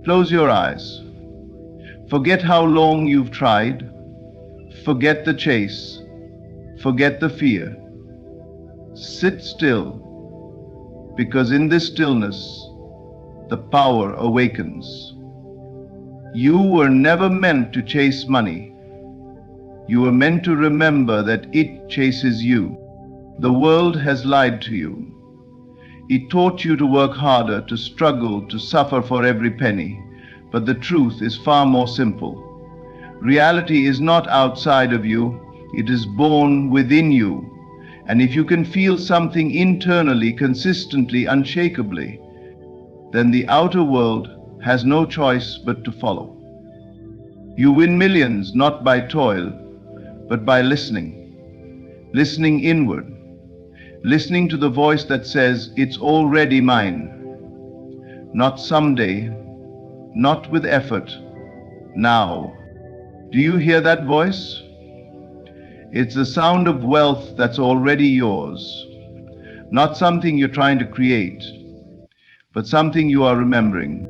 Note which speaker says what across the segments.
Speaker 1: Close your eyes. Forget how long you've tried. Forget the chase. Forget the fear. Sit still, because in this stillness, the power awakens. You were never meant to chase money. You were meant to remember that it chases you. The world has lied to you. It taught you to work harder, to struggle, to suffer for every penny. But the truth is far more simple. Reality is not outside of you, it is born within you. And if you can feel something internally, consistently, unshakably, then the outer world has no choice but to follow. You win millions not by toil, but by listening. Listening inward. Listening to the voice that says, it's already mine. Not someday, not with effort, now. Do you hear that voice? It's the sound of wealth that's already yours. Not something you're trying to create, but something you are remembering.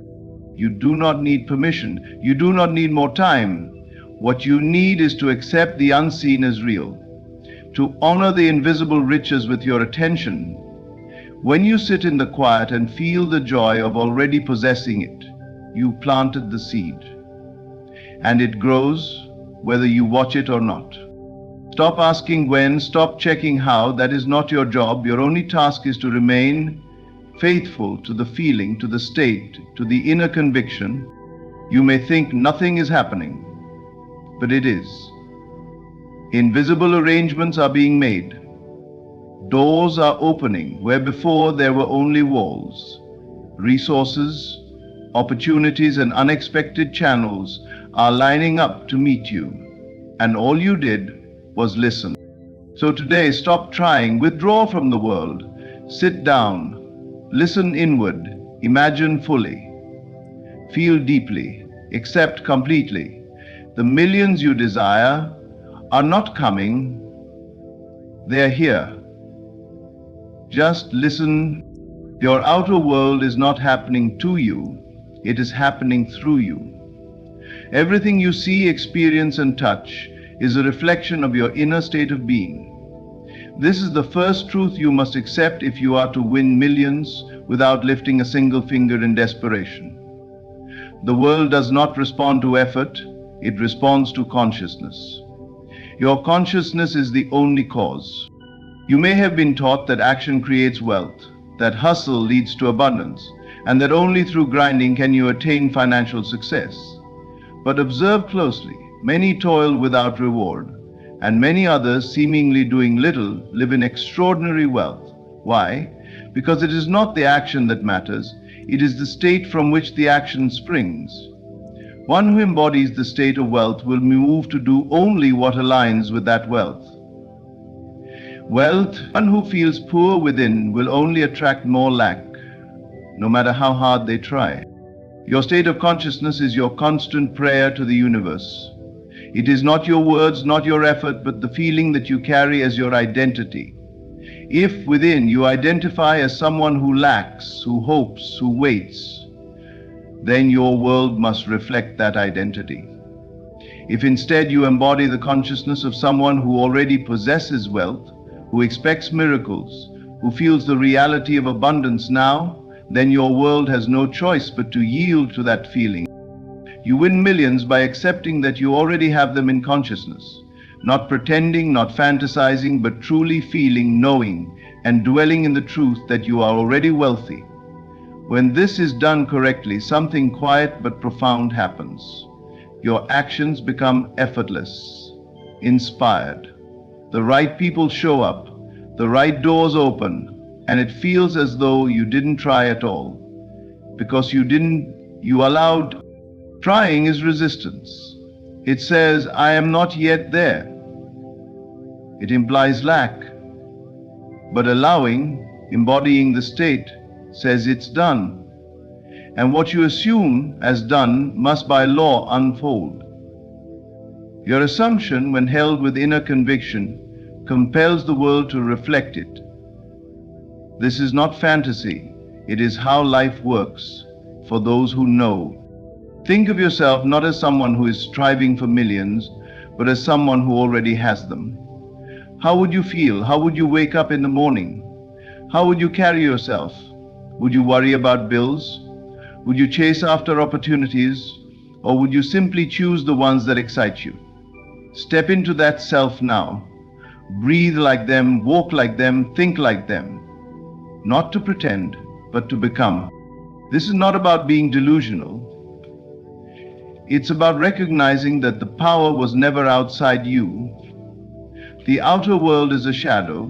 Speaker 1: You do not need permission. You do not need more time. What you need is to accept the unseen as real, to honor the invisible riches with your attention. When you sit in the quiet and feel the joy of already possessing it, you planted the seed. And it grows whether you watch it or not. Stop asking when, stop checking how. That is not your job. Your only task is to remain faithful to the feeling, to the state, to the inner conviction. You may think nothing is happening, but it is. Invisible arrangements are being made. Doors are opening where before there were only walls. Resources, opportunities, and unexpected channels are lining up to meet you. And all you did was listen. So today, stop trying, withdraw from the world, sit down, listen inward, imagine fully, feel deeply, accept completely. The millions you desire are not coming, they're here. Just listen. Your outer world is not happening to you, it is happening through you. Everything you see, experience, and touch is a reflection of your inner state of being. This is the first truth you must accept if you are to win millions without lifting a single finger in desperation. The world does not respond to effort, it responds to consciousness. Your consciousness is the only cause. You may have been taught that action creates wealth, that hustle leads to abundance, and that only through grinding can you attain financial success. But observe closely. Many toil without reward, and many others, seemingly doing little, live in extraordinary wealth. Why? Because it is not the action that matters, it is the state from which the action springs. One who embodies the state of wealth will move to do only what aligns with that wealth. One who feels poor within will only attract more lack, no matter how hard they try. Your state of consciousness is your constant prayer to the universe. It is not your words, not your effort, but the feeling that you carry as your identity. If within you identify as someone who lacks, who hopes, who waits, then your world must reflect that identity. If instead you embody the consciousness of someone who already possesses wealth, who expects miracles, who feels the reality of abundance now, then your world has no choice but to yield to that feeling. You win millions by accepting that you already have them in consciousness, not pretending, not fantasizing, but truly feeling, knowing, and dwelling in the truth that you are already wealthy. When this is done correctly, something quiet but profound happens. Your actions become effortless, inspired. The right people show up, the right doors open, and it feels as though you didn't try at all. Because you allowed. Trying is resistance. It says, I am not yet there. It implies lack. But allowing, embodying the state, says it's done. And what you assume as done must by law unfold. Your assumption, when held with inner conviction, compels the world to reflect it. This is not fantasy. It is how life works for those who know. Think of yourself not as someone who is striving for millions, but as someone who already has them. How would you feel? How would you wake up in the morning? How would you carry yourself? Would you worry about bills? Would you chase after opportunities? Or would you simply choose the ones that excite you? Step into that self now. Breathe like them, walk like them, think like them. Not to pretend, but to become. This is not about being delusional. It's about recognizing that the power was never outside you. The outer world is a shadow.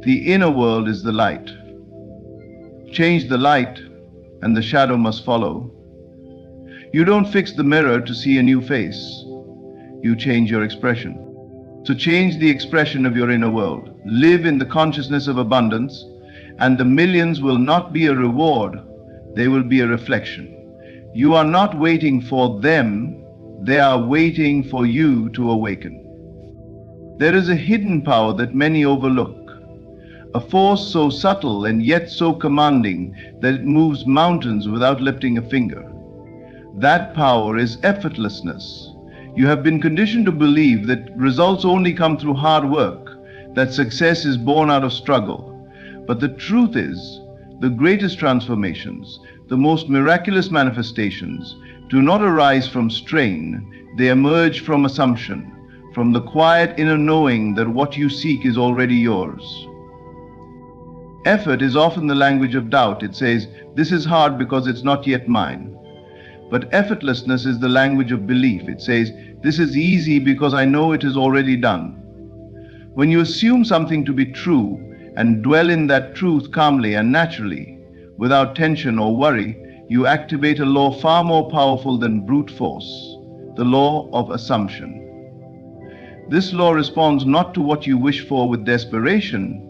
Speaker 1: The inner world is the light. Change the light, and the shadow must follow. You don't fix the mirror to see a new face. You change your expression. So change the expression of your inner world. Live in the consciousness of abundance, and the millions will not be a reward. They will be a reflection. You are not waiting for them. They are waiting for you to awaken. There is a hidden power that many overlook. A force so subtle and yet so commanding that it moves mountains without lifting a finger. That power is effortlessness. You have been conditioned to believe that results only come through hard work, that success is born out of struggle. But the truth is, the greatest transformations, the most miraculous manifestations, do not arise from strain. They emerge from assumption, from the quiet inner knowing that what you seek is already yours. Effort is often the language of doubt. It says, this is hard because it's not yet mine. But effortlessness is the language of belief. It says, this is easy because I know it is already done. When you assume something to be true and dwell in that truth calmly and naturally, without tension or worry, you activate a law far more powerful than brute force, the law of assumption. This law responds not to what you wish for with desperation,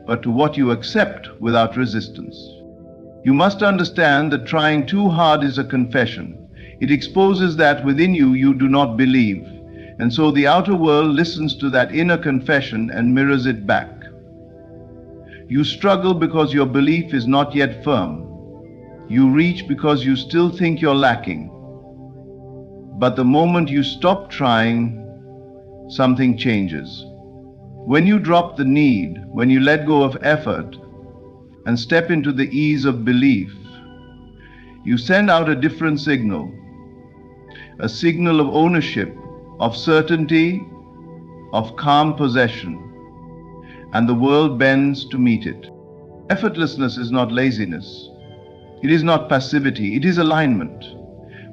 Speaker 1: but to what you accept without resistance. You must understand that trying too hard is a confession. It exposes that within you you do not believe, and so the outer world listens to that inner confession and mirrors it back. You struggle because your belief is not yet firm. You reach because you still think you're lacking. But the moment you stop trying, something changes. When you drop the need, when you let go of effort and step into the ease of belief, you send out a different signal, a signal of ownership, of certainty, of calm possession, and the world bends to meet it. Effortlessness is not laziness. It is not passivity. It is alignment.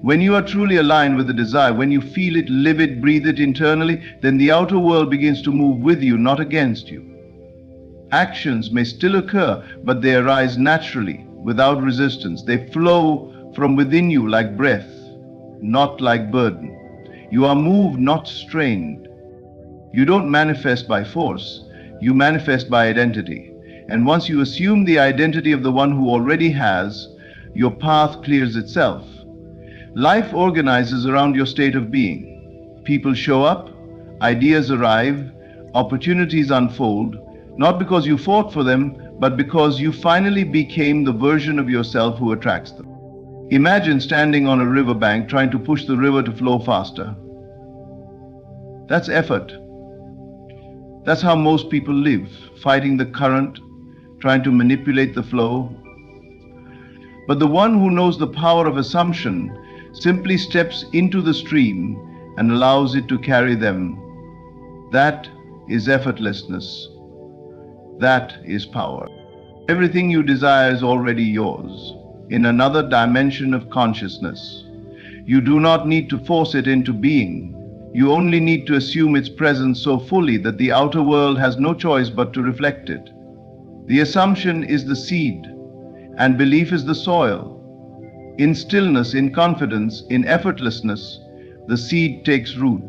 Speaker 1: When you are truly aligned with the desire, when you feel it, live it, breathe it internally, then the outer world begins to move with you, not against you. Actions may still occur, but they arise naturally, without resistance. They flow from within you like breath, not like burden. You are moved, not strained. You don't manifest by force. You manifest by identity. And once you assume the identity of the one who already has, your path clears itself. Life organizes around your state of being. People show up, ideas arrive, opportunities unfold, not because you fought for them, but because you finally became the version of yourself who attracts them. Imagine standing on a riverbank trying to push the river to flow faster. That's effort. That's how most people live, fighting the current, trying to manipulate the flow. But the one who knows the power of assumption simply steps into the stream and allows it to carry them. That is effortlessness. That is power. Everything you desire is already yours, in another dimension of consciousness. You do not need to force it into being. You only need to assume its presence so fully that the outer world has no choice but to reflect it. The assumption is the seed, and belief is the soil. In stillness, in confidence, in effortlessness, the seed takes root.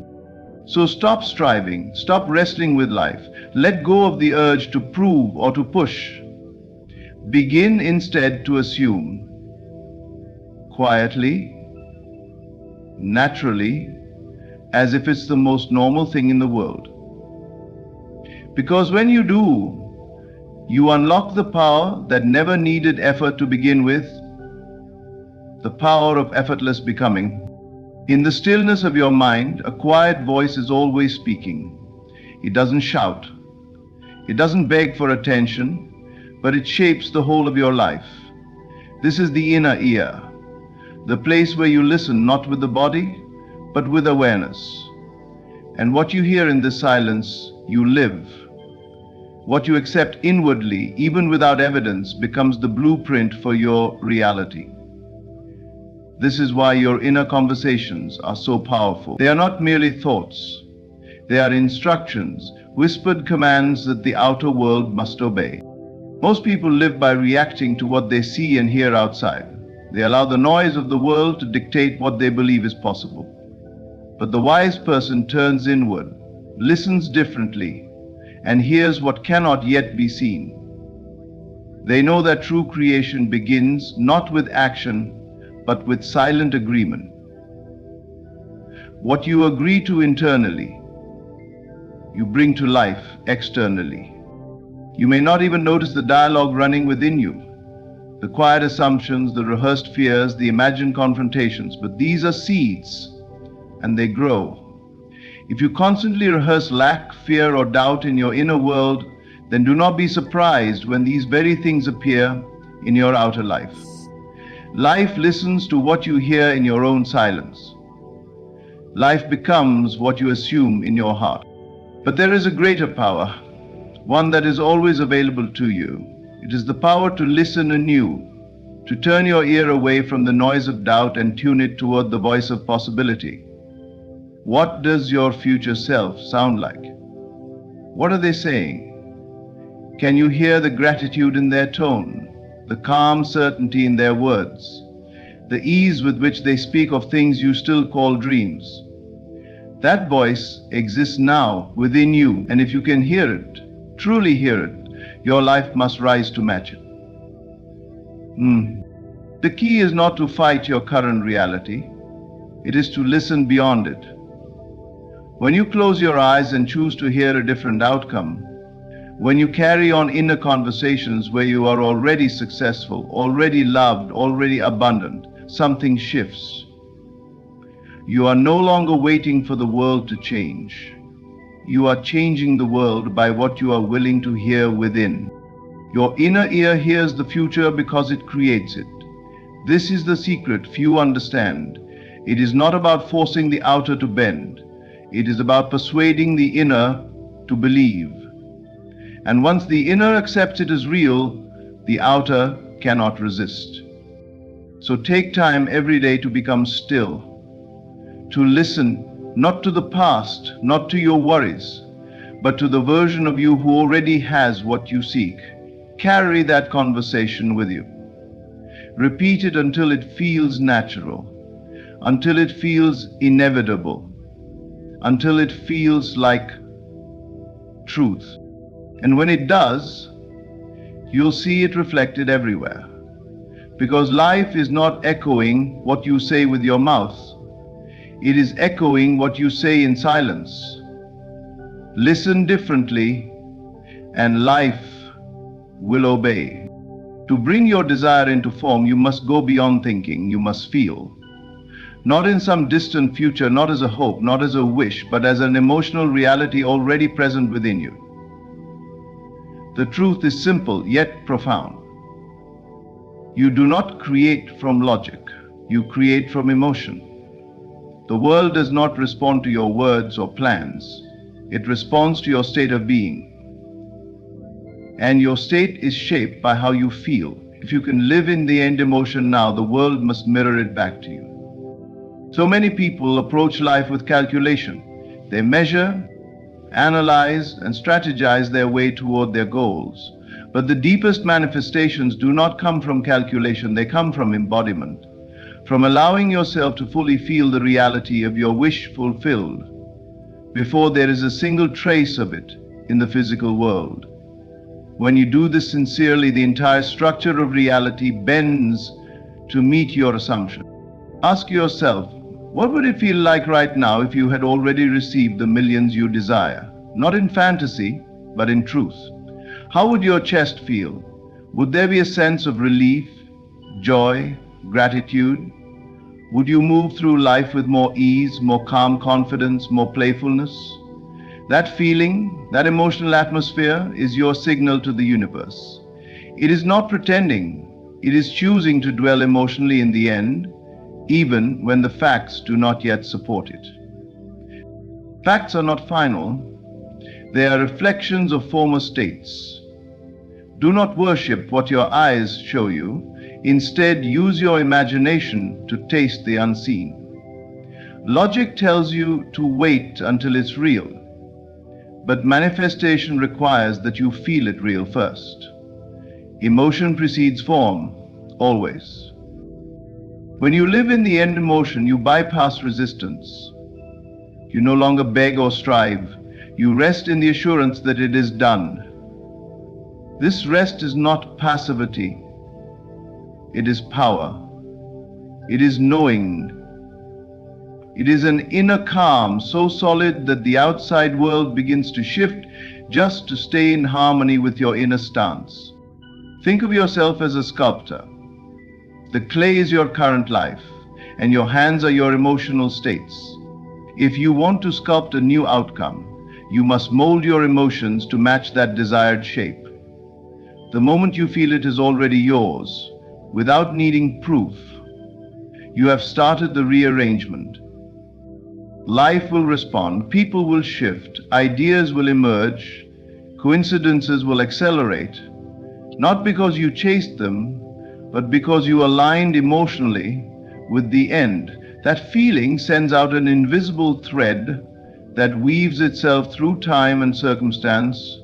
Speaker 1: So stop striving, stop wrestling with life. Let go of the urge to prove or to push. Begin instead to assume. Quietly, naturally, as if it's the most normal thing in the world. Because when you do, you unlock the power that never needed effort to begin with. the power of effortless becoming. In the stillness of your mind, a quiet voice is always speaking. It doesn't shout. It doesn't beg for attention, but it shapes the whole of your life. This is the inner ear, the place where you listen not with the body, but with awareness. And what you hear in this silence, you live. What you accept inwardly, even without evidence, becomes the blueprint for your reality. This is why your inner conversations are so powerful. They are not merely thoughts. They are instructions, whispered commands that the outer world must obey. Most people live by reacting to what they see and hear outside. They allow the noise of the world to dictate what they believe is possible. But the wise person turns inward, listens differently, and hears what cannot yet be seen. They know that true creation begins not with action, but with silent agreement. What you agree to internally, you bring to life externally. You may not even notice the dialogue running within you, the quiet assumptions, the rehearsed fears, the imagined confrontations, but these are seeds, and they grow. If you constantly rehearse lack, fear, or doubt in your inner world, then do not be surprised when these very things appear in your outer life. Life listens to what you hear in your own silence. Life becomes what you assume in your heart. But there is a greater power, one that is always available to you. It is the power to listen anew, to turn your ear away from the noise of doubt and tune it toward the voice of possibility. What does your future self sound like? What are they saying? Can you hear the gratitude in their tone, the calm certainty in their words, the ease with which they speak of things you still call dreams? That voice exists now within you, and if you can hear it, truly hear it, your life must rise to match it. The key is not to fight your current reality, it is to listen beyond it. When you close your eyes and choose to hear a different outcome, when you carry on inner conversations where you are already successful, already loved, already abundant, something shifts. You are no longer waiting for the world to change. You are changing the world by what you are willing to hear within. Your inner ear hears the future because it creates it. This is the secret few understand. It is not about forcing the outer to bend. It is about persuading the inner to believe. And once the inner accepts it as real, the outer cannot resist. So take time every day to become still, to listen not to the past, not to your worries, but to the version of you who already has what you seek. Carry that conversation with you. Repeat it until it feels natural, until it feels inevitable, until it feels like truth. And when it does, you'll see it reflected everywhere. Because life is not echoing what you say with your mouth. It is echoing what you say in silence. Listen differently, and life will obey. To bring your desire into form, you must go beyond thinking, you must feel. Not in some distant future, not as a hope, not as a wish, but as an emotional reality already present within you. The truth is simple, yet profound. You do not create from logic, you create from emotion. The world does not respond to your words or plans. It responds to your state of being. And your state is shaped by how you feel. If you can live in the end emotion now, the world must mirror it back to you. So many people approach life with calculation. They measure, analyze, and strategize their way toward their goals. But the deepest manifestations do not come from calculation, they come from embodiment, from allowing yourself to fully feel the reality of your wish fulfilled before there is a single trace of it in the physical world. When you do this sincerely, the entire structure of reality bends to meet your assumption. Ask yourself, what would it feel like right now if you had already received the millions you desire? Not in fantasy, but in truth. How would your chest feel? Would there be a sense of relief, joy, gratitude? Would you move through life with more ease, more calm confidence, more playfulness? That feeling, that emotional atmosphere is your signal to the universe. It is not pretending, it is choosing to dwell emotionally in the end, even when the facts do not yet support it. Facts are not final, they are reflections of former states. Do not worship what your eyes show you, instead use your imagination to taste the unseen. Logic tells you to wait until it's real, but manifestation requires that you feel it real first. Emotion precedes form, always. When you live in the end emotion, you bypass resistance. You no longer beg or strive. You rest in the assurance that it is done. This rest is not passivity. It is power. It is knowing. It is an inner calm so solid that the outside world begins to shift just to stay in harmony with your inner stance. Think of yourself as a sculptor. The clay is your current life, and your hands are your emotional states. If you want to sculpt a new outcome, you must mold your emotions to match that desired shape. The moment you feel it is already yours, without needing proof, you have started the rearrangement. Life will respond, people will shift, ideas will emerge, coincidences will accelerate, not because you chased them, but because you aligned emotionally with the end. That feeling sends out an invisible thread that weaves itself through time and circumstance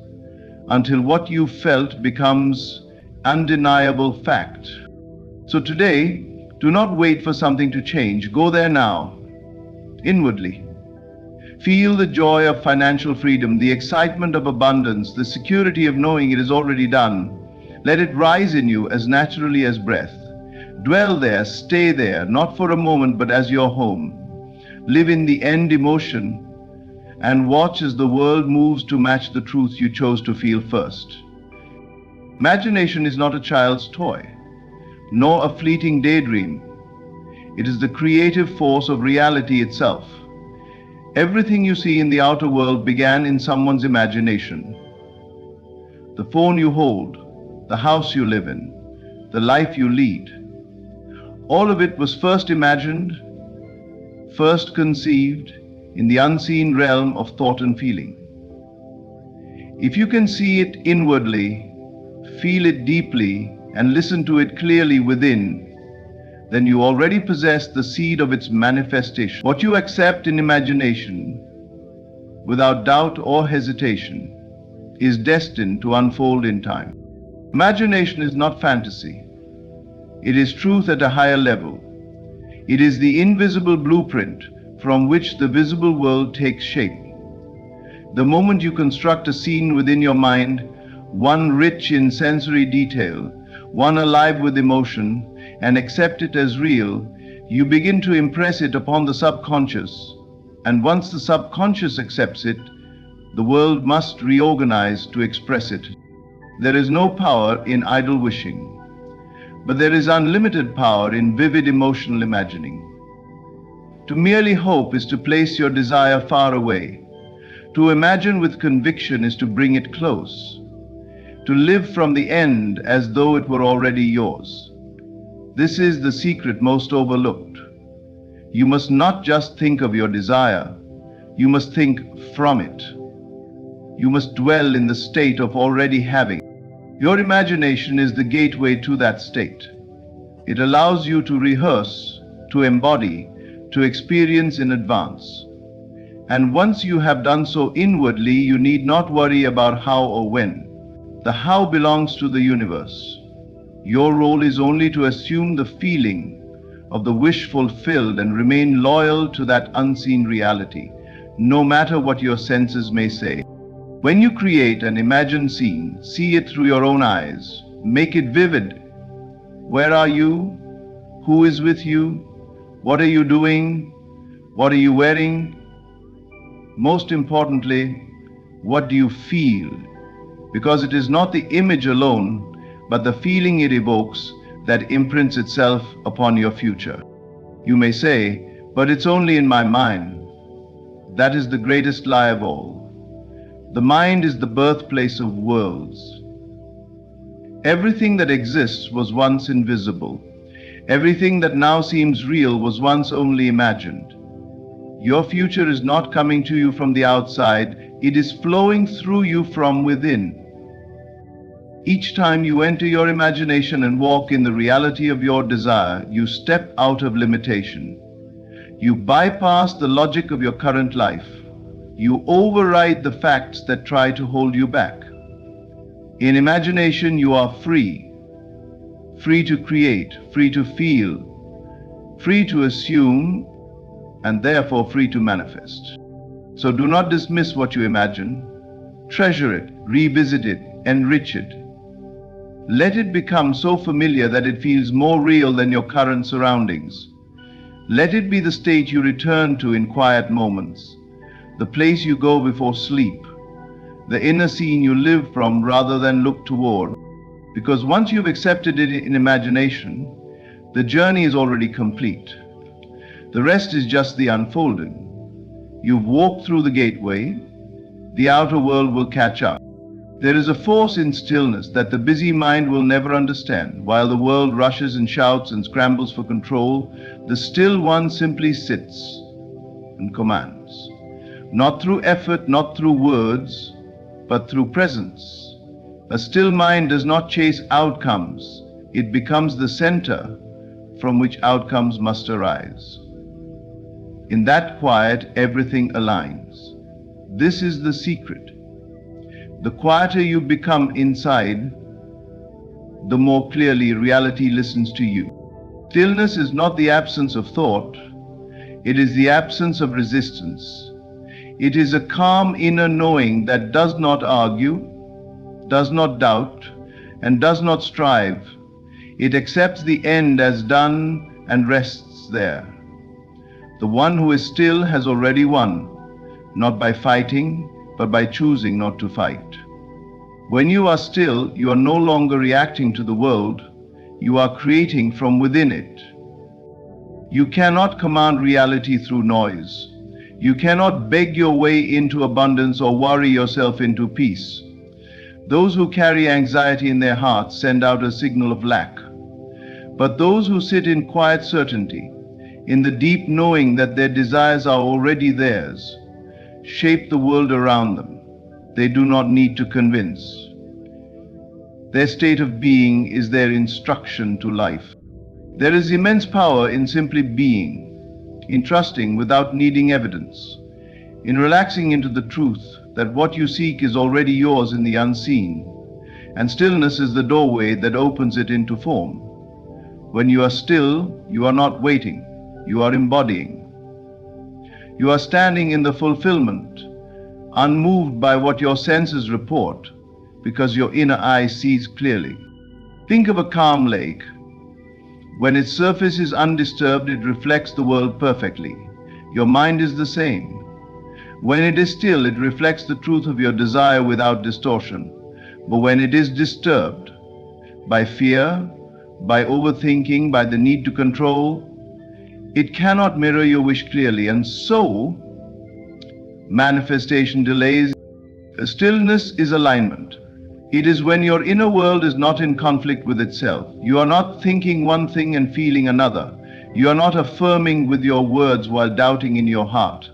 Speaker 1: until what you felt becomes undeniable fact. So today, do not wait for something to change. Go there now, inwardly. Feel the joy of financial freedom, the excitement of abundance, the security of knowing it is already done. Let it rise in you as naturally as breath. Dwell there, stay there, not for a moment, but as your home. Live in the end emotion and watch as the world moves to match the truth you chose to feel first. Imagination is not a child's toy, nor a fleeting daydream. It is the creative force of reality itself. Everything you see in the outer world began in someone's imagination. The phone you hold, the house you live in, the life you lead. All of it was first imagined, first conceived in the unseen realm of thought and feeling. If you can see it inwardly, feel it deeply, and listen to it clearly within, then you already possess the seed of its manifestation. What you accept in imagination, without doubt or hesitation, is destined to unfold in time. Imagination is not fantasy. It is truth at a higher level. It is the invisible blueprint from which the visible world takes shape. The moment you construct a scene within your mind, one rich in sensory detail, one alive with emotion, and accept it as real, you begin to impress it upon the subconscious. And once the subconscious accepts it, the world must reorganize to express it. There is no power in idle wishing, but there is unlimited power in vivid emotional imagining. To merely hope is to place your desire far away. To imagine with conviction is to bring it close. To live from the end as though it were already yours. This is the secret most overlooked. You must not just think of your desire, you must think from it. You must dwell in the state of already having. Your imagination is the gateway to that state. It allows you to rehearse, to embody, to experience in advance. And once you have done so inwardly, you need not worry about how or when. The how belongs to the universe. Your role is only to assume the feeling of the wish fulfilled and remain loyal to that unseen reality, no matter what your senses may say. When you create an imagined scene, see it through your own eyes. Make it vivid. Where are you? Who is with you? What are you doing? What are you wearing? Most importantly, what do you feel? Because it is not the image alone, but the feeling it evokes, that imprints itself upon your future. You may say, but it's only in my mind. That is the greatest lie of all. The mind is the birthplace of worlds. Everything that exists was once invisible. Everything that now seems real was once only imagined. Your future is not coming to you from the outside, it is flowing through you from within. Each time you enter your imagination and walk in the reality of your desire, you step out of limitation. You bypass the logic of your current life. You override the facts that try to hold you back. In imagination, you are free. Free to create, free to feel, free to assume, and therefore free to manifest. So do not dismiss what you imagine. Treasure it, revisit it, enrich it. Let it become so familiar that it feels more real than your current surroundings. Let it be the state you return to in quiet moments, the place you go before sleep, the inner scene you live from rather than look toward. Because once you've accepted it in imagination, the journey is already complete. The rest is just the unfolding. You've walked through the gateway, the outer world will catch up. There is a force in stillness that the busy mind will never understand. While the world rushes and shouts and scrambles for control, the still one simply sits and commands. Not through effort, not through words, but through presence. A still mind does not chase outcomes. It becomes the center from which outcomes must arise. In that quiet, everything aligns. This is the secret. The quieter you become inside, the more clearly reality listens to you. Stillness is not the absence of thought, it is the absence of resistance. It is a calm inner knowing that does not argue, does not doubt, and does not strive. It accepts the end as done and rests there. The one who is still has already won, not by fighting, but by choosing not to fight. When you are still, you are no longer reacting to the world, you are creating from within it. You cannot command reality through noise. You cannot beg your way into abundance or worry yourself into peace. Those who carry anxiety in their hearts send out a signal of lack. But those who sit in quiet certainty, in the deep knowing that their desires are already theirs, shape the world around them. They do not need to convince. Their state of being is their instruction to life. There is immense power in simply being, in trusting without needing evidence, in relaxing into the truth that what you seek is already yours in the unseen, and stillness is the doorway that opens it into form. When you are still, you are not waiting, you are embodying. You are standing in the fulfillment, unmoved by what your senses report, because your inner eye sees clearly. Think of a calm lake. When its surface is undisturbed, it reflects the world perfectly. Your mind is the same. When it is still, it reflects the truth of your desire without distortion. But when it is disturbed by fear, by overthinking, by the need to control, it cannot mirror your wish clearly, and so manifestation delays. Stillness is alignment. It is when your inner world is not in conflict with itself. You are not thinking one thing and feeling another. You are not affirming with your words while doubting in your heart.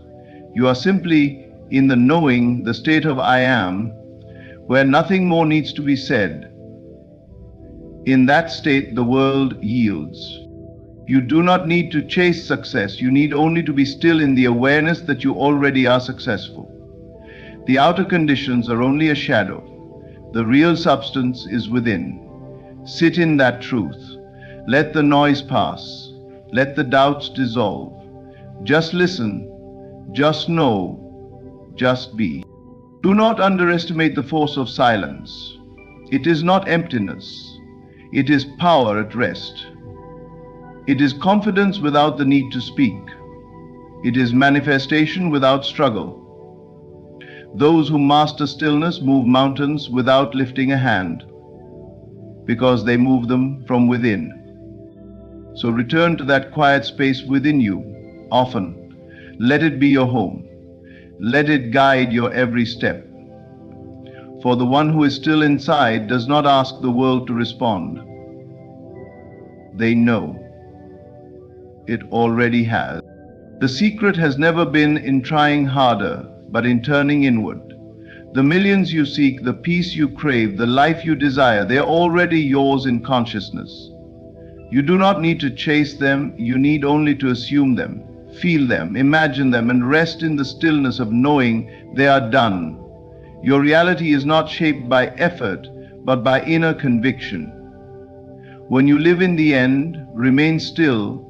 Speaker 1: You are simply in the knowing, the state of I am, where nothing more needs to be said. In that state, the world yields. You do not need to chase success. You need only to be still in the awareness that you already are successful. The outer conditions are only a shadow. The real substance is within. Sit in that truth. Let the noise pass. Let the doubts dissolve. Just listen. Just know. Just be. Do not underestimate the force of silence. It is not emptiness. It is power at rest. It is confidence without the need to speak. It is manifestation without struggle. Those who master stillness move mountains without lifting a hand, because they move them from within. So return to that quiet space within you often. Let it be your home. Let it guide your every step. For the one who is still inside does not ask the world to respond. They know it already has. The secret has never been in trying harder, but in turning inward. The millions you seek, the peace you crave, the life you desire, they are already yours in consciousness. You do not need to chase them, you need only to assume them, feel them, imagine them, and rest in the stillness of knowing they are done. Your reality is not shaped by effort, but by inner conviction. When you live in the end, remain still,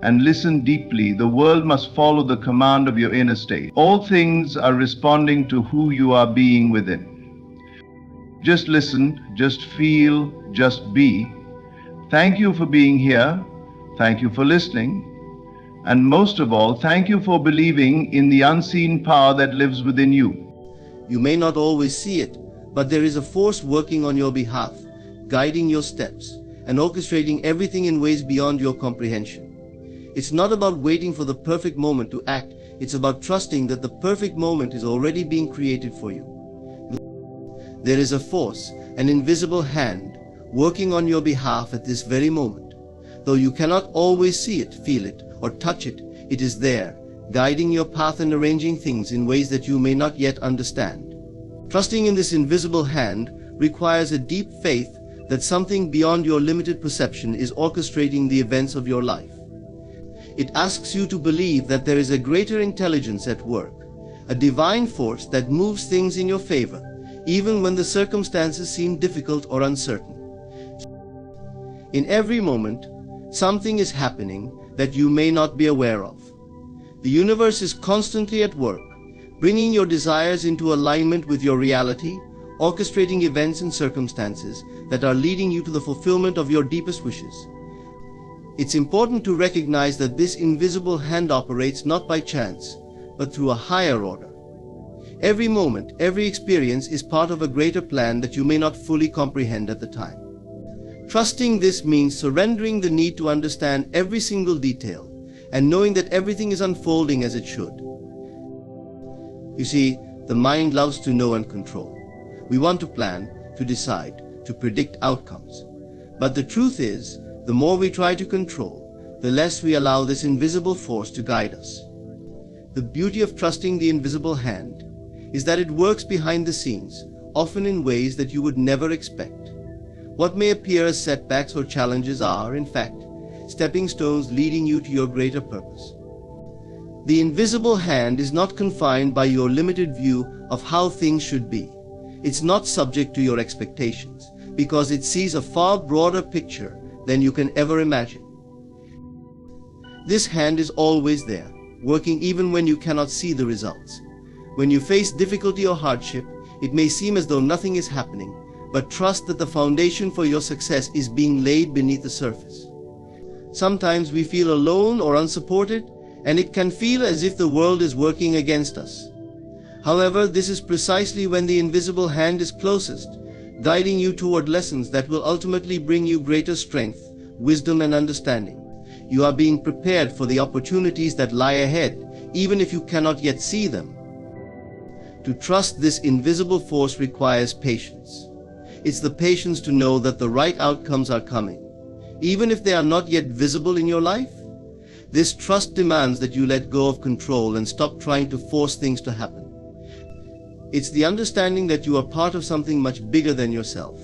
Speaker 1: and listen deeply, the world must follow the command of your inner state. All things are responding to who you are being within. Just listen, just feel, just be. Thank you for being here. Thank you for listening. And most of all, thank you for believing in the unseen power that lives within you.
Speaker 2: You may not always see it, but there is a force working on your behalf, guiding your steps, and orchestrating everything in ways beyond your comprehension. It's not about waiting for the perfect moment to act, it's about trusting that the perfect moment is already being created for you. There is a force, an invisible hand, working on your behalf at this very moment. Though you cannot always see it, feel it, or touch it, it is there, guiding your path and arranging things in ways that you may not yet understand. Trusting in this invisible hand requires a deep faith that something beyond your limited perception is orchestrating the events of your life. It asks you to believe that there is a greater intelligence at work, a divine force that moves things in your favor, even when the circumstances seem difficult or uncertain. In every moment, something is happening that you may not be aware of. The universe is constantly at work, bringing your desires into alignment with your reality, orchestrating events and circumstances that are leading you to the fulfillment of your deepest wishes. It's important to recognize that this invisible hand operates not by chance, but through a higher order. Every moment, every experience is part of a greater plan that you may not fully comprehend at the time. Trusting this means surrendering the need to understand every single detail and knowing that everything is unfolding as it should. You see, the mind loves to know and control. We want to plan, to decide, to predict outcomes. But the truth is, the more we try to control, the less we allow this invisible force to guide us. The beauty of trusting the invisible hand is that it works behind the scenes, often in ways that you would never expect. What may appear as setbacks or challenges are, in fact, stepping stones leading you to your greater purpose. The invisible hand is not confined by your limited view of how things should be. It's not subject to your expectations, because it sees a far broader picture than you can ever imagine. This hand is always there, working even when you cannot see the results. When you face difficulty or hardship, it may seem as though nothing is happening, but trust that the foundation for your success is being laid beneath the surface. Sometimes we feel alone or unsupported, and it can feel as if the world is working against us. However, this is precisely when the invisible hand is closest, guiding you toward lessons that will ultimately bring you greater strength, wisdom, and understanding. You are being prepared for the opportunities that lie ahead, even if you cannot yet see them. To trust this invisible force requires patience. It's the patience to know that the right outcomes are coming, even if they are not yet visible in your life. This trust demands that you let go of control and stop trying to force things to happen. It's the understanding that you are part of something much bigger than yourself,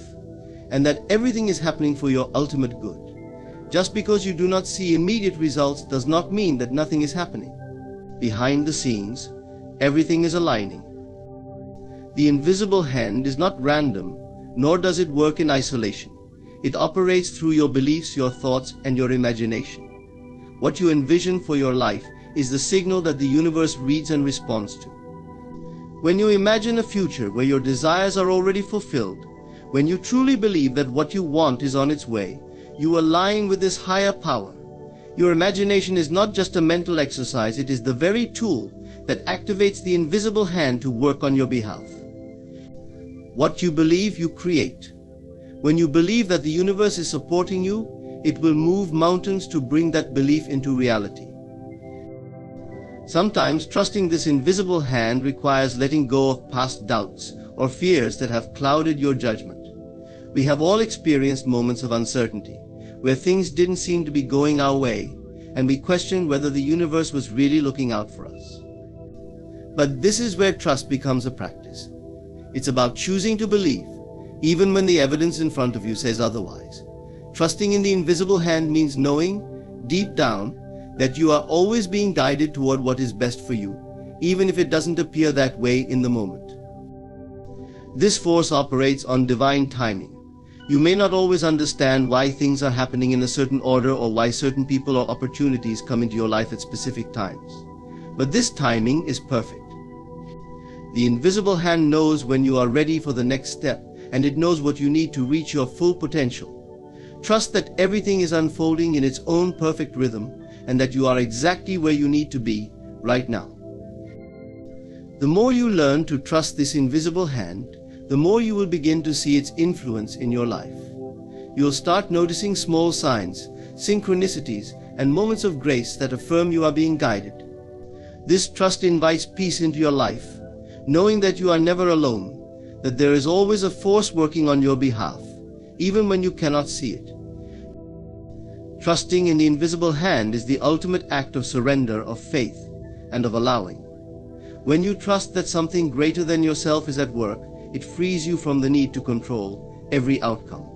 Speaker 2: and that everything is happening for your ultimate good. Just because you do not see immediate results does not mean that nothing is happening. Behind the scenes, everything is aligning. The invisible hand is not random, nor does it work in isolation. It operates through your beliefs, your thoughts, and your imagination. What you envision for your life is the signal that the universe reads and responds to. When you imagine a future where your desires are already fulfilled, when you truly believe that what you want is on its way, you align with this higher power. Your imagination is not just a mental exercise, it is the very tool that activates the invisible hand to work on your behalf. What you believe, you create. When you believe that the universe is supporting you, it will move mountains to bring that belief into reality. Sometimes trusting this invisible hand requires letting go of past doubts or fears that have clouded your judgment. We have all experienced moments of uncertainty, where things didn't seem to be going our way, and we questioned whether the universe was really looking out for us. But this is where trust becomes a practice. It's about choosing to believe, even when the evidence in front of you says otherwise. Trusting in the invisible hand means knowing, deep down, that you are always being guided toward what is best for you, even if it doesn't appear that way in the moment. This force operates on divine timing. You may not always understand why things are happening in a certain order or why certain people or opportunities come into your life at specific times. But this timing is perfect. The invisible hand knows when you are ready for the next step, and it knows what you need to reach your full potential. Trust that everything is unfolding in its own perfect rhythm, and that you are exactly where you need to be right now. The more you learn to trust this invisible hand, the more you will begin to see its influence in your life. You'll start noticing small signs, synchronicities, and moments of grace that affirm you are being guided. This trust invites peace into your life, knowing that you are never alone, that there is always a force working on your behalf, even when you cannot see it. Trusting in the invisible hand is the ultimate act of surrender, of faith, and of allowing. When you trust that something greater than yourself is at work, it frees you from the need to control every outcome.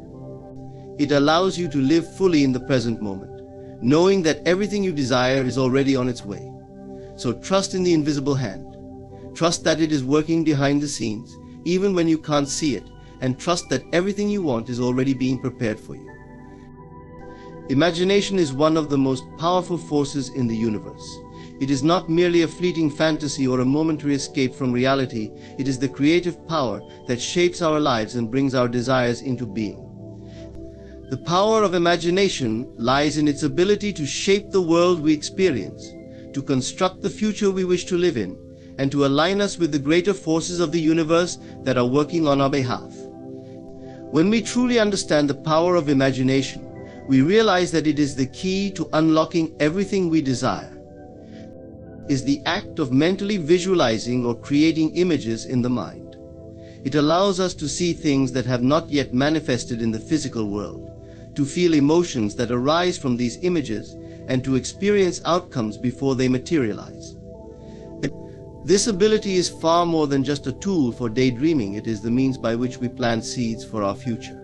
Speaker 2: It allows you to live fully in the present moment, knowing that everything you desire is already on its way. So trust in the invisible hand. Trust that it is working behind the scenes, even when you can't see it, and trust that everything you want is already being prepared for you. Imagination is one of the most powerful forces in the universe. It is not merely a fleeting fantasy or a momentary escape from reality. It is the creative power that shapes our lives and brings our desires into being. The power of imagination lies in its ability to shape the world we experience, to construct the future we wish to live in, and to align us with the greater forces of the universe that are working on our behalf. When we truly understand the power of imagination, we realize that it is the key to unlocking everything we desire. Is the act of mentally visualizing or creating images in the mind. It allows us to see things that have not yet manifested in the physical world, to feel emotions that arise from these images, and to experience outcomes before they materialize. This ability is far more than just a tool for daydreaming. It is the means by which we plant seeds for our future.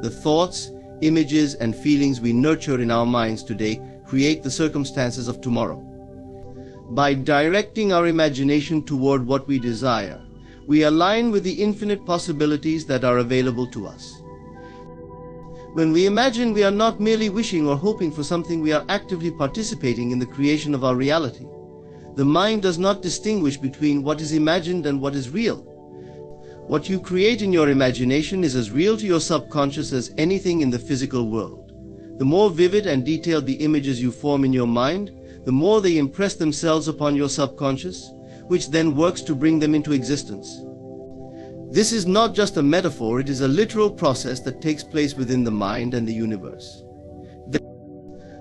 Speaker 2: The thoughts, images, and feelings we nurture in our minds today create the circumstances of tomorrow. By directing our imagination toward what we desire, we align with the infinite possibilities that are available to us. When we imagine, we are not merely wishing or hoping for something, we are actively participating in the creation of our reality. The mind does not distinguish between what is imagined and what is real. What you create in your imagination is as real to your subconscious as anything in the physical world. The more vivid and detailed the images you form in your mind, the more they impress themselves upon your subconscious, which then works to bring them into existence. This is not just a metaphor, it is a literal process that takes place within the mind and the universe.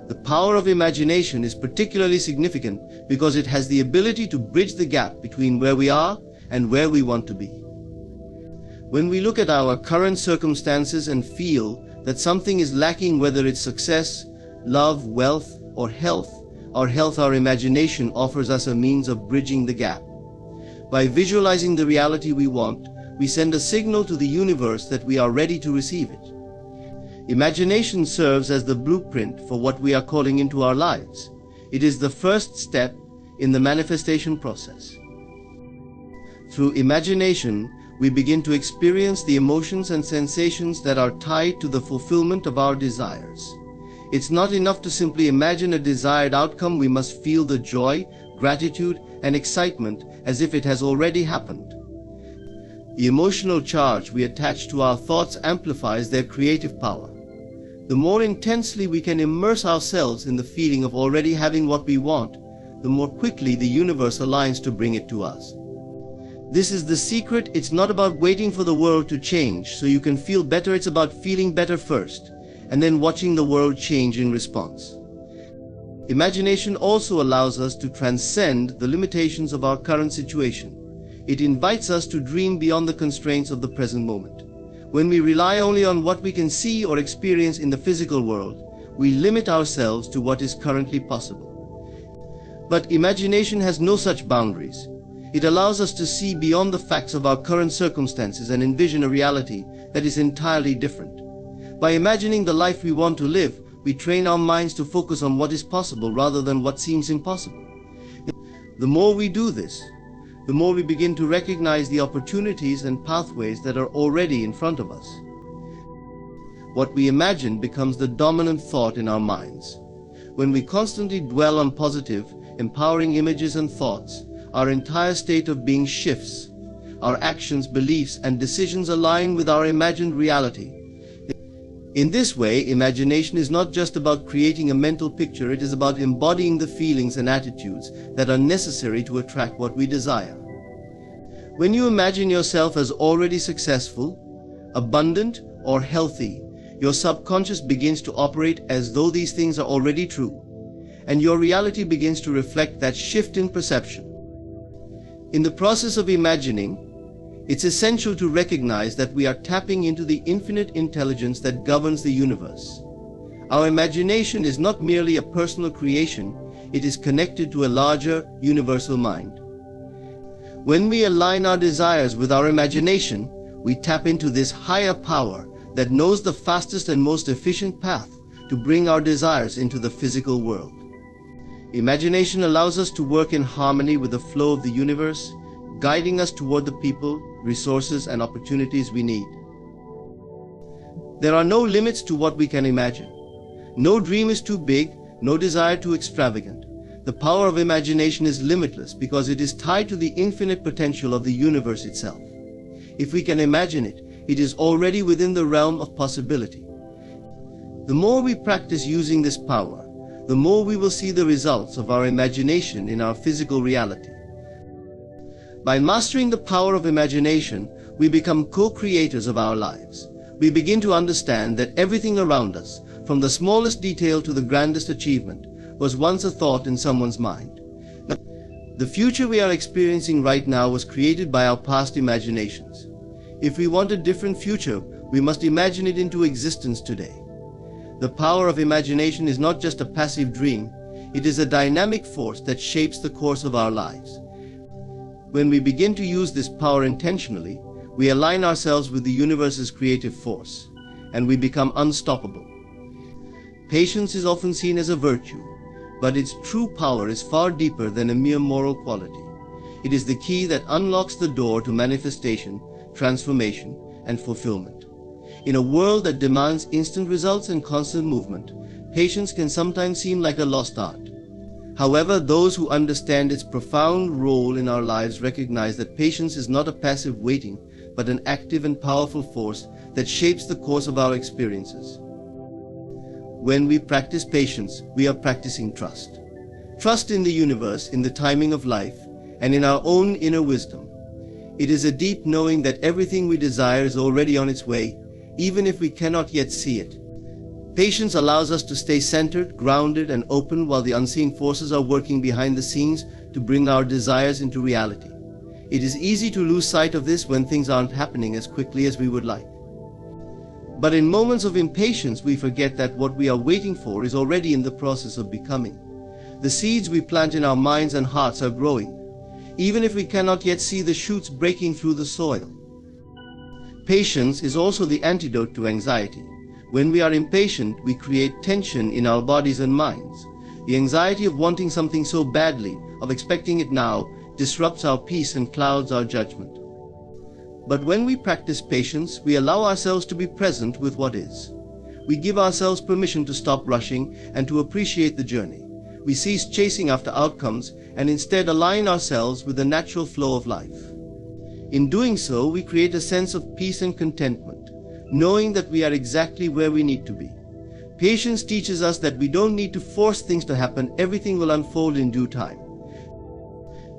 Speaker 2: The power of imagination is particularly significant because it has the ability to bridge the gap between where we are and where we want to be. When we look at our current circumstances and feel that something is lacking, whether it's success, love, wealth, or health, our imagination offers us a means of bridging the gap. By visualizing the reality we want, we send a signal to the universe that we are ready to receive it. Imagination serves as the blueprint for what we are calling into our lives. It is the first step in the manifestation process. Through imagination, we begin to experience the emotions and sensations that are tied to the fulfillment of our desires. It's not enough to simply imagine a desired outcome. We must feel the joy, gratitude, and excitement as if it has already happened. The emotional charge we attach to our thoughts amplifies their creative power. The more intensely we can immerse ourselves in the feeling of already having what we want, the more quickly the universe aligns to bring it to us. This is the secret. It's not about waiting for the world to change so you can feel better. It's about feeling better first. and then watching the world change in response. Imagination also allows us to transcend the limitations of our current situation. It invites us to dream beyond the constraints of the present moment. When we rely only on what we can see or experience in the physical world, we limit ourselves to what is currently possible. But imagination has no such boundaries. It allows us to see beyond the facts of our current circumstances and envision a reality that is entirely different. By imagining the life we want to live, we train our minds to focus on what is possible rather than what seems impossible. The more we do this, the more we begin to recognize the opportunities and pathways that are already in front of us. What we imagine becomes the dominant thought in our minds. When we constantly dwell on positive, empowering images and thoughts, our entire state of being shifts. Our actions, beliefs, and decisions align with our imagined reality. In this way, imagination is not just about creating a mental picture, it is about embodying the feelings and attitudes that are necessary to attract what we desire. When you imagine yourself as already successful, abundant, or healthy, your subconscious begins to operate as though these things are already true, and your reality begins to reflect that shift in perception. In the process of imagining, it's essential to recognize that we are tapping into the infinite intelligence that governs the universe. Our imagination is not merely a personal creation, it is connected to a larger, universal mind. When we align our desires with our imagination, we tap into this higher power that knows the fastest and most efficient path to bring our desires into the physical world. Imagination allows us to work in harmony with the flow of the universe, guiding us toward the people, resources, and opportunities we need. There are no limits to what we can imagine. No dream is too big, no desire too extravagant. The power of imagination is limitless because it is tied to the infinite potential of the universe itself. If we can imagine it, it is already within the realm of possibility. The more we practice using this power, the more we will see the results of our imagination in our physical reality. By mastering the power of imagination, we become co-creators of our lives. We begin to understand that everything around us, from the smallest detail to the grandest achievement, was once a thought in someone's mind. The future we are experiencing right now was created by our past imaginations. If we want a different future, we must imagine it into existence today. The power of imagination is not just a passive dream, it is a dynamic force that shapes the course of our lives. When we begin to use this power intentionally, we align ourselves with the universe's creative force, and we become unstoppable. Patience is often seen as a virtue, but its true power is far deeper than a mere moral quality. It is the key that unlocks the door to manifestation, transformation, and fulfillment. In a world that demands instant results and constant movement, patience can sometimes seem like a lost art. However, those who understand its profound role in our lives recognize that patience is not a passive waiting, but an active and powerful force that shapes the course of our experiences. When we practice patience, we are practicing trust. Trust in the universe, in the timing of life, and in our own inner wisdom. It is a deep knowing that everything we desire is already on its way, even if we cannot yet see it. Patience allows us to stay centered, grounded, and open while the unseen forces are working behind the scenes to bring our desires into reality. It is easy to lose sight of this when things aren't happening as quickly as we would like. But in moments of impatience, we forget that what we are waiting for is already in the process of becoming. The seeds we plant in our minds and hearts are growing, even if we cannot yet see the shoots breaking through the soil. Patience is also the antidote to anxiety. When we are impatient, we create tension in our bodies and minds. The anxiety of wanting something so badly, of expecting it now, disrupts our peace and clouds our judgment. But when we practice patience, we allow ourselves to be present with what is. We give ourselves permission to stop rushing and to appreciate the journey. We cease chasing after outcomes and instead align ourselves with the natural flow of life. In doing so, we create a sense of peace and contentment, knowing that we are exactly where we need to be. Patience teaches us that we don't need to force things to happen, everything will unfold in due time.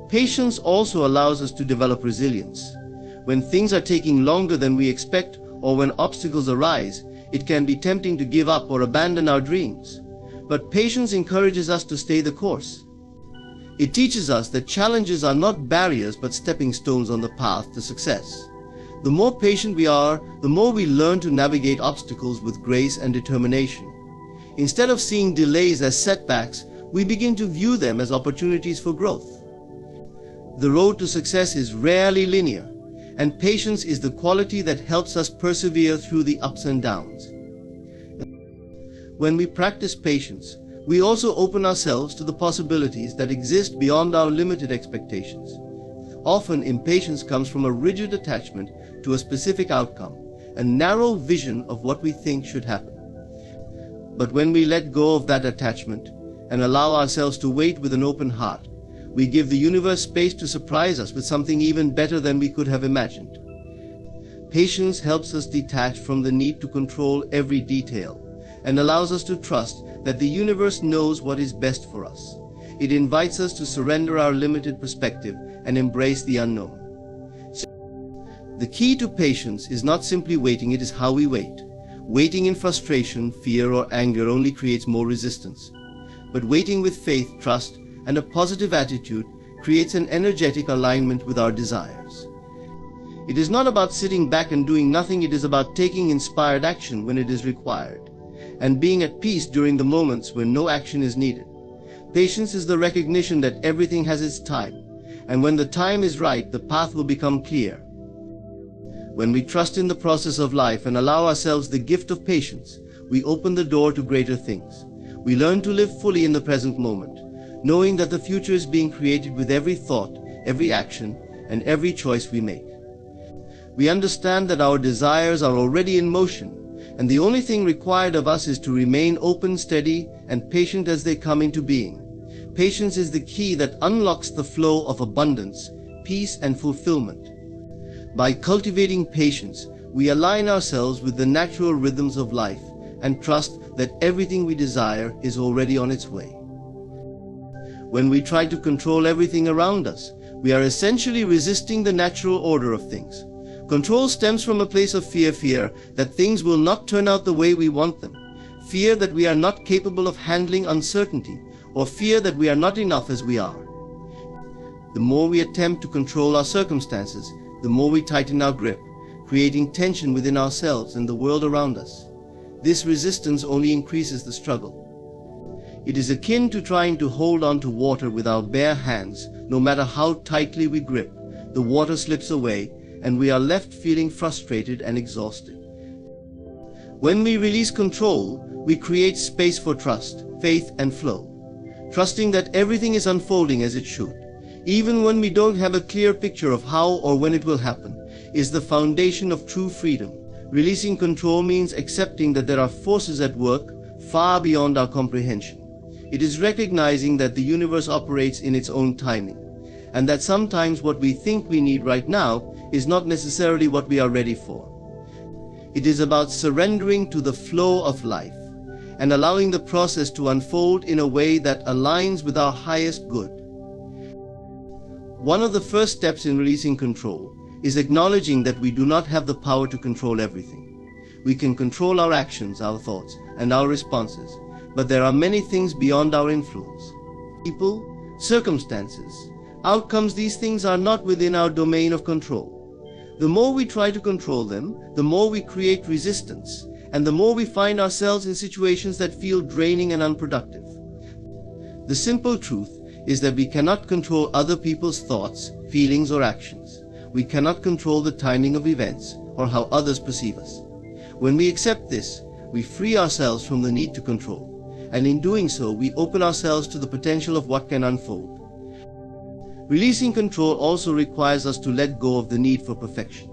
Speaker 2: Patience also allows us to develop resilience. When things are taking longer than we expect or when obstacles arise, it can be tempting to give up or abandon our dreams. But patience encourages us to stay the course. It teaches us that challenges are not barriers but stepping stones on the path to success. The more patient we are, the more we learn to navigate obstacles with grace and determination. Instead of seeing delays as setbacks, we begin to view them as opportunities for growth. The road to success is rarely linear, and patience is the quality that helps us persevere through the ups and downs. When we practice patience, we also open ourselves to the possibilities that exist beyond our limited expectations. Often, impatience comes from a rigid attachment to a specific outcome, a narrow vision of what we think should happen. But when we let go of that attachment and allow ourselves to wait with an open heart, we give the universe space to surprise us with something even better than we could have imagined. Patience helps us detach from the need to control every detail and allows us to trust that the universe knows what is best for us. It invites us to surrender our limited perspective and embrace the unknown. The key to patience is not simply waiting, it is how we wait. Waiting in frustration, fear, or anger only creates more resistance. But waiting with faith, trust, and a positive attitude creates an energetic alignment with our desires. It is not about sitting back and doing nothing, it is about taking inspired action when it is required, and being at peace during the moments when no action is needed. Patience is the recognition that everything has its time, and when the time is right, the path will become clear. When we trust in the process of life and allow ourselves the gift of patience, we open the door to greater things. We learn to live fully in the present moment, knowing that the future is being created with every thought, every action, and every choice we make. We understand that our desires are already in motion, and the only thing required of us is to remain open, steady, and patient as they come into being. Patience is the key that unlocks the flow of abundance, peace, and fulfillment. By cultivating patience, we align ourselves with the natural rhythms of life and trust that everything we desire is already on its way. When we try to control everything around us, we are essentially resisting the natural order of things. Control stems from a place of fear that things will not turn out the way we want them, fear that we are not capable of handling uncertainty, or fear that we are not enough as we are. The more we attempt to control our circumstances, the more we tighten our grip, creating tension within ourselves and the world around us. This resistance only increases the struggle. It is akin to trying to hold on to water with our bare hands. No matter how tightly we grip, the water slips away and we are left feeling frustrated and exhausted. When we release control, we create space for trust, faith, and flow, trusting that everything is unfolding as it should. Even when we don't have a clear picture of how or when it will happen, is the foundation of true freedom. Releasing control means accepting that there are forces at work far beyond our comprehension. It is recognizing that the universe operates in its own timing, and that sometimes what we think we need right now is not necessarily what we are ready for. It is about surrendering to the flow of life and allowing the process to unfold in a way that aligns with our highest good. One of the first steps in releasing control is acknowledging that we do not have the power to control everything. We can control our actions, our thoughts, and our responses, but there are many things beyond our influence. People, circumstances, outcomes, these things are not within our domain of control. The more we try to control them, the more we create resistance, and the more we find ourselves in situations that feel draining and unproductive. The simple truth is that we cannot control other people's thoughts, feelings, or actions. We cannot control the timing of events or how others perceive us. When we accept this, we free ourselves from the need to control, and in doing so, we open ourselves to the potential of what can unfold. Releasing control also requires us to let go of the need for perfection.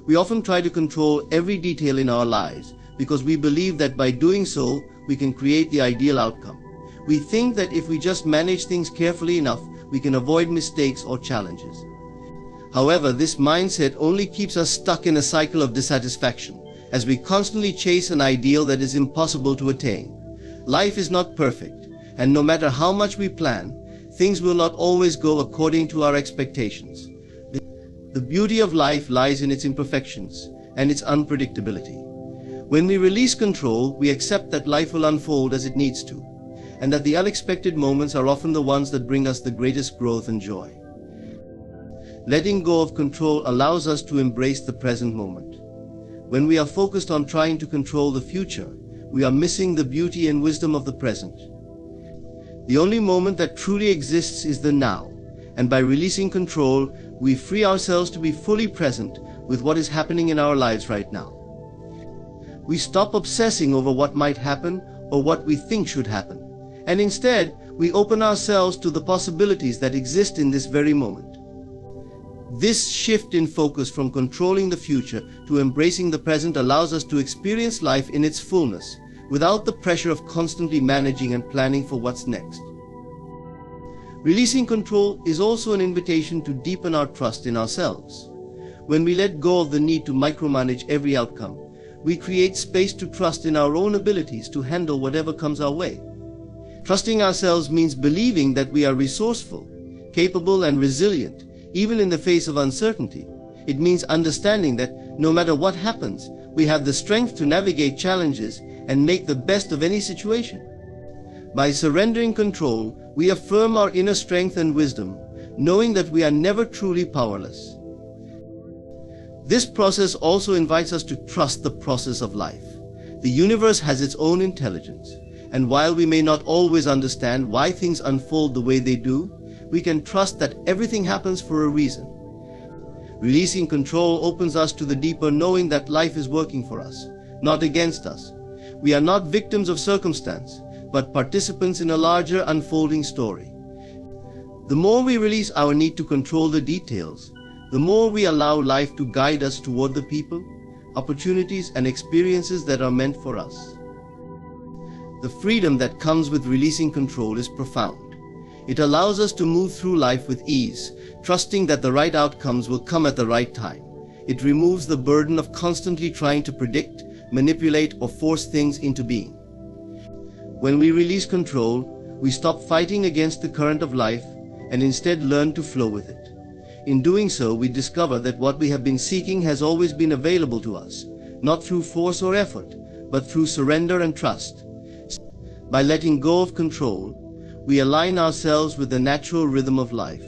Speaker 2: We often try to control every detail in our lives because we believe that by doing so, we can create the ideal outcome. We think that if we just manage things carefully enough, we can avoid mistakes or challenges. However, this mindset only keeps us stuck in a cycle of dissatisfaction, as we constantly chase an ideal that is impossible to attain. Life is not perfect, and no matter how much we plan, things will not always go according to our expectations. The beauty of life lies in its imperfections and its unpredictability. When we release control, we accept that life will unfold as it needs to, and that the unexpected moments are often the ones that bring us the greatest growth and joy. Letting go of control allows us to embrace the present moment. When we are focused on trying to control the future, we are missing the beauty and wisdom of the present. The only moment that truly exists is the now, and by releasing control, we free ourselves to be fully present with what is happening in our lives right now. We stop obsessing over what might happen or what we think should happen, and instead, we open ourselves to the possibilities that exist in this very moment. This shift in focus from controlling the future to embracing the present allows us to experience life in its fullness, without the pressure of constantly managing and planning for what's next. Releasing control is also an invitation to deepen our trust in ourselves. When we let go of the need to micromanage every outcome, we create space to trust in our own abilities to handle whatever comes our way. Trusting ourselves means believing that we are resourceful, capable, and resilient, even in the face of uncertainty. It means understanding that no matter what happens, we have the strength to navigate challenges and make the best of any situation. By surrendering control, we affirm our inner strength and wisdom, knowing that we are never truly powerless. This process also invites us to trust the process of life. The universe has its own intelligence, and while we may not always understand why things unfold the way they do, we can trust that everything happens for a reason. Releasing control opens us to the deeper knowing that life is working for us, not against us. We are not victims of circumstance, but participants in a larger unfolding story. The more we release our need to control the details, the more we allow life to guide us toward the people, opportunities, and experiences that are meant for us. The freedom that comes with releasing control is profound. It allows us to move through life with ease, trusting that the right outcomes will come at the right time. It removes the burden of constantly trying to predict, manipulate, or force things into being. When we release control, we stop fighting against the current of life and instead learn to flow with it. In doing so, we discover that what we have been seeking has always been available to us, not through force or effort, but through surrender and trust. By letting go of control, we align ourselves with the natural rhythm of life,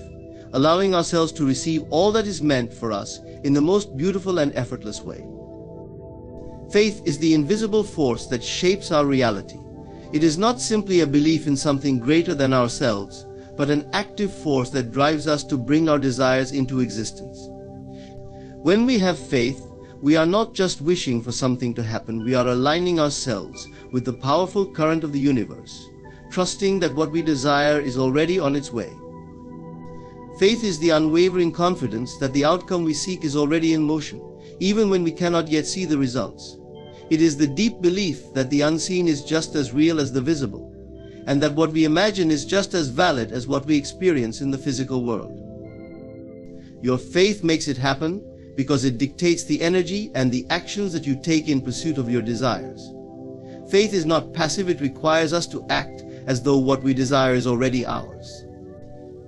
Speaker 2: allowing ourselves to receive all that is meant for us in the most beautiful and effortless way. Faith is the invisible force that shapes our reality. It is not simply a belief in something greater than ourselves, but an active force that drives us to bring our desires into existence. When we have faith, we are not just wishing for something to happen, we are aligning ourselves with the powerful current of the universe, trusting that what we desire is already on its way. Faith is the unwavering confidence that the outcome we seek is already in motion, even when we cannot yet see the results. It is the deep belief that the unseen is just as real as the visible, and that what we imagine is just as valid as what we experience in the physical world. Your faith makes it happen because it dictates the energy and the actions that you take in pursuit of your desires. Faith is not passive, it requires us to act as though what we desire is already ours.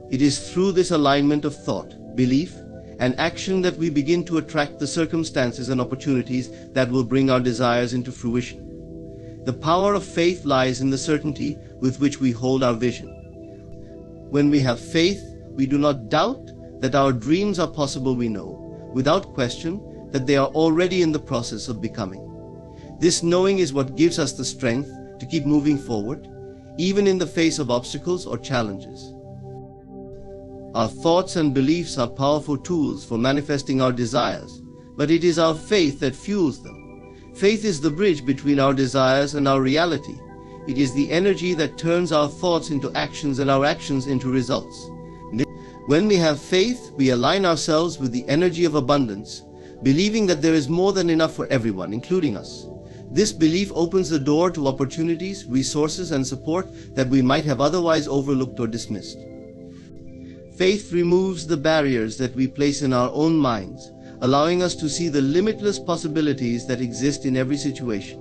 Speaker 2: It is through this alignment of thought, belief, and action that we begin to attract the circumstances and opportunities that will bring our desires into fruition. The power of faith lies in the certainty with which we hold our vision. When we have faith, we do not doubt that our dreams are possible. We know, without question, that they are already in the process of becoming. This knowing is what gives us the strength to keep moving forward, even in the face of obstacles or challenges. Our thoughts and beliefs are powerful tools for manifesting our desires, but it is our faith that fuels them. Faith is the bridge between our desires and our reality. It is the energy that turns our thoughts into actions and our actions into results. When we have faith, we align ourselves with the energy of abundance, believing that there is more than enough for everyone, including us. This belief opens the door to opportunities, resources, and support that we might have otherwise overlooked or dismissed. Faith removes the barriers that we place in our own minds, allowing us to see the limitless possibilities that exist in every situation.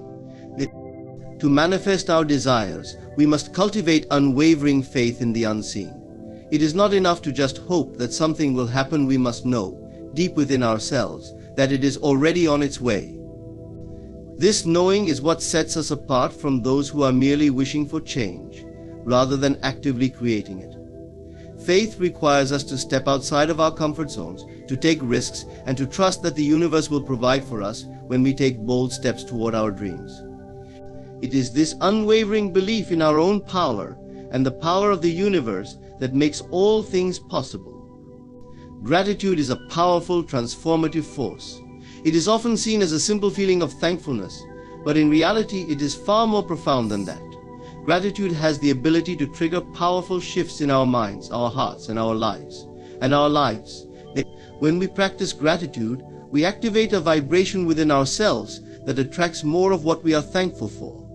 Speaker 2: To manifest our desires, we must cultivate unwavering faith in the unseen. It is not enough to just hope that something will happen. We must know, deep within ourselves, that it is already on its way. This knowing is what sets us apart from those who are merely wishing for change, rather than actively creating it. Faith requires us to step outside of our comfort zones, to take risks, and to trust that the universe will provide for us when we take bold steps toward our dreams. It is this unwavering belief in our own power and the power of the universe that makes all things possible. Gratitude is a powerful, transformative force. It is often seen as a simple feeling of thankfulness, but in reality it is far more profound than that. Gratitude has the ability to trigger powerful shifts in our minds, our hearts, and our lives. When we practice gratitude, we activate a vibration within ourselves that attracts more of what we are thankful for.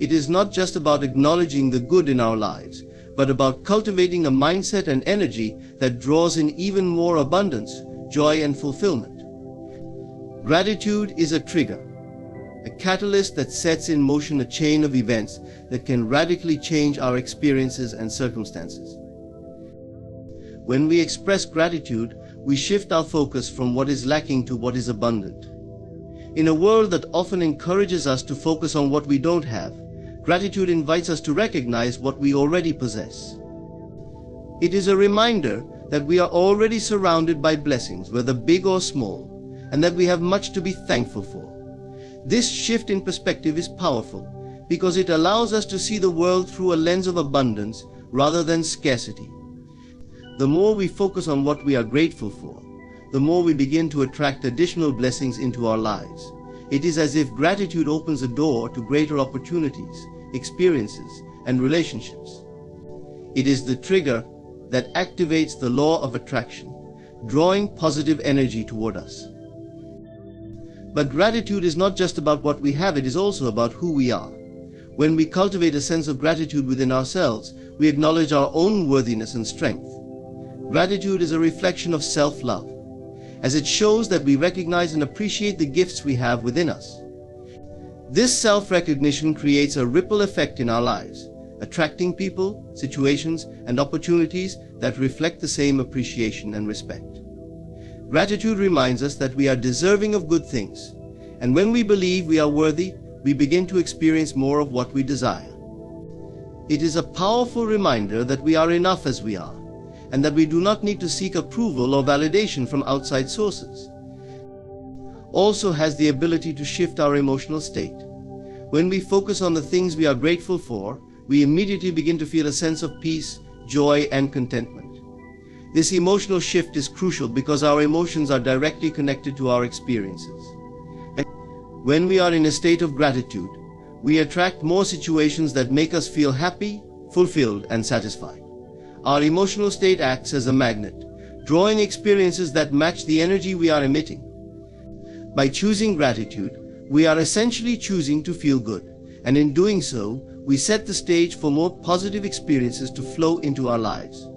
Speaker 2: It is not just about acknowledging the good in our lives, but about cultivating a mindset and energy that draws in even more abundance, joy, and fulfillment. Gratitude is a trigger, a catalyst that sets in motion a chain of events that can radically change our experiences and circumstances. When we express gratitude, we shift our focus from what is lacking to what is abundant. In a world that often encourages us to focus on what we don't have, gratitude invites us to recognize what we already possess. It is a reminder that we are already surrounded by blessings, whether big or small, and that we have much to be thankful for. This shift in perspective is powerful because it allows us to see the world through a lens of abundance rather than scarcity. The more we focus on what we are grateful for, the more we begin to attract additional blessings into our lives. It is as if gratitude opens a door to greater opportunities, experiences, and relationships. It is the trigger that activates the law of attraction, drawing positive energy toward us. But gratitude is not just about what we have, it is also about who we are. When we cultivate a sense of gratitude within ourselves, we acknowledge our own worthiness and strength. Gratitude is a reflection of self-love, as it shows that we recognize and appreciate the gifts we have within us. This self-recognition creates a ripple effect in our lives, attracting people, situations, and opportunities that reflect the same appreciation and respect. Gratitude reminds us that we are deserving of good things, and when we believe we are worthy, we begin to experience more of what we desire. It is a powerful reminder that we are enough as we are, and that we do not need to seek approval or validation from outside sources. Also has the ability to shift our emotional state. When we focus on the things we are grateful for, we immediately begin to feel a sense of peace, joy, and contentment. This emotional shift is crucial because our emotions are directly connected to our experiences. When we are in a state of gratitude, we attract more situations that make us feel happy, fulfilled, and satisfied. Our emotional state acts as a magnet, drawing experiences that match the energy we are emitting. By choosing gratitude, we are essentially choosing to feel good, and in doing so, we set the stage for more positive experiences to flow into our lives.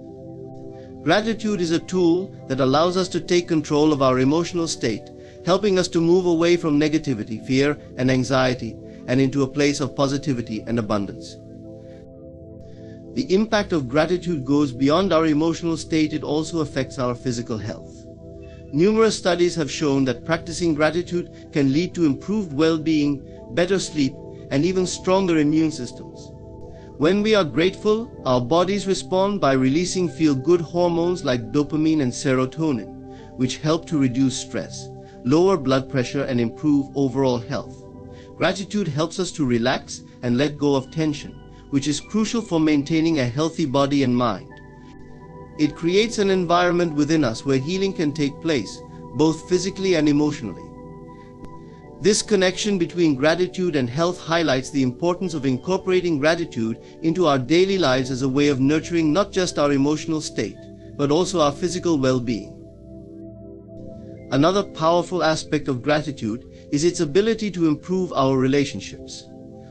Speaker 2: Gratitude is a tool that allows us to take control of our emotional state, helping us to move away from negativity, fear, and anxiety, and into a place of positivity and abundance. The impact of gratitude goes beyond our emotional state, it also affects our physical health. Numerous studies have shown that practicing gratitude can lead to improved well-being, better sleep, and even stronger immune systems. When we are grateful, our bodies respond by releasing feel-good hormones like dopamine and serotonin, which help to reduce stress, lower blood pressure, and improve overall health. Gratitude helps us to relax and let go of tension, which is crucial for maintaining a healthy body and mind. It creates an environment within us where healing can take place, both physically and emotionally. This connection between gratitude and health highlights the importance of incorporating gratitude into our daily lives as a way of nurturing not just our emotional state, but also our physical well-being. Another powerful aspect of gratitude is its ability to improve our relationships.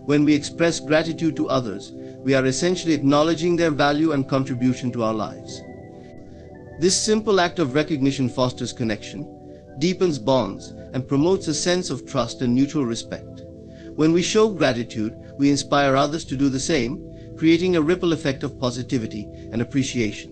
Speaker 2: When we express gratitude to others, we are essentially acknowledging their value and contribution to our lives. This simple act of recognition fosters connection, deepens bonds, and promotes a sense of trust and mutual respect. When we show gratitude, we inspire others to do the same, creating a ripple effect of positivity and appreciation.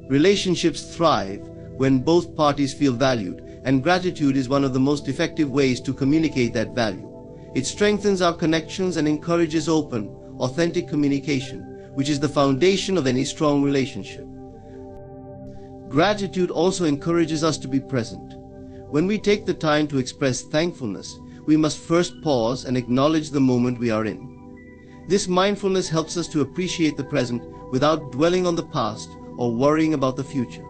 Speaker 2: Relationships thrive when both parties feel valued, and gratitude is one of the most effective ways to communicate that value. It strengthens our connections and encourages open, authentic communication, which is the foundation of any strong relationship. Gratitude also encourages us to be present. When we take the time to express thankfulness, we must first pause and acknowledge the moment we are in. This mindfulness helps us to appreciate the present without dwelling on the past or worrying about the future.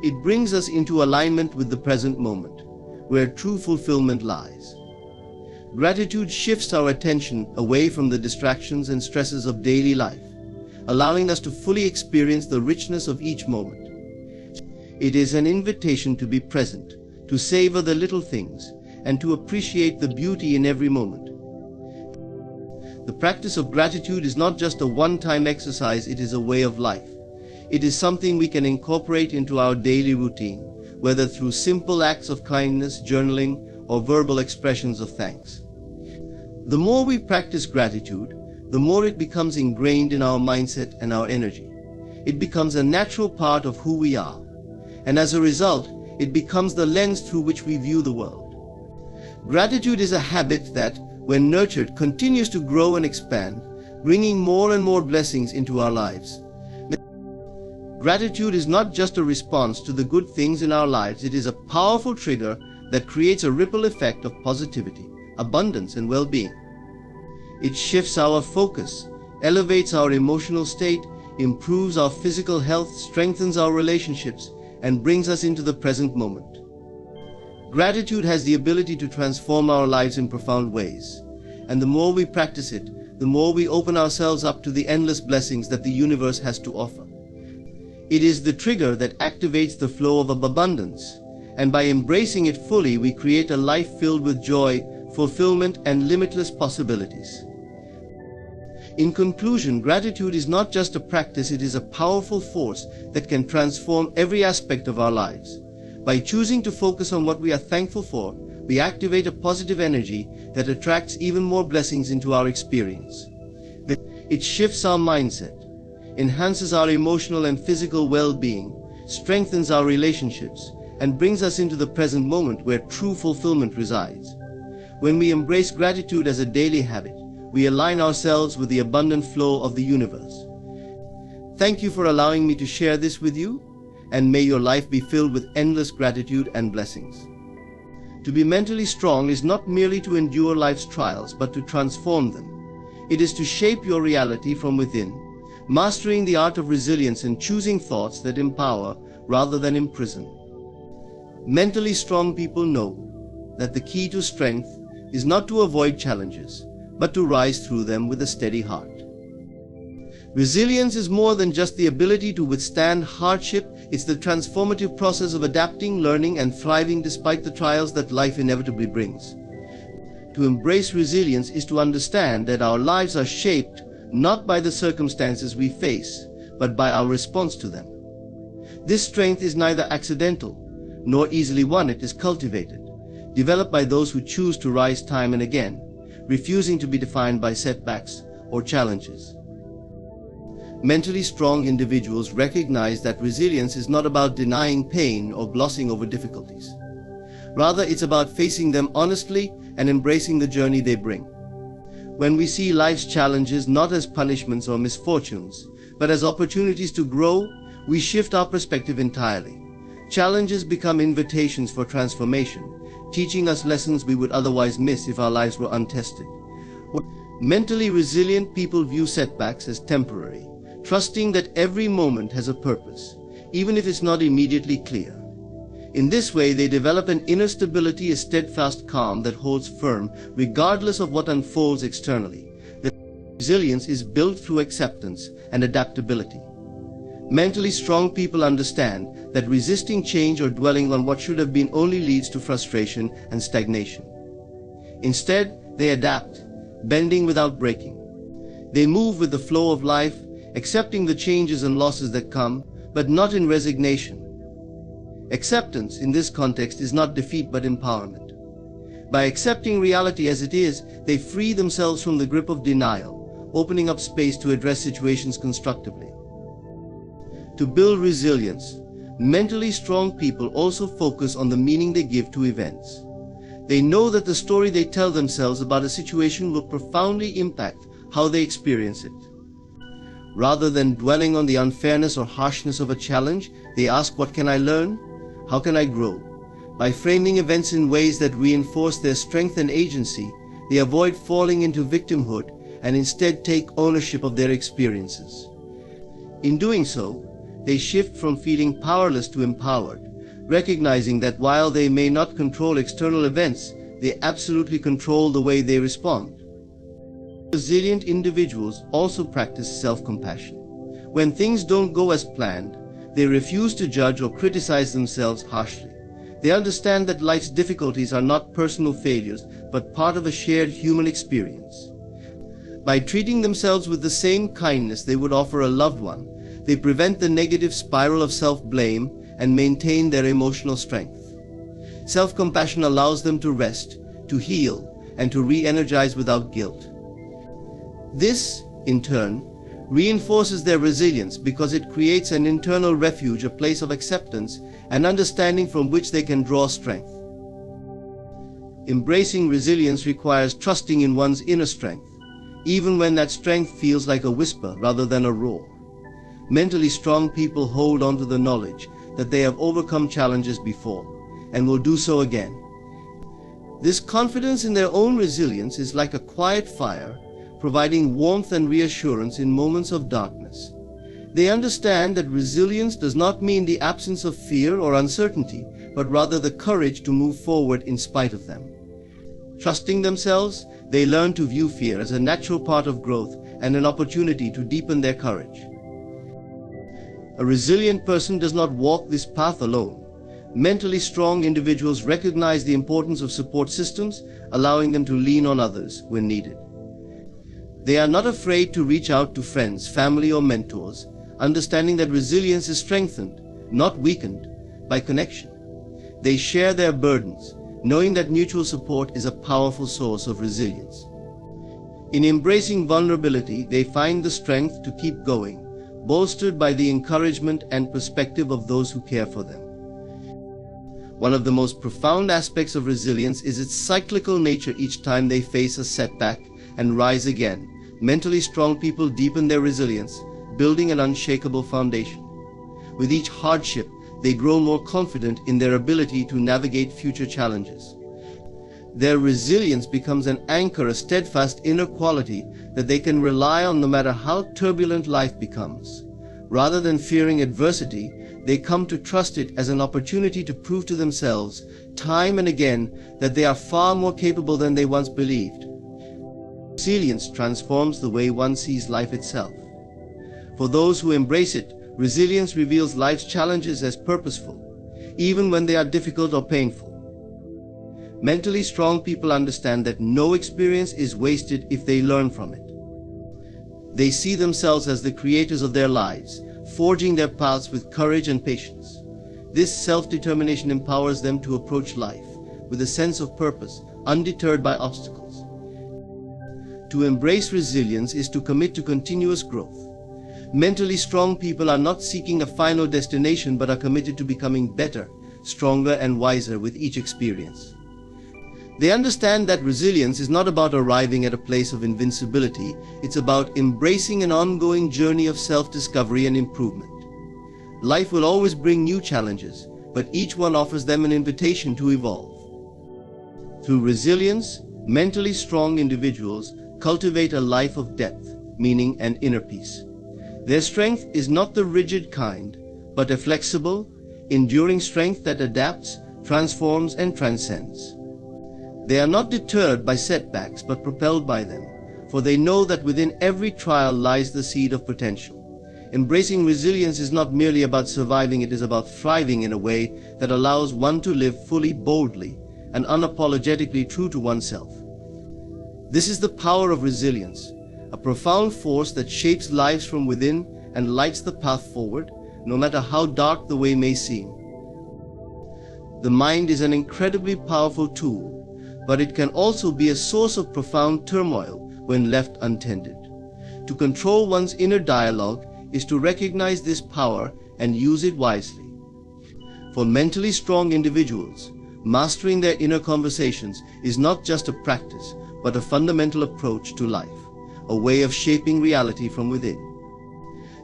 Speaker 2: It brings us into alignment with the present moment, where true fulfillment lies. Gratitude shifts our attention away from the distractions and stresses of daily life, allowing us to fully experience the richness of each moment. It is an invitation to be present, to savor the little things, and to appreciate the beauty in every moment. The practice of gratitude is not just a one-time exercise, it is a way of life. It is something we can incorporate into our daily routine, whether through simple acts of kindness, journaling, or verbal expressions of thanks. The more we practice gratitude, the more it becomes ingrained in our mindset and our energy. It becomes a natural part of who we are, and as a result, it becomes the lens through which we view the world. Gratitude is a habit that, when nurtured, continues to grow and expand, bringing more and more blessings into our lives. Gratitude is not just a response to the good things in our lives, it is a powerful trigger that creates a ripple effect of positivity, abundance, and well-being. It shifts our focus, elevates our emotional state, improves our physical health, strengthens our relationships, and brings us into the present moment. Gratitude has the ability to transform our lives in profound ways, and the more we practice it, the more we open ourselves up to the endless blessings that the universe has to offer. It is the trigger that activates the flow of abundance, and by embracing it fully, we create a life filled with joy, fulfillment, and limitless possibilities. In conclusion, gratitude is not just a practice, it is a powerful force that can transform every aspect of our lives. By choosing to focus on what we are thankful for, we activate a positive energy that attracts even more blessings into our experience. It shifts our mindset, enhances our emotional and physical well-being, strengthens our relationships, and brings us into the present moment where true fulfillment resides. When we embrace gratitude as a daily habit, we align ourselves with the abundant flow of the universe. Thank you for allowing me to share this with you, and may your life be filled with endless gratitude and blessings. To be mentally strong is not merely to endure life's trials, but to transform them. It is to shape your reality from within, mastering the art of resilience and choosing thoughts that empower rather than imprison. Mentally strong people know that the key to strength is not to avoid challenges, but to rise through them with a steady heart. Resilience is more than just the ability to withstand hardship, it's the transformative process of adapting, learning, and thriving despite the trials that life inevitably brings. To embrace resilience is to understand that our lives are shaped not by the circumstances we face, but by our response to them. This strength is neither accidental nor easily won, it is cultivated, developed by those who choose to rise time and again, refusing to be defined by setbacks or challenges. Mentally strong individuals recognize that resilience is not about denying pain or glossing over difficulties. Rather, it's about facing them honestly and embracing the journey they bring. When we see life's challenges not as punishments or misfortunes, but as opportunities to grow, we shift our perspective entirely. Challenges become invitations for transformation, teaching us lessons we would otherwise miss if our lives were untested. Mentally resilient people view setbacks as temporary, trusting that every moment has a purpose, even if it's not immediately clear. In this way, they develop an inner stability, a steadfast calm that holds firm regardless of what unfolds externally. The resilience is built through acceptance and adaptability. Mentally strong people understand that resisting change or dwelling on what should have been only leads to frustration and stagnation. Instead, they adapt, bending without breaking. They move with the flow of life, accepting the changes and losses that come, but not in resignation. Acceptance in this context is not defeat but empowerment. By accepting reality as it is, they free themselves from the grip of denial, opening up space to address situations constructively. To build resilience, mentally strong people also focus on the meaning they give to events. They know that the story they tell themselves about a situation will profoundly impact how they experience it. Rather than dwelling on the unfairness or harshness of a challenge, they ask, what can I learn? How can I grow? By framing events in ways that reinforce their strength and agency, they avoid falling into victimhood and instead take ownership of their experiences. In doing so, they shift from feeling powerless to empowered, recognizing that while they may not control external events, they absolutely control the way they respond. Resilient individuals also practice self-compassion. When things don't go as planned, they refuse to judge or criticize themselves harshly. They understand that life's difficulties are not personal failures, but part of a shared human experience. By treating themselves with the same kindness they would offer a loved one, they prevent the negative spiral of self-blame and maintain their emotional strength. Self-compassion allows them to rest, to heal, and to re-energize without guilt. This, in turn, reinforces their resilience because it creates an internal refuge, a place of acceptance and understanding from which they can draw strength. Embracing resilience requires trusting in one's inner strength, even when that strength feels like a whisper rather than a roar. Mentally strong people hold on to the knowledge that they have overcome challenges before and will do so again. This confidence in their own resilience is like a quiet fire, providing warmth and reassurance in moments of darkness. They understand that resilience does not mean the absence of fear or uncertainty, but rather the courage to move forward in spite of them. Trusting themselves, they learn to view fear as a natural part of growth and an opportunity to deepen their courage. A resilient person does not walk this path alone. Mentally strong individuals recognize the importance of support systems, allowing them to lean on others when needed. They are not afraid to reach out to friends, family, or mentors, understanding that resilience is strengthened, not weakened, by connection. They share their burdens, knowing that mutual support is a powerful source of resilience. In embracing vulnerability, they find the strength to keep going, bolstered by the encouragement and perspective of those who care for them. One of the most profound aspects of resilience is its cyclical nature. Each time they face a setback and rise again, mentally strong people deepen their resilience, building an unshakable foundation. With each hardship, they grow more confident in their ability to navigate future challenges. Their resilience becomes an anchor, a steadfast inner quality that they can rely on no matter how turbulent life becomes. Rather than fearing adversity, they come to trust it as an opportunity to prove to themselves, time and again, that they are far more capable than they once believed. Resilience transforms the way one sees life itself. For those who embrace it, resilience reveals life's challenges as purposeful, even when they are difficult or painful. Mentally strong people understand that no experience is wasted if they learn from it. They see themselves as the creators of their lives, forging their paths with courage and patience. This self-determination empowers them to approach life with a sense of purpose, undeterred by obstacles. To embrace resilience is to commit to continuous growth. Mentally strong people are not seeking a final destination, but are committed to becoming better, stronger, and wiser with each experience. They understand that resilience is not about arriving at a place of invincibility. It's about embracing an ongoing journey of self-discovery and improvement. Life will always bring new challenges, but each one offers them an invitation to evolve. Through resilience, mentally strong individuals cultivate a life of depth, meaning, and inner peace. Their strength is not the rigid kind, but a flexible, enduring strength that adapts, transforms, and transcends. They are not deterred by setbacks, but propelled by them, for they know that within every trial lies the seed of potential. Embracing resilience is not merely about surviving, it is about thriving in a way that allows one to live fully, boldly, and unapologetically true to oneself. This is the power of resilience, a profound force that shapes lives from within and lights the path forward, no matter how dark the way may seem. The mind is an incredibly powerful tool, but it can also be a source of profound turmoil when left untended. To control one's inner dialogue is to recognize this power and use it wisely. For mentally strong individuals, mastering their inner conversations is not just a practice, but a fundamental approach to life, a way of shaping reality from within.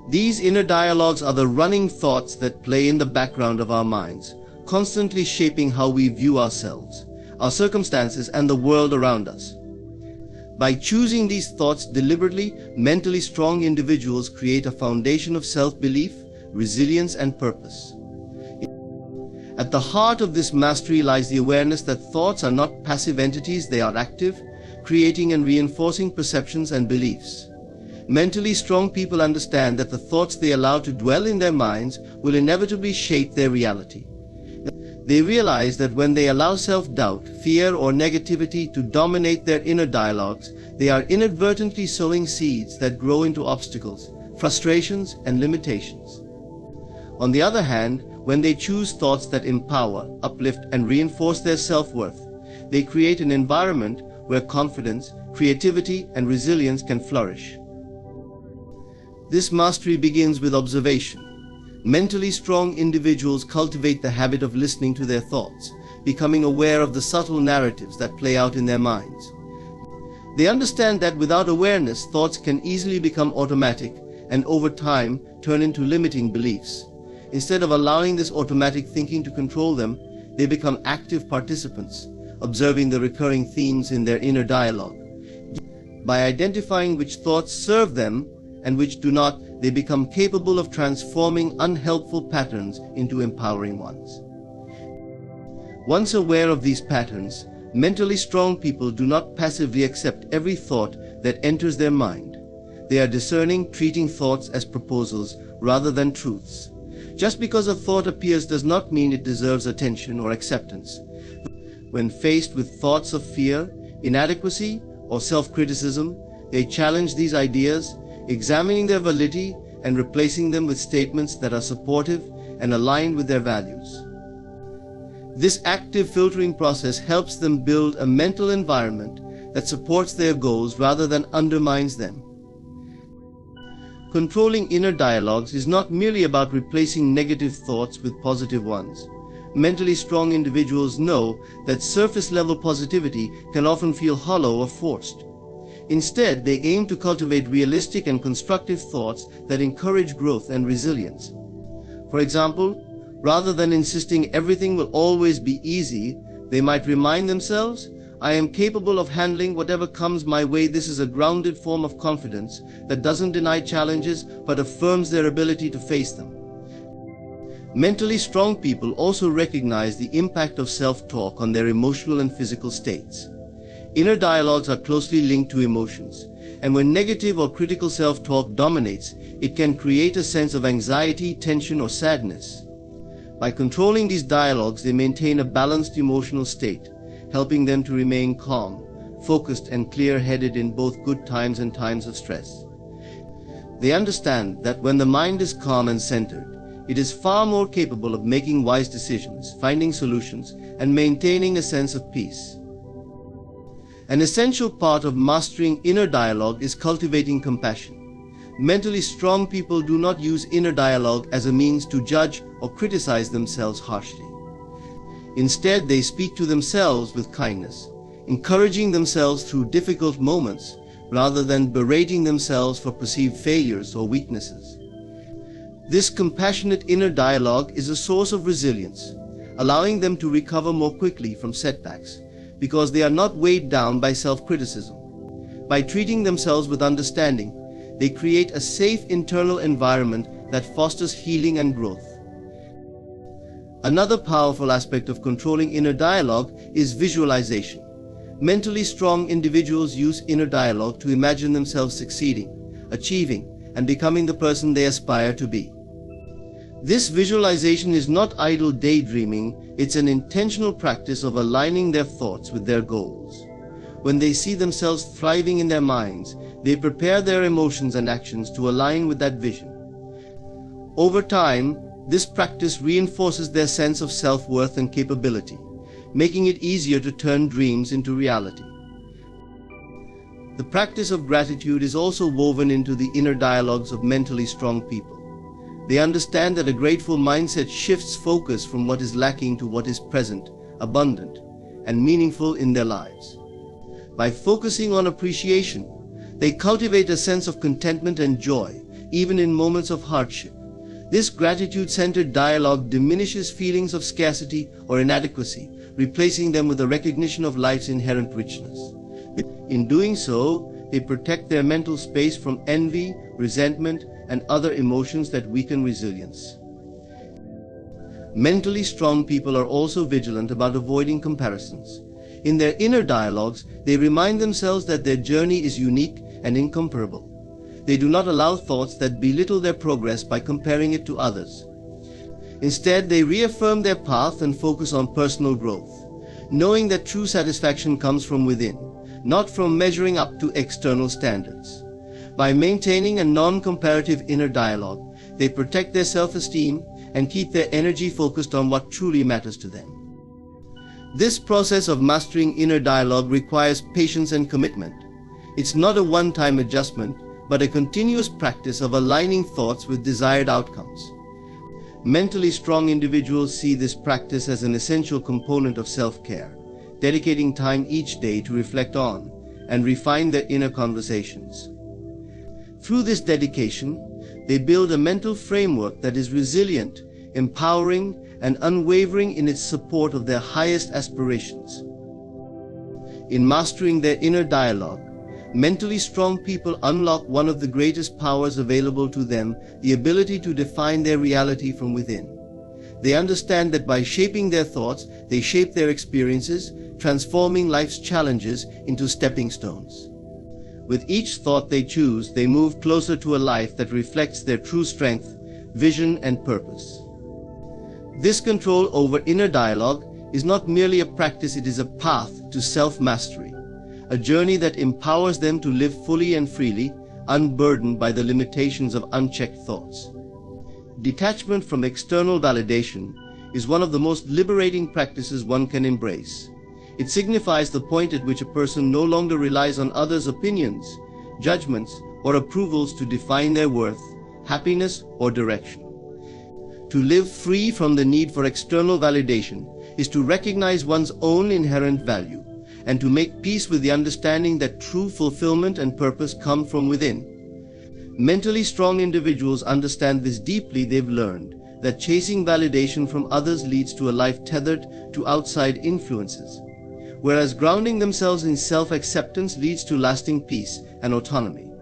Speaker 2: These inner dialogues are the running thoughts that play in the background of our minds, constantly shaping how we view ourselves, our circumstances, and the world around us. By choosing these thoughts deliberately, mentally strong individuals create a foundation of self-belief, resilience, and purpose. At the heart of this mastery lies the awareness that thoughts are not passive entities, they are active, creating and reinforcing perceptions and beliefs. Mentally strong people understand that the thoughts they allow to dwell in their minds will inevitably shape their reality. They realize that when they allow self-doubt, fear, or negativity to dominate their inner dialogues, they are inadvertently sowing seeds that grow into obstacles, frustrations, and limitations. On the other hand, when they choose thoughts that empower, uplift, and reinforce their self-worth, they create an environment where confidence, creativity, and resilience can flourish. This mastery begins with observation. Mentally strong individuals cultivate the habit of listening to their thoughts, becoming aware of the subtle narratives that play out in their minds. They understand that without awareness, thoughts can easily become automatic and over time turn into limiting beliefs. Instead of allowing this automatic thinking to control them, they become active participants, observing the recurring themes in their inner dialogue. By identifying which thoughts serve them and which do not, they become capable of transforming unhelpful patterns into empowering ones. Once aware of these patterns, mentally strong people do not passively accept every thought that enters their mind. They are discerning, treating thoughts as proposals rather than truths. Just because a thought appears does not mean it deserves attention or acceptance. When faced with thoughts of fear, inadequacy, or self-criticism, they challenge these ideas, examining their validity and replacing them with statements that are supportive and aligned with their values. This active filtering process helps them build a mental environment that supports their goals rather than undermines them. Controlling inner dialogues is not merely about replacing negative thoughts with positive ones. Mentally strong individuals know that surface-level positivity can often feel hollow or forced. Instead, they aim to cultivate realistic and constructive thoughts that encourage growth and resilience. For example, rather than insisting everything will always be easy, they might remind themselves, "I am capable of handling whatever comes my way." This is a grounded form of confidence that doesn't deny challenges but affirms their ability to face them. Mentally strong people also recognize the impact of self-talk on their emotional and physical states. Inner dialogues are closely linked to emotions, and when negative or critical self-talk dominates, it can create a sense of anxiety, tension, or sadness. By controlling these dialogues, they maintain a balanced emotional state, helping them to remain calm, focused, and clear-headed in both good times and times of stress. They understand that when the mind is calm and centered, it is far more capable of making wise decisions, finding solutions, and maintaining a sense of peace. An essential part of mastering inner dialogue is cultivating compassion. Mentally strong people do not use inner dialogue as a means to judge or criticize themselves harshly. Instead, they speak to themselves with kindness, encouraging themselves through difficult moments rather than berating themselves for perceived failures or weaknesses. This compassionate inner dialogue is a source of resilience, allowing them to recover more quickly from setbacks because they are not weighed down by self-criticism. By treating themselves with understanding, they create a safe internal environment that fosters healing and growth. Another powerful aspect of controlling inner dialogue is visualization. Mentally strong individuals use inner dialogue to imagine themselves succeeding, achieving, and becoming the person they aspire to be. This visualization is not idle daydreaming, it's an intentional practice of aligning their thoughts with their goals. When they see themselves thriving in their minds, they prepare their emotions and actions to align with that vision. Over time, this practice reinforces their sense of self-worth and capability, making it easier to turn dreams into reality. The practice of gratitude is also woven into the inner dialogues of mentally strong people. They understand that a grateful mindset shifts focus from what is lacking to what is present, abundant, and meaningful in their lives. By focusing on appreciation, they cultivate a sense of contentment and joy, even in moments of hardship. This gratitude-centered dialogue diminishes feelings of scarcity or inadequacy, replacing them with a recognition of life's inherent richness. In doing so, they protect their mental space from envy, resentment, and other emotions that weaken resilience. Mentally strong people are also vigilant about avoiding comparisons. In their inner dialogues, they remind themselves that their journey is unique and incomparable. They do not allow thoughts that belittle their progress by comparing it to others. Instead, they reaffirm their path and focus on personal growth, knowing that true satisfaction comes from within, not from measuring up to external standards. By maintaining a non-comparative inner dialogue, they protect their self-esteem and keep their energy focused on what truly matters to them. This process of mastering inner dialogue requires patience and commitment. It's not a one-time adjustment, but a continuous practice of aligning thoughts with desired outcomes. Mentally strong individuals see this practice as an essential component of self-care, dedicating time each day to reflect on and refine their inner conversations. Through this dedication, they build a mental framework that is resilient, empowering, and unwavering in its support of their highest aspirations. In mastering their inner dialogue, mentally strong people unlock one of the greatest powers available to them, the ability to define their reality from within. They understand that by shaping their thoughts, they shape their experiences, transforming life's challenges into stepping stones. With each thought they choose, they move closer to a life that reflects their true strength, vision, and purpose. This control over inner dialogue is not merely a practice, it is a path to self-mastery, a journey that empowers them to live fully and freely, unburdened by the limitations of unchecked thoughts. Detachment from external validation is one of the most liberating practices one can embrace. It signifies the point at which a person no longer relies on others' opinions, judgments, or approvals to define their worth, happiness, or direction. To live free from the need for external validation is to recognize one's own inherent value and to make peace with the understanding that true fulfillment and purpose come from within. Mentally strong individuals understand this deeply. They've learned that chasing validation from others leads to a life tethered to outside influences, whereas grounding themselves in self-acceptance leads to lasting peace and autonomy.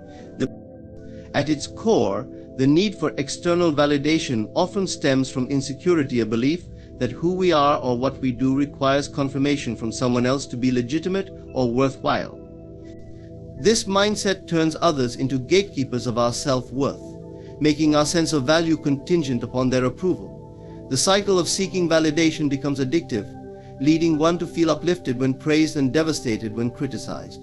Speaker 2: At its core, the need for external validation often stems from insecurity, a belief that who we are or what we do requires confirmation from someone else to be legitimate or worthwhile. This mindset turns others into gatekeepers of our self-worth, making our sense of value contingent upon their approval. The cycle of seeking validation becomes addictive, leading one to feel uplifted when praised and devastated when criticized.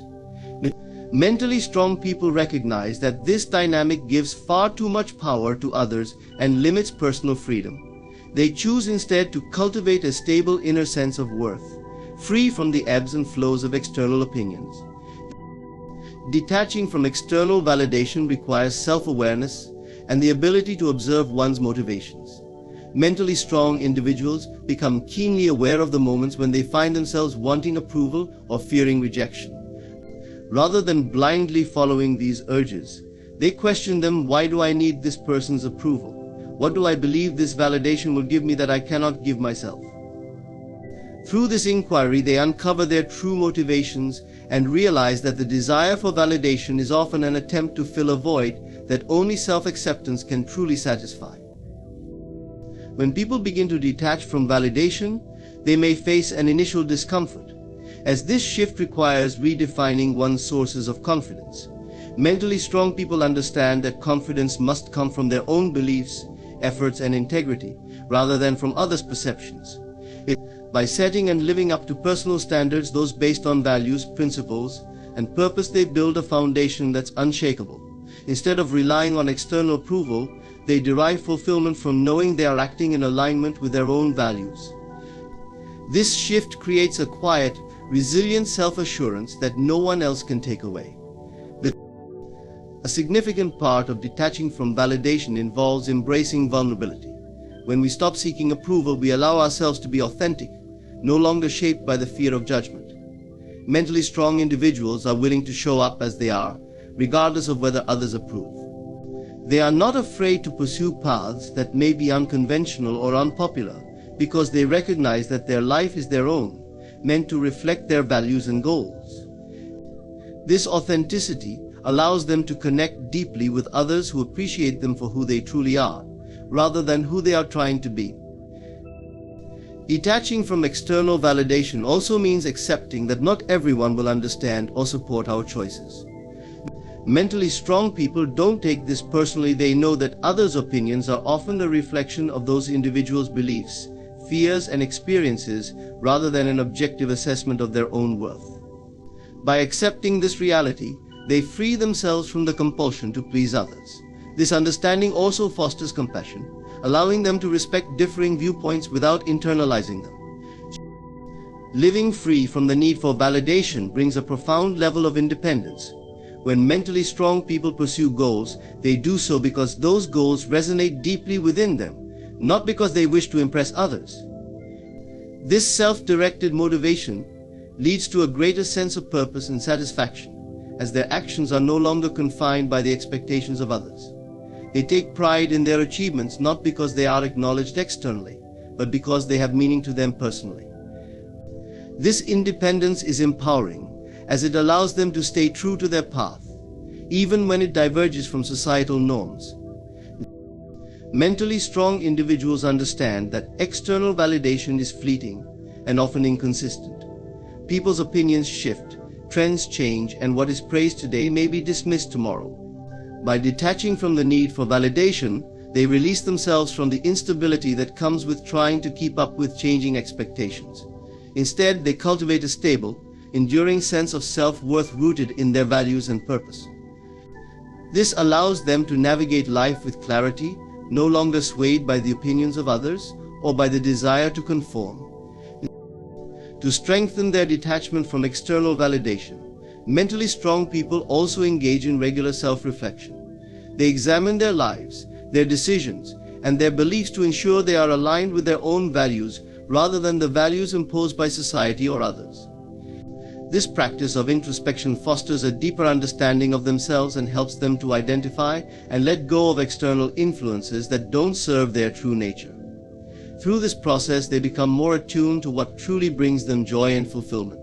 Speaker 2: Mentally strong people recognize that this dynamic gives far too much power to others and limits personal freedom. They choose instead to cultivate a stable inner sense of worth, free from the ebbs and flows of external opinions. Detaching from external validation requires self-awareness and the ability to observe one's motivations. Mentally strong individuals become keenly aware of the moments when they find themselves wanting approval or fearing rejection. Rather than blindly following these urges, they question them. Why do I need this person's approval? What do I believe this validation will give me that I cannot give myself? Through this inquiry, they uncover their true motivations and realize that the desire for validation is often an attempt to fill a void that only self-acceptance can truly satisfy. When people begin to detach from validation, they may face an initial discomfort, as this shift requires redefining one's sources of confidence. Mentally strong people understand that confidence must come from their own beliefs, efforts, and integrity, rather than from others' perceptions. By setting and living up to personal standards, those based on values, principles, and purpose, they build a foundation that's unshakable. Instead of relying on external approval, they derive fulfillment from knowing they are acting in alignment with their own values. This shift creates a quiet, resilient self-assurance that no one else can take away. A significant part of detaching from validation involves embracing vulnerability. When we stop seeking approval, we allow ourselves to be authentic, no longer shaped by the fear of judgment. Mentally strong individuals are willing to show up as they are, regardless of whether others approve. They are not afraid to pursue paths that may be unconventional or unpopular, because they recognize that their life is their own, meant to reflect their values and goals. This authenticity allows them to connect deeply with others who appreciate them for who they truly are, rather than who they are trying to be. Detaching from external validation also means accepting that not everyone will understand or support our choices. Mentally strong people don't take this personally. They know that others' opinions are often a reflection of those individuals' beliefs, fears, and experiences, rather than an objective assessment of their own worth. By accepting this reality, they free themselves from the compulsion to please others. This understanding also fosters compassion, allowing them to respect differing viewpoints without internalizing them. Living free from the need for validation brings a profound level of independence. When mentally strong people pursue goals, they do so because those goals resonate deeply within them, not because they wish to impress others. This self-directed motivation leads to a greater sense of purpose and satisfaction, as their actions are no longer confined by the expectations of others. They take pride in their achievements not because they are acknowledged externally, but because they have meaning to them personally. This independence is empowering, as it allows them to stay true to their path, even when it diverges from societal norms. Mentally strong individuals understand that external validation is fleeting and often inconsistent. People's opinions shift, trends change, and what is praised today may be dismissed tomorrow. By detaching from the need for validation, they release themselves from the instability that comes with trying to keep up with changing expectations. Instead, they cultivate a stable, enduring sense of self-worth rooted in their values and purpose. This allows them to navigate life with clarity, no longer swayed by the opinions of others or by the desire to conform. To strengthen their detachment from external validation, mentally strong people also engage in regular self-reflection. They examine their lives, their decisions, and their beliefs to ensure they are aligned with their own values rather than the values imposed by society or others. This practice of introspection fosters a deeper understanding of themselves and helps them to identify and let go of external influences that don't serve their true nature. Through this process, they become more attuned to what truly brings them joy and fulfillment.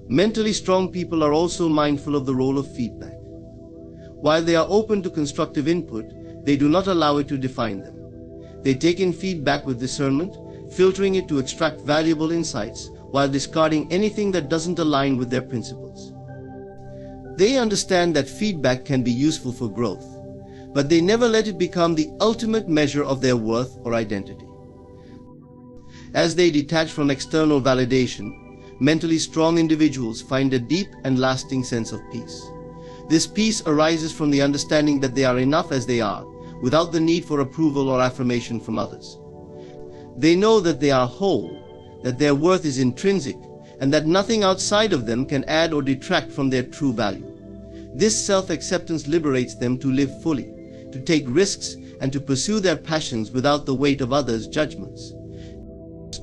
Speaker 2: Mentally strong people are also mindful of the role of feedback. While they are open to constructive input, they do not allow it to define them. They take in feedback with discernment, filtering it to extract valuable insights, while discarding anything that doesn't align with their principles. They understand that feedback can be useful for growth, but they never let it become the ultimate measure of their worth or identity. As they detach from external validation, mentally strong individuals find a deep and lasting sense of peace. This peace arises from the understanding that they are enough as they are, without the need for approval or affirmation from others. They know that they are whole, that their worth is intrinsic, and that nothing outside of them can add or detract from their true value. This self-acceptance liberates them to live fully, to take risks, and to pursue their passions without the weight of others' judgments.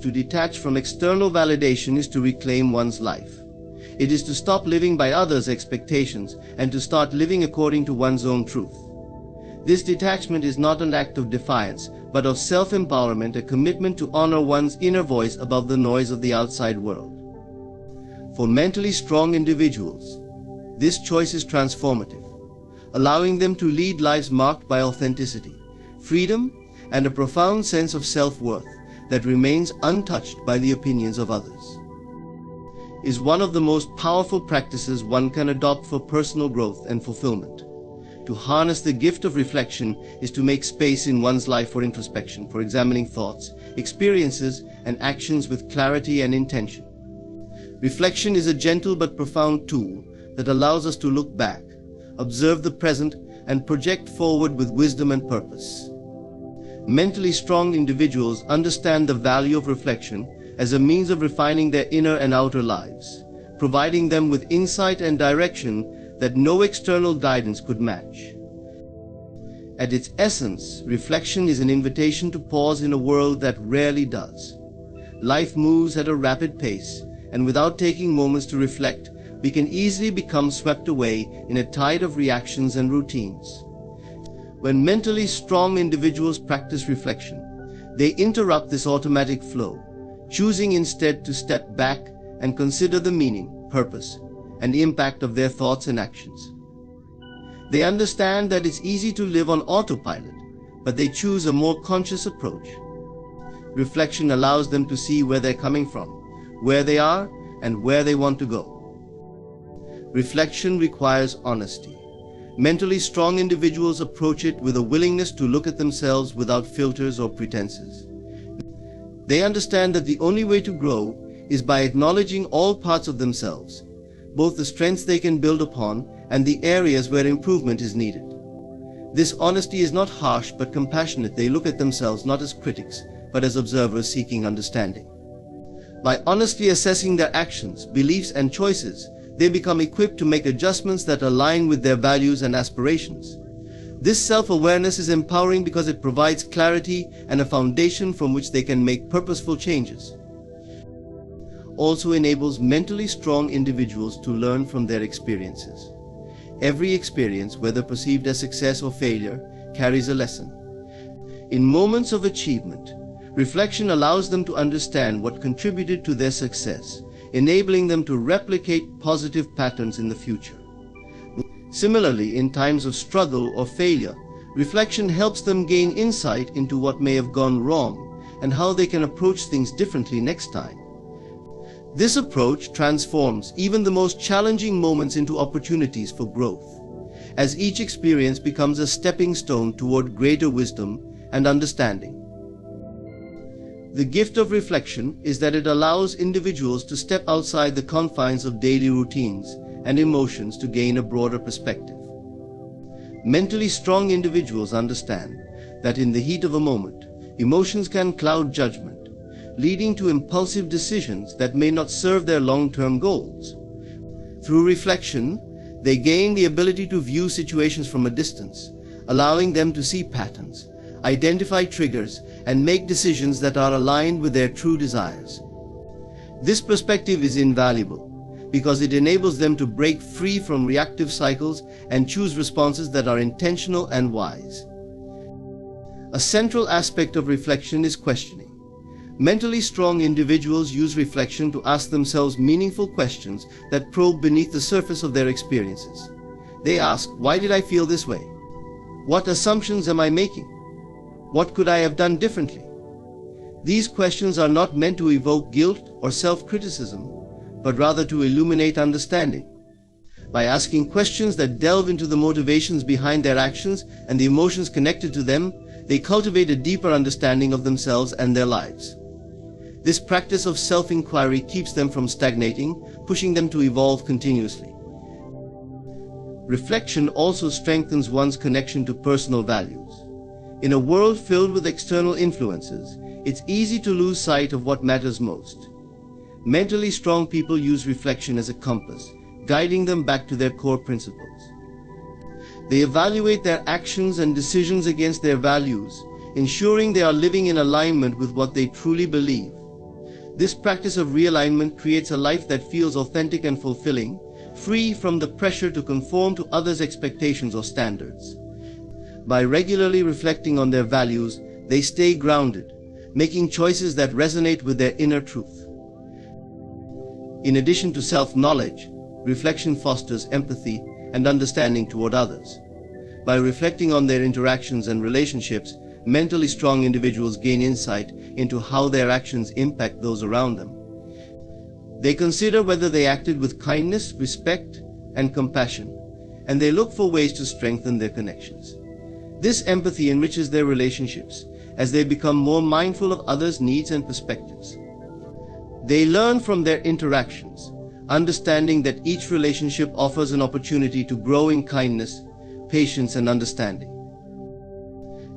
Speaker 2: To detach from external validation is to reclaim one's life. It is to stop living by others' expectations and to start living according to one's own truth. This detachment is not an act of defiance, but of self-empowerment, a commitment to honor one's inner voice above the noise of the outside world. For mentally strong individuals, this choice is transformative, allowing them to lead lives marked by authenticity, freedom, and a profound sense of self-worth that remains untouched by the opinions of others. Is one of the most powerful practices one can adopt for personal growth and fulfillment. To harness the gift of reflection is to make space in one's life for introspection, for examining thoughts, experiences, and actions with clarity and intention. Reflection is a gentle but profound tool that allows us to look back, observe the present, and project forward with wisdom and purpose. Mentally strong individuals understand the value of reflection as a means of refining their inner and outer lives, providing them with insight and direction that no external guidance could match. At its essence, reflection is an invitation to pause in a world that rarely does. life moves at a rapid pace, and without taking moments to reflect, we can easily become swept away in a tide of reactions and routines. When mentally strong individuals practice reflection, they interrupt this automatic flow, choosing instead to step back and consider the meaning, purpose, and impact of their thoughts and actions. They understand that it's easy to live on autopilot, but they choose a more conscious approach. Reflection allows them to see where they're coming from, where they are, and where they want to go. Reflection requires honesty. Mentally strong individuals approach it with a willingness to look at themselves without filters or pretenses. They understand that the only way to grow is by acknowledging all parts of themselves, both the strengths they can build upon and the areas where improvement is needed. This honesty is not harsh but compassionate. They look at themselves not as critics, but as observers seeking understanding. By honestly assessing their actions, beliefs, and choices, they become equipped to make adjustments that align with their values and aspirations. This self-awareness is empowering because it provides clarity and a foundation from which they can make purposeful changes. Also enables mentally strong individuals to learn from their experiences. Every experience, whether perceived as success or failure, carries a lesson. In moments of achievement, reflection allows them to understand what contributed to their success, enabling them to replicate positive patterns in the future. Similarly, in times of struggle or failure, reflection helps them gain insight into what may have gone wrong and how they can approach things differently next time. This approach transforms even the most challenging moments into opportunities for growth, as each experience becomes a stepping stone toward greater wisdom and understanding. The gift of reflection is that it allows individuals to step outside the confines of daily routines and emotions to gain a broader perspective. Mentally strong individuals understand that in the heat of a moment, emotions can cloud judgment, leading to impulsive decisions that may not serve their long-term goals. Through reflection, they gain the ability to view situations from a distance, allowing them to see patterns, identify triggers, and make decisions that are aligned with their true desires. This perspective is invaluable because it enables them to break free from reactive cycles and choose responses that are intentional and wise. A central aspect of reflection is questioning. Mentally strong individuals use reflection to ask themselves meaningful questions that probe beneath the surface of their experiences. They ask, why did I feel this way? What assumptions am I making? What could I have done differently? These questions are not meant to evoke guilt or self-criticism, but rather to illuminate understanding. By asking questions that delve into the motivations behind their actions and the emotions connected to them, they cultivate a deeper understanding of themselves and their lives. This practice of self-inquiry keeps them from stagnating, pushing them to evolve continuously. Reflection also strengthens one's connection to personal values. In a world filled with external influences, it's easy to lose sight of what matters most. Mentally strong people use reflection as a compass, guiding them back to their core principles. They evaluate their actions and decisions against their values, ensuring they are living in alignment with what they truly believe. This practice of realignment creates a life that feels authentic and fulfilling, free from the pressure to conform to others' expectations or standards. By regularly reflecting on their values, they stay grounded, making choices that resonate with their inner truth. In addition to self-knowledge, reflection fosters empathy and understanding toward others. By reflecting on their interactions and relationships, mentally strong individuals gain insight into how their actions impact those around them. They consider whether they acted with kindness, respect, and compassion, and they look for ways to strengthen their connections. This empathy enriches their relationships as they become more mindful of others' needs and perspectives. They learn from their interactions, understanding that each relationship offers an opportunity to grow in kindness, patience, and understanding.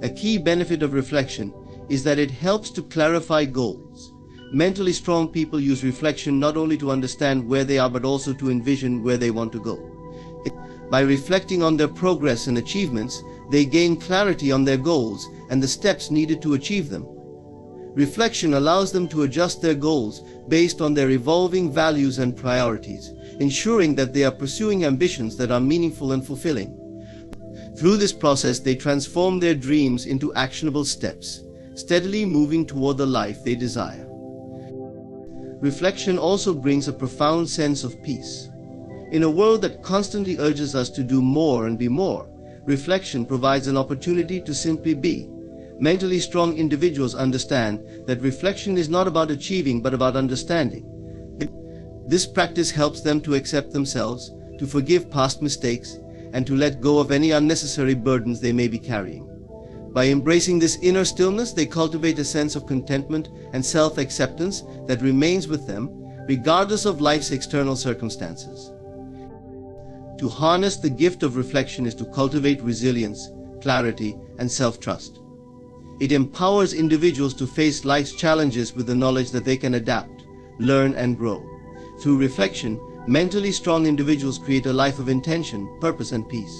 Speaker 2: A key benefit of reflection is that it helps to clarify goals. Mentally strong people use reflection not only to understand where they are but also to envision where they want to go. By reflecting on their progress and achievements, they gain clarity on their goals and the steps needed to achieve them. Reflection allows them to adjust their goals based on their evolving values and priorities, ensuring that they are pursuing ambitions that are meaningful and fulfilling. Through this process, they transform their dreams into actionable steps, steadily moving toward the life they desire. Reflection also brings a profound sense of peace. In a world that constantly urges us to do more and be more, reflection provides an opportunity to simply be. Mentally strong individuals understand that reflection is not about achieving but about understanding. This practice helps them to accept themselves, to forgive past mistakes, and to let go of any unnecessary burdens they may be carrying. By embracing this inner stillness, they cultivate a sense of contentment and self-acceptance that remains with them, regardless of life's external circumstances. To harness the gift of reflection is to cultivate resilience, clarity, and self-trust. It empowers individuals to face life's challenges with the knowledge that they can adapt, learn, and grow. Through reflection, mentally strong individuals create a life of intention, purpose, and peace.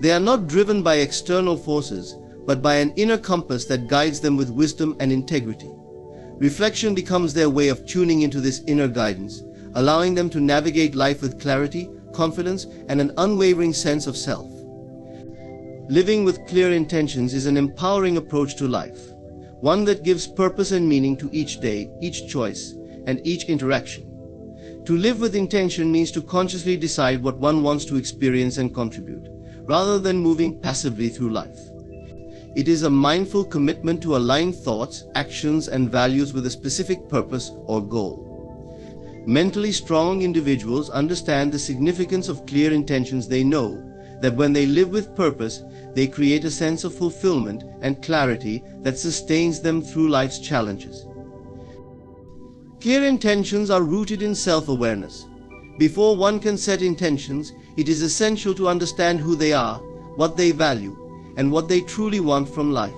Speaker 2: They are not driven by external forces, but by an inner compass that guides them with wisdom and integrity. Reflection becomes their way of tuning into this inner guidance, allowing them to navigate life with clarity, confidence, and an unwavering sense of self. Living with clear intentions is an empowering approach to life, one that gives purpose and meaning to each day, each choice, and each interaction. To live with intention means to consciously decide what one wants to experience and contribute, rather than moving passively through life. It is a mindful commitment to align thoughts, actions, and values with a specific purpose or goal. Mentally strong individuals understand the significance of clear intentions. They know that when they live with purpose, they create a sense of fulfillment and clarity that sustains them through life's challenges. Clear intentions are rooted in self-awareness. Before one can set intentions, it is essential to understand who they are, what they value, and what they truly want from life.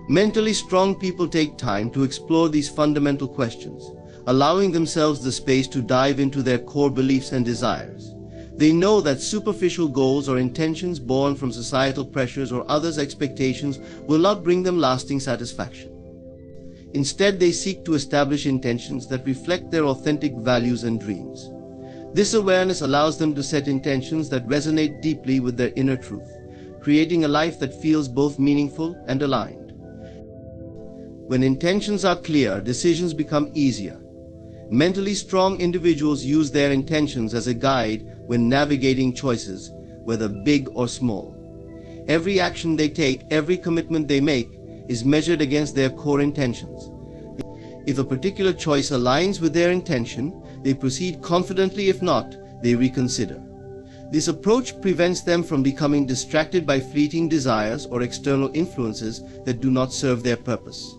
Speaker 2: Mentally strong people take time to explore these fundamental questions, allowing themselves the space to dive into their core beliefs and desires. They know that superficial goals or intentions born from societal pressures or others' expectations will not bring them lasting satisfaction. Instead, they seek to establish intentions that reflect their authentic values and dreams. This awareness allows them to set intentions that resonate deeply with their inner truth, creating a life that feels both meaningful and aligned. When intentions are clear, decisions become easier. Mentally strong individuals use their intentions as a guide when navigating choices, whether big or small. Every action they take, every commitment they make, is measured against their core intentions. If a particular choice aligns with their intention, they proceed confidently. If not, they reconsider. This approach prevents them from becoming distracted by fleeting desires or external influences that do not serve their purpose.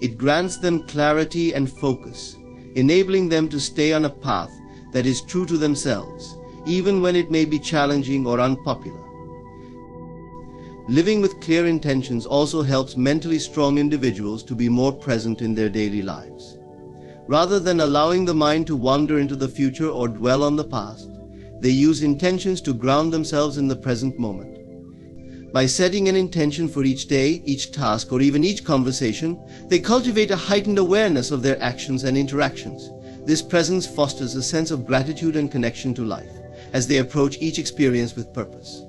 Speaker 2: It grants them clarity and focus, enabling them to stay on a path that is true to themselves, even when it may be challenging or unpopular. Living with clear intentions also helps mentally strong individuals to be more present in their daily lives. Rather than allowing the mind to wander into the future or dwell on the past, they use intentions to ground themselves in the present moment. By setting an intention for each day, each task, or even each conversation, they cultivate a heightened awareness of their actions and interactions. This presence fosters a sense of gratitude and connection to life, as they approach each experience with purpose.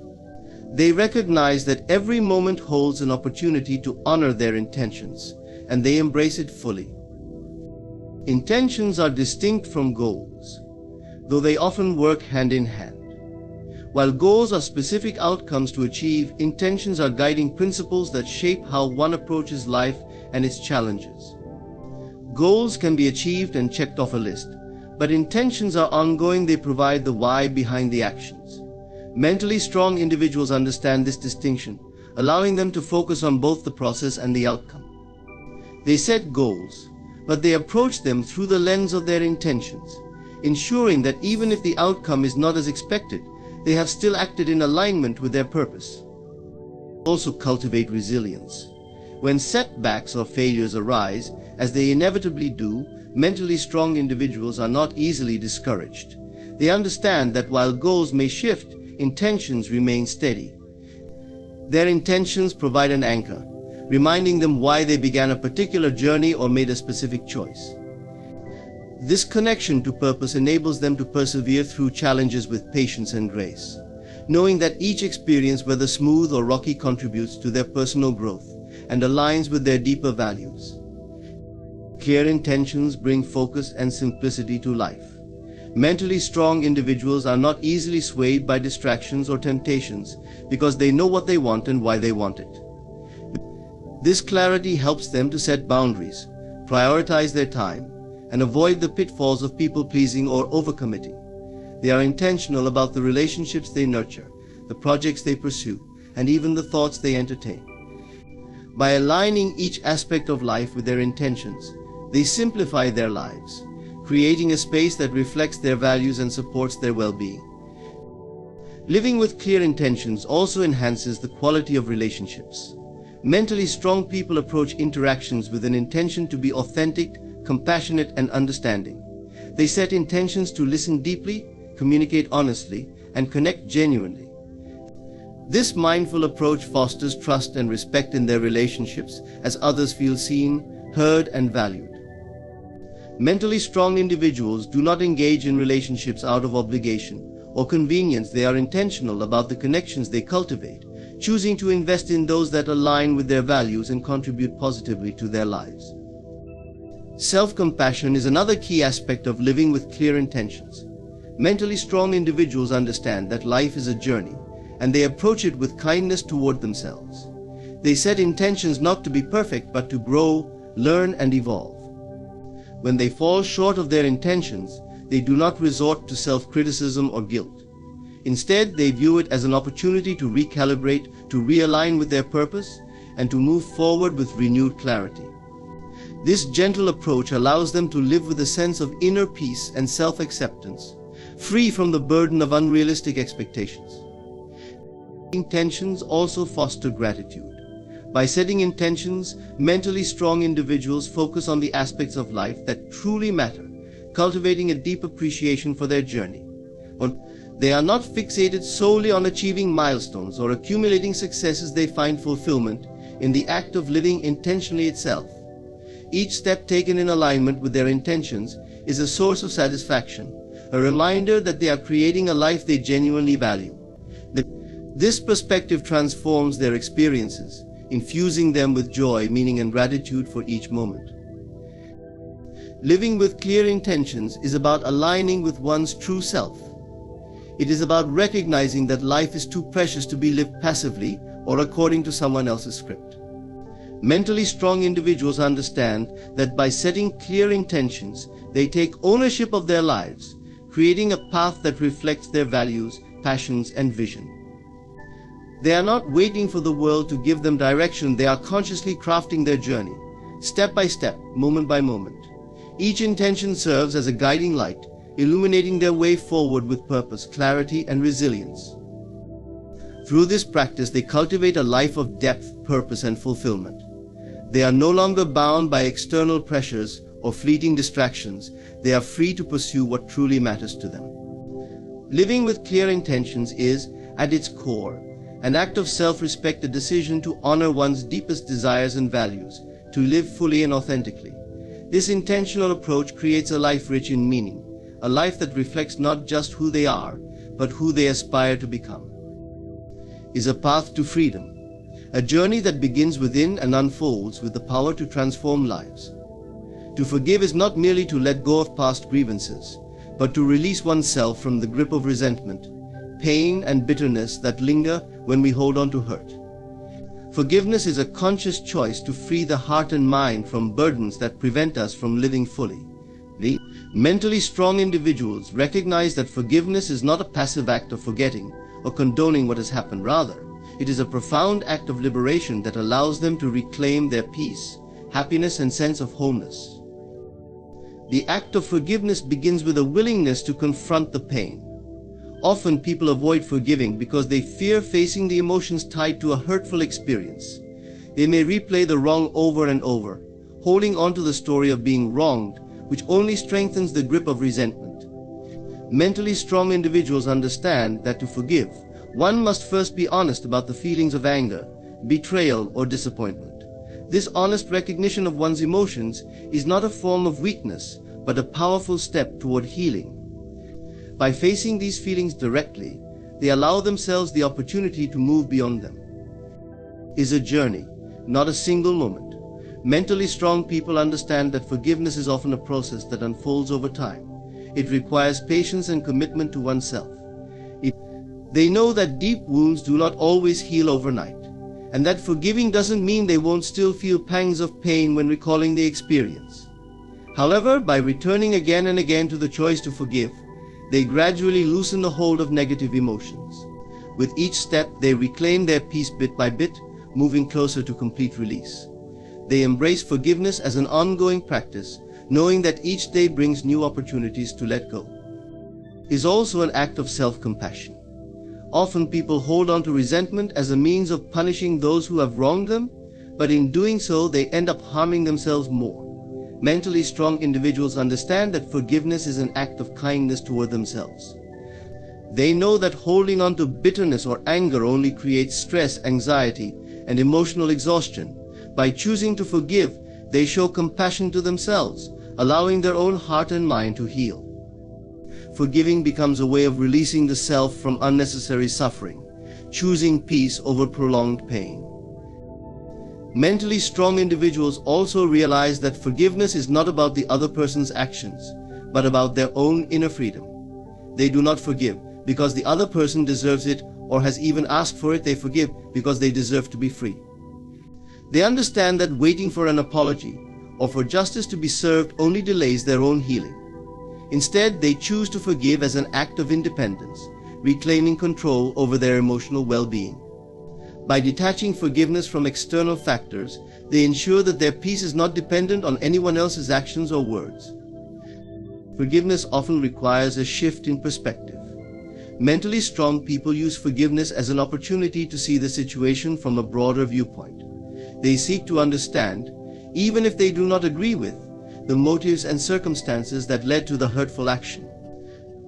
Speaker 2: They recognize that every moment holds an opportunity to honor their intentions, and they embrace it fully. Intentions are distinct from goals, though they often work hand in hand. While goals are specific outcomes to achieve, intentions are guiding principles that shape how one approaches life and its challenges. Goals can be achieved and checked off a list, but intentions are ongoing. They provide the why behind the actions. Mentally strong individuals understand this distinction, allowing them to focus on both the process and the outcome. They set goals, but they approach them through the lens of their intentions, ensuring that even if the outcome is not as expected, they have still acted in alignment with their purpose. Also cultivate resilience. When setbacks or failures arise, as they inevitably do, mentally strong individuals are not easily discouraged. They understand that while goals may shift, intentions remain steady. Their intentions provide an anchor, reminding them why they began a particular journey or made a specific choice. This connection to purpose enables them to persevere through challenges with patience and grace, knowing that each experience, whether smooth or rocky, contributes to their personal growth and aligns with their deeper values. Clear intentions bring focus and simplicity to life. Mentally strong individuals are not easily swayed by distractions or temptations because they know what they want and why they want it. This clarity helps them to set boundaries, prioritize their time, and avoid the pitfalls of people-pleasing or overcommitting. They are intentional about the relationships they nurture, the projects they pursue, and even the thoughts they entertain. By aligning each aspect of life with their intentions, they simplify their lives, creating a space that reflects their values and supports their well-being. Living with clear intentions also enhances the quality of relationships. Mentally strong people approach interactions with an intention to be authentic, compassionate, and understanding. They set intentions to listen deeply, communicate honestly, and connect genuinely. This mindful approach fosters trust and respect in their relationships as others feel seen, heard, and valued. Mentally strong individuals do not engage in relationships out of obligation or convenience. They are intentional about the connections they cultivate, choosing to invest in those that align with their values and contribute positively to their lives. Self-compassion is another key aspect of living with clear intentions. Mentally strong individuals understand that life is a journey, and they approach it with kindness toward themselves. They set intentions not to be perfect, but to grow, learn, and evolve. When they fall short of their intentions, they do not resort to self-criticism or guilt. Instead, they view it as an opportunity to recalibrate, to realign with their purpose, and to move forward with renewed clarity. This gentle approach allows them to live with a sense of inner peace and self-acceptance, free from the burden of unrealistic expectations. Intentions also foster gratitude. By setting intentions, mentally strong individuals focus on the aspects of life that truly matter, cultivating a deep appreciation for their journey. They are not fixated solely on achieving milestones or accumulating successes. They find fulfillment in the act of living intentionally itself. Each step taken in alignment with their intentions is a source of satisfaction, a reminder that they are creating a life they genuinely value. This perspective transforms their experiences, infusing them with joy, meaning, and gratitude for each moment. Living with clear intentions is about aligning with one's true self. It is about recognizing that life is too precious to be lived passively or according to someone else's script. Mentally strong individuals understand that by setting clear intentions, they take ownership of their lives, creating a path that reflects their values, passions, and vision. They are not waiting for the world to give them direction. They are consciously crafting their journey, step by step, moment by moment. Each intention serves as a guiding light, illuminating their way forward with purpose, clarity, and resilience. Through this practice, they cultivate a life of depth, purpose, and fulfillment. They are no longer bound by external pressures or fleeting distractions. They are free to pursue what truly matters to them. Living with clear intentions is, at its core, an act of self-respect, a decision to honor one's deepest desires and values, to live fully and authentically. This intentional approach creates a life rich in meaning, a life that reflects not just who they are, but who they aspire to become. Is a path to freedom, a journey that begins within and unfolds with the power to transform lives. To forgive is not merely to let go of past grievances, but to release oneself from the grip of resentment, pain, and bitterness that linger when we hold on to hurt. Forgiveness is a conscious choice to free the heart and mind from burdens that prevent us from living fully. The mentally strong individuals recognize that forgiveness is not a passive act of forgetting or condoning what has happened. Rather, it is a profound act of liberation that allows them to reclaim their peace, happiness, and sense of wholeness. The act of forgiveness begins with a willingness to confront the pain. Often people avoid forgiving because they fear facing the emotions tied to a hurtful experience. They may replay the wrong over and over, holding on to the story of being wronged, which only strengthens the grip of resentment. Mentally strong individuals understand that to forgive, one must first be honest about the feelings of anger, betrayal, or disappointment. This honest recognition of one's emotions is not a form of weakness, but a powerful step toward healing. By facing these feelings directly, they allow themselves the opportunity to move beyond them. It is a journey, not a single moment. Mentally strong people understand that forgiveness is often a process that unfolds over time. It requires patience and commitment to oneself. They know that deep wounds do not always heal overnight, and that forgiving doesn't mean they won't still feel pangs of pain when recalling the experience. However, by returning again and again to the choice to forgive, they gradually loosen the hold of negative emotions. With each step, they reclaim their peace bit by bit, moving closer to complete release. They embrace forgiveness as an ongoing practice, knowing that each day brings new opportunities to let go. It is also an act of self-compassion. Often people hold on to resentment as a means of punishing those who have wronged them, but in doing so they end up harming themselves more. Mentally strong individuals understand that forgiveness is an act of kindness toward themselves. They know that holding on to bitterness or anger only creates stress, anxiety, and emotional exhaustion. By choosing to forgive, they show compassion to themselves, allowing their own heart and mind to heal. Forgiving becomes a way of releasing the self from unnecessary suffering, choosing peace over prolonged pain. Mentally strong individuals also realize that forgiveness is not about the other person's actions, but about their own inner freedom. They do not forgive because the other person deserves it or has even asked for it. They forgive because they deserve to be free. They understand that waiting for an apology or for justice to be served only delays their own healing. Instead, they choose to forgive as an act of independence, reclaiming control over their emotional well-being. By detaching forgiveness from external factors, they ensure that their peace is not dependent on anyone else's actions or words. Forgiveness often requires a shift in perspective. Mentally strong people use forgiveness as an opportunity to see the situation from a broader viewpoint. They seek to understand, even if they do not agree with, the motives and circumstances that led to the hurtful action.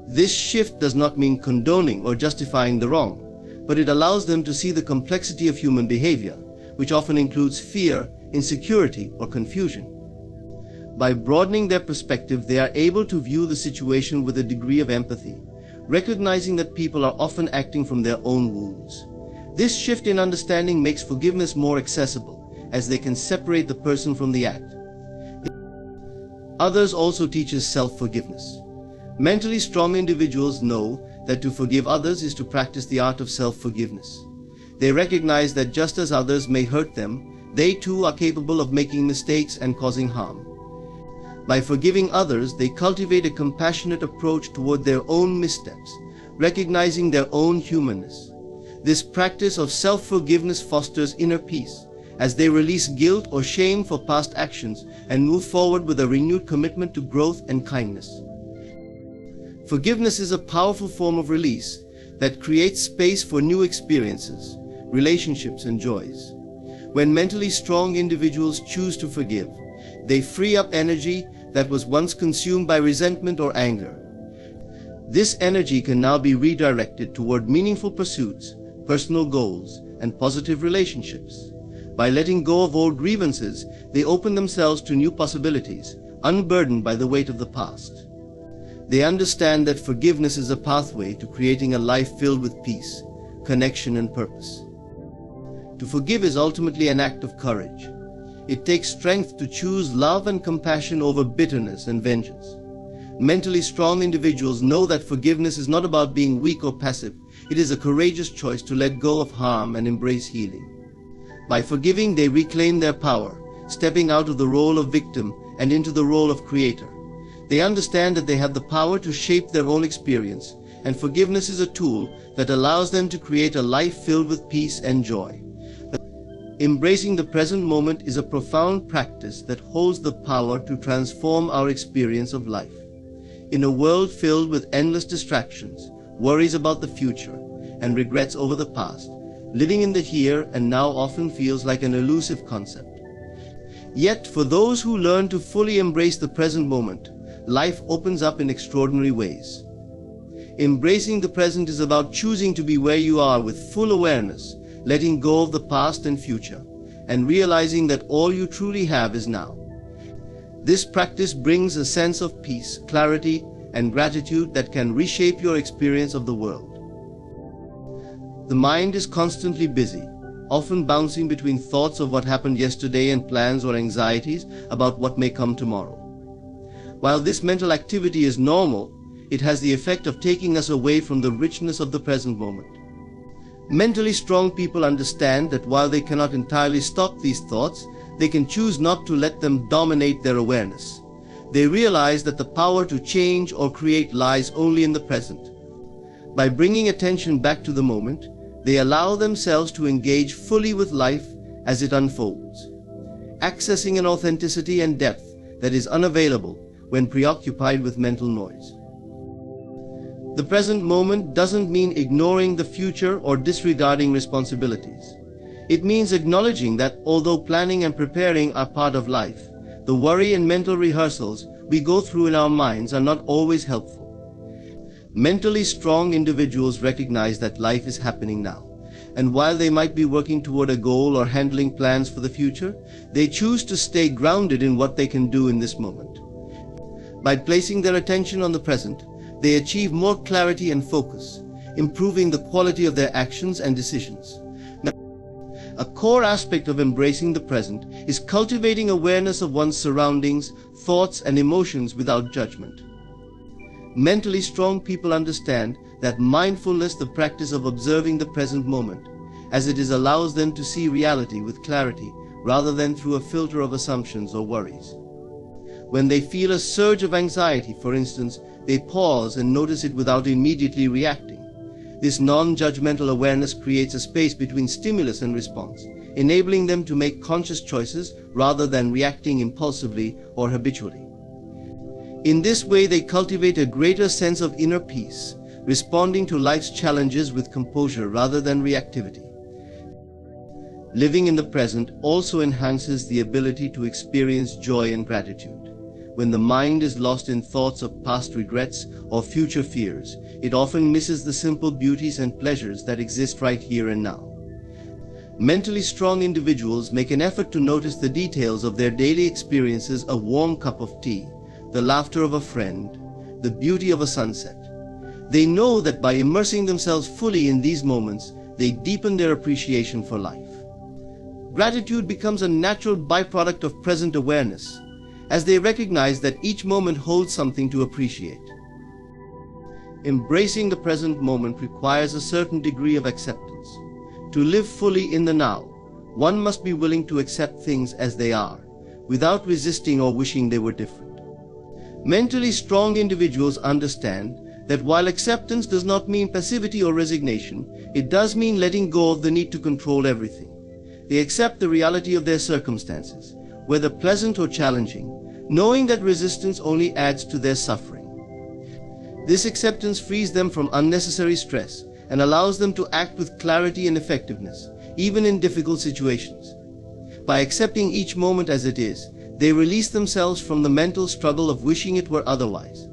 Speaker 2: This shift does not mean condoning or justifying the wrong, but it allows them to see the complexity of human behavior, which often includes fear, insecurity, or confusion. By broadening their perspective, they are able to view the situation with a degree of empathy, recognizing that people are often acting from their own wounds. This shift in understanding makes forgiveness more accessible, as they can separate the person from the act. Others also teaches self-forgiveness. Mentally strong individuals know that to forgive others is to practice the art of self-forgiveness. They recognize that just as others may hurt them, they too are capable of making mistakes and causing harm. By forgiving others, they cultivate a compassionate approach toward their own missteps, recognizing their own humanness. This practice of self-forgiveness fosters inner peace, as they release guilt or shame for past actions and move forward with a renewed commitment to growth and kindness. Forgiveness is a powerful form of release that creates space for new experiences, relationships, and joys. When mentally strong individuals choose to forgive, they free up energy that was once consumed by resentment or anger. This energy can now be redirected toward meaningful pursuits, personal goals, and positive relationships. By letting go of old grievances, they open themselves to new possibilities, unburdened by the weight of the past. They understand that forgiveness is a pathway to creating a life filled with peace, connection, and purpose. To forgive is ultimately an act of courage. It takes strength to choose love and compassion over bitterness and vengeance. Mentally strong individuals know that forgiveness is not about being weak or passive. It is a courageous choice to let go of harm and embrace healing. By forgiving, they reclaim their power, stepping out of the role of victim and into the role of creator. They understand that they have the power to shape their own experience, and forgiveness is a tool that allows them to create a life filled with peace and joy. Embracing the present moment is a profound practice that holds the power to transform our experience of life. In a world filled with endless distractions, worries about the future, and regrets over the past, living in the here and now often feels like an elusive concept. Yet, for those who learn to fully embrace the present moment, life opens up in extraordinary ways. Embracing the present is about choosing to be where you are with full awareness, letting go of the past and future, and realizing that all you truly have is now. This practice brings a sense of peace, clarity, and gratitude that can reshape your experience of the world. The mind is constantly busy, often bouncing between thoughts of what happened yesterday and plans or anxieties about what may come tomorrow. While this mental activity is normal, it has the effect of taking us away from the richness of the present moment. Mentally strong people understand that while they cannot entirely stop these thoughts, they can choose not to let them dominate their awareness. They realize that the power to change or create lies only in the present. By bringing attention back to the moment, they allow themselves to engage fully with life as it unfolds, accessing an authenticity and depth that is unavailable when preoccupied with mental noise. The present moment doesn't mean ignoring the future or disregarding responsibilities. It means acknowledging that although planning and preparing are part of life, the worry and mental rehearsals we go through in our minds are not always helpful. Mentally strong individuals recognize that life is happening now, and while they might be working toward a goal or handling plans for the future, they choose to stay grounded in what they can do in this moment. By placing their attention on the present, they achieve more clarity and focus, improving the quality of their actions and decisions. A core aspect of embracing the present is cultivating awareness of one's surroundings, thoughts, and emotions without judgment. Mentally strong people understand that mindfulness, the practice of observing the present moment, as it is, allows them to see reality with clarity rather than through a filter of assumptions or worries. When they feel a surge of anxiety, for instance, they pause and notice it without immediately reacting. This non-judgmental awareness creates a space between stimulus and response, enabling them to make conscious choices rather than reacting impulsively or habitually. In this way, they cultivate a greater sense of inner peace, responding to life's challenges with composure rather than reactivity. Living in the present also enhances the ability to experience joy and gratitude. When the mind is lost in thoughts of past regrets or future fears, it often misses the simple beauties and pleasures that exist right here and now. Mentally strong individuals make an effort to notice the details of their daily experiences: a warm cup of tea, the laughter of a friend, the beauty of a sunset. They know that by immersing themselves fully in these moments, they deepen their appreciation for life. Gratitude becomes a natural byproduct of present awareness, as they recognize that each moment holds something to appreciate. Embracing the present moment requires a certain degree of acceptance. To live fully in the now, one must be willing to accept things as they are, without resisting or wishing they were different. Mentally strong individuals understand that while acceptance does not mean passivity or resignation, it does mean letting go of the need to control everything. They accept the reality of their circumstances, whether pleasant or challenging, knowing that resistance only adds to their suffering. This acceptance frees them from unnecessary stress and allows them to act with clarity and effectiveness, even in difficult situations. By accepting each moment as it is, they release themselves from the mental struggle of wishing it were otherwise.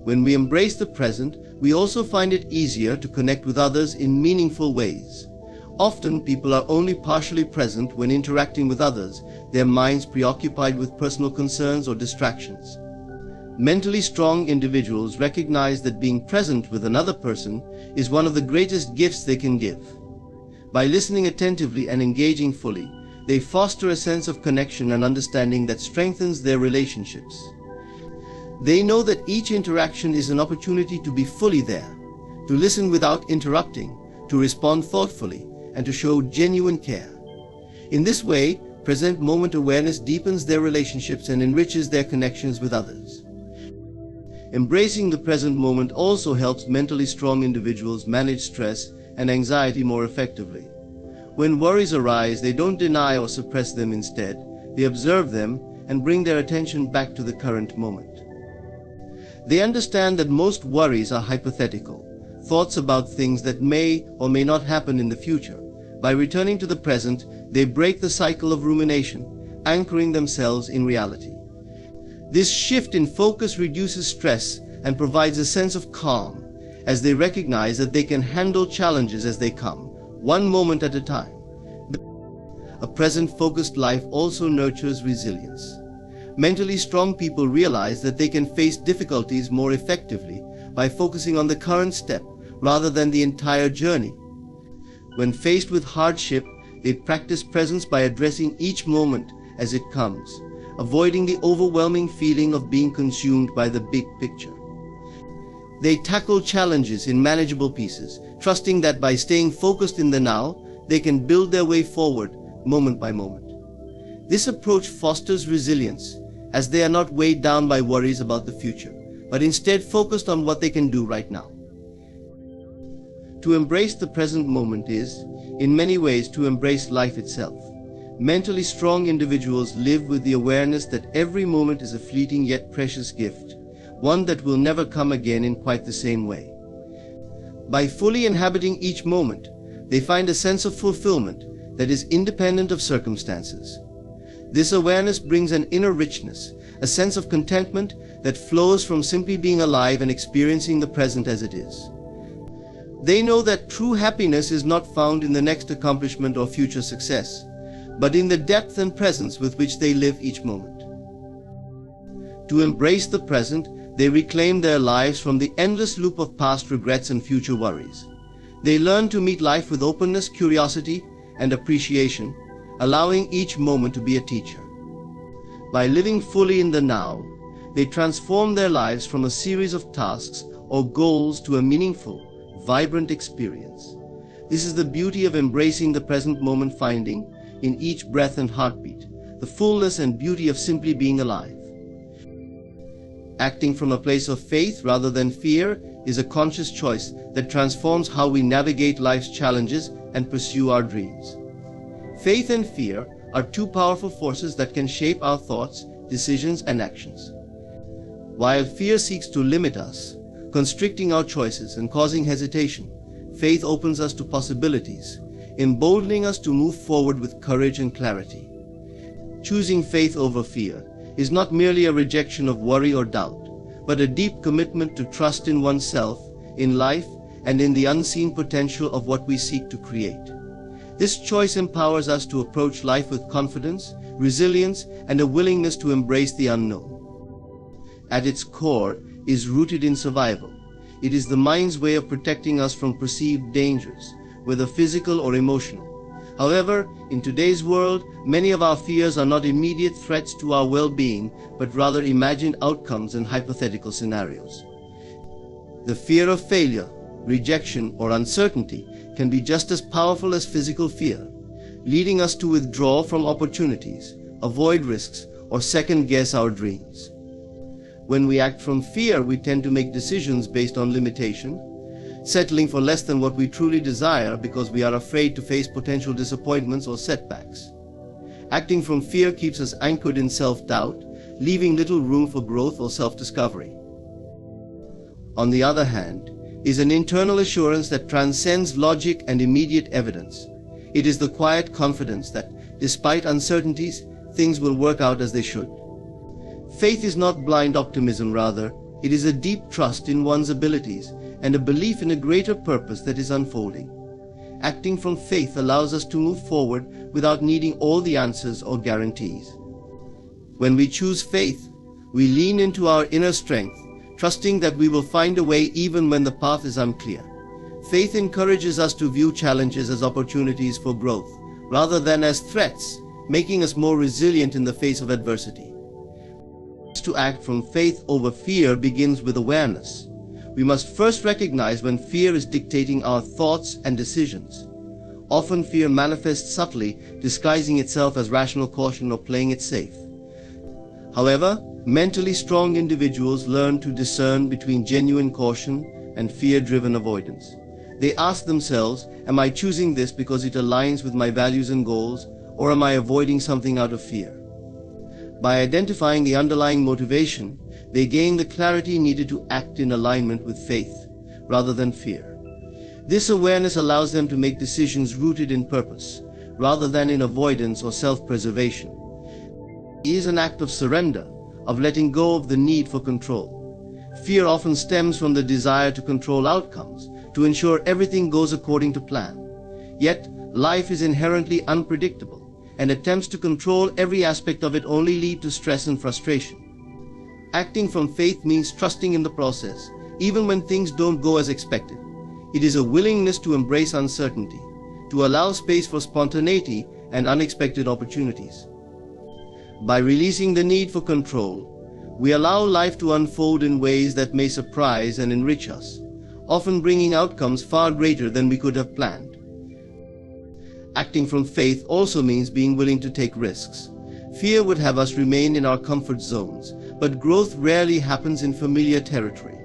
Speaker 2: When we embrace the present, we also find it easier to connect with others in meaningful ways. Often, people are only partially present when interacting with others, their minds preoccupied with personal concerns or distractions. Mentally strong individuals recognize that being present with another person is one of the greatest gifts they can give. By listening attentively and engaging fully, they foster a sense of connection and understanding that strengthens their relationships. They know that each interaction is an opportunity to be fully there, to listen without interrupting, to respond thoughtfully, and to show genuine care. In this way, present moment awareness deepens their relationships and enriches their connections with others. Embracing the present moment also helps mentally strong individuals manage stress and anxiety more effectively. When worries arise, they don't deny or suppress them. Instead, they observe them and bring their attention back to the current moment. They understand that most worries are hypothetical, thoughts about things that may or may not happen in the future. By returning to the present, they break the cycle of rumination, anchoring themselves in reality. This shift in focus reduces stress and provides a sense of calm, as they recognize that they can handle challenges as they come, one moment at a time. a present-focused life also nurtures resilience. Mentally strong people realize that they can face difficulties more effectively by focusing on the current step rather than the entire journey. When faced with hardship, they practice presence by addressing each moment as it comes, avoiding the overwhelming feeling of being consumed by the big picture. They tackle challenges in manageable pieces, trusting that by staying focused in the now, they can build their way forward moment by moment. This approach fosters resilience, as they are not weighed down by worries about the future, but instead focused on what they can do right now. To embrace the present moment is, in many ways, to embrace life itself. Mentally strong individuals live with the awareness that every moment is a fleeting yet precious gift, one that will never come again in quite the same way. By fully inhabiting each moment, they find a sense of fulfillment that is independent of circumstances. This awareness brings an inner richness, a sense of contentment that flows from simply being alive and experiencing the present as it is. They know that true happiness is not found in the next accomplishment or future success, but in the depth and presence with which they live each moment. To embrace the present, they reclaim their lives from the endless loop of past regrets and future worries. They learn to meet life with openness, curiosity, and appreciation, allowing each moment to be a teacher. By living fully in the now, they transform their lives from a series of tasks or goals to a meaningful, vibrant experience. This is the beauty of embracing the present moment, finding, in each breath and heartbeat, the fullness and beauty of simply being alive. Acting from a place of faith rather than fear is a conscious choice that transforms how we navigate life's challenges and pursue our dreams. Faith and fear are two powerful forces that can shape our thoughts, decisions, and actions. While fear seeks to limit us, constricting our choices and causing hesitation, faith opens us to possibilities, emboldening us to move forward with courage and clarity. Choosing faith over fear is not merely a rejection of worry or doubt, but a deep commitment to trust in oneself, in life, and in the unseen potential of what we seek to create. This choice empowers us to approach life with confidence, resilience, and a willingness to embrace the unknown. At its core is rooted in survival. It is the mind's way of protecting us from perceived dangers, whether physical or emotional. However, in today's world, many of our fears are not immediate threats to our well-being, but rather imagined outcomes and hypothetical scenarios. The fear of failure, rejection, or uncertainty can be just as powerful as physical fear, leading us to withdraw from opportunities, avoid risks, or second-guess our dreams. When we act from fear, we tend to make decisions based on limitation, settling for less than what we truly desire because we are afraid to face potential disappointments or setbacks. Acting from fear keeps us anchored in self-doubt, leaving little room for growth or self-discovery. On the other hand, is an internal assurance that transcends logic and immediate evidence. It is the quiet confidence that, despite uncertainties, things will work out as they should. Faith is not blind optimism, rather, it is a deep trust in one's abilities and a belief in a greater purpose that is unfolding. Acting from faith allows us to move forward without needing all the answers or guarantees. When we choose faith, we lean into our inner strength, trusting that we will find a way even when the path is unclear. Faith encourages us to view challenges as opportunities for growth, rather than as threats, making us more resilient in the face of adversity. To act from faith over fear begins with awareness. We must first recognize when fear is dictating our thoughts and decisions. Often fear manifests subtly, disguising itself as rational caution or playing it safe. However, mentally strong individuals learn to discern between genuine caution and fear-driven avoidance. They ask themselves, am I choosing this because it aligns with my values and goals, or am I avoiding something out of fear? By identifying the underlying motivation, they gain the clarity needed to act in alignment with faith, rather than fear. This awareness allows them to make decisions rooted in purpose, rather than in avoidance or self-preservation. It is an act of surrender, of letting go of the need for control. Fear often stems from the desire to control outcomes, to ensure everything goes according to plan. Yet, life is inherently unpredictable, and attempts to control every aspect of it only lead to stress and frustration. Acting from faith means trusting in the process, even when things don't go as expected. It is a willingness to embrace uncertainty, to allow space for spontaneity and unexpected opportunities. By releasing the need for control, we allow life to unfold in ways that may surprise and enrich us, often bringing outcomes far greater than we could have planned. Acting from faith also means being willing to take risks. Fear would have us remain in our comfort zones, but growth rarely happens in familiar territory.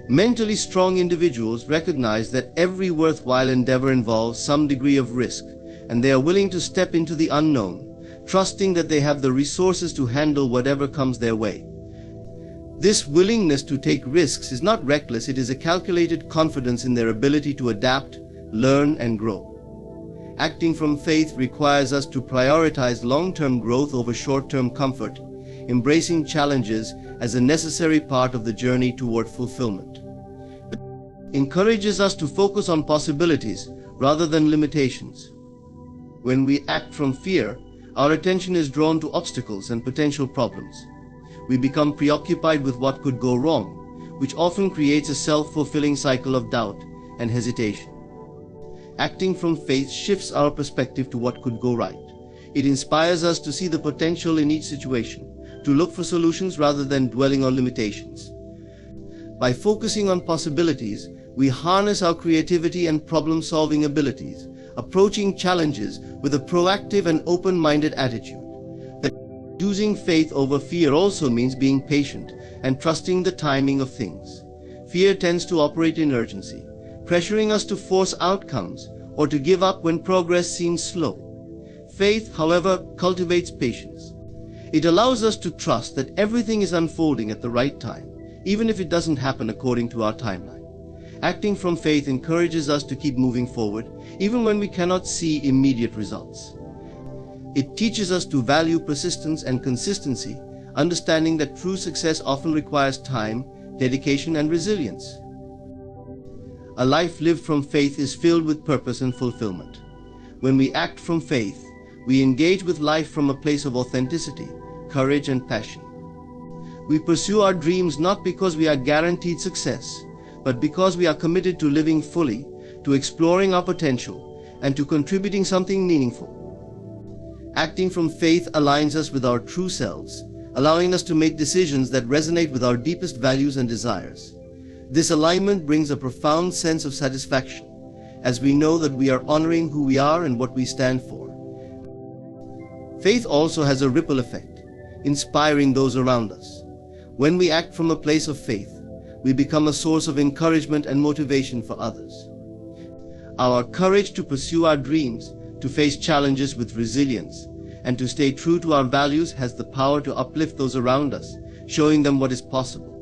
Speaker 2: Mentally strong individuals recognize that every worthwhile endeavor involves some degree of risk, and they are willing to step into the unknown, trusting that they have the resources to handle whatever comes their way. This willingness to take risks is not reckless, it is a calculated confidence in their ability to adapt, learn, and grow. Acting from faith requires us to prioritize long-term growth over short-term comfort, embracing challenges as a necessary part of the journey toward fulfillment. It encourages us to focus on possibilities rather than limitations. When we act from fear, our attention is drawn to obstacles and potential problems. We become preoccupied with what could go wrong, which often creates a self-fulfilling cycle of doubt and hesitation. Acting from faith shifts our perspective to what could go right. It inspires us to see the potential in each situation, to look for solutions rather than dwelling on limitations. By focusing on possibilities, we harness our creativity and problem-solving abilities, approaching challenges with a proactive and open-minded attitude. Choosing faith over fear also means being patient and trusting the timing of things. Fear tends to operate in urgency, pressuring us to force outcomes or to give up when progress seems slow. Faith, however, cultivates patience. It allows us to trust that everything is unfolding at the right time, even if it doesn't happen according to our timeline. Acting from faith encourages us to keep moving forward, even when we cannot see immediate results. It teaches us to value persistence and consistency, understanding that true success often requires time, dedication, and resilience. A life lived from faith is filled with purpose and fulfillment. When we act from faith, we engage with life from a place of authenticity, courage, and passion. We pursue our dreams not because we are guaranteed success, but because we are committed to living fully, to exploring our potential, and to contributing something meaningful. Acting from faith aligns us with our true selves, allowing us to make decisions that resonate with our deepest values and desires. This alignment brings a profound sense of satisfaction, as we know that we are honoring who we are and what we stand for. Faith also has a ripple effect, inspiring those around us. When we act from a place of faith, we become a source of encouragement and motivation for others. Our courage to pursue our dreams, to face challenges with resilience, and to stay true to our values has the power to uplift those around us, showing them what is possible.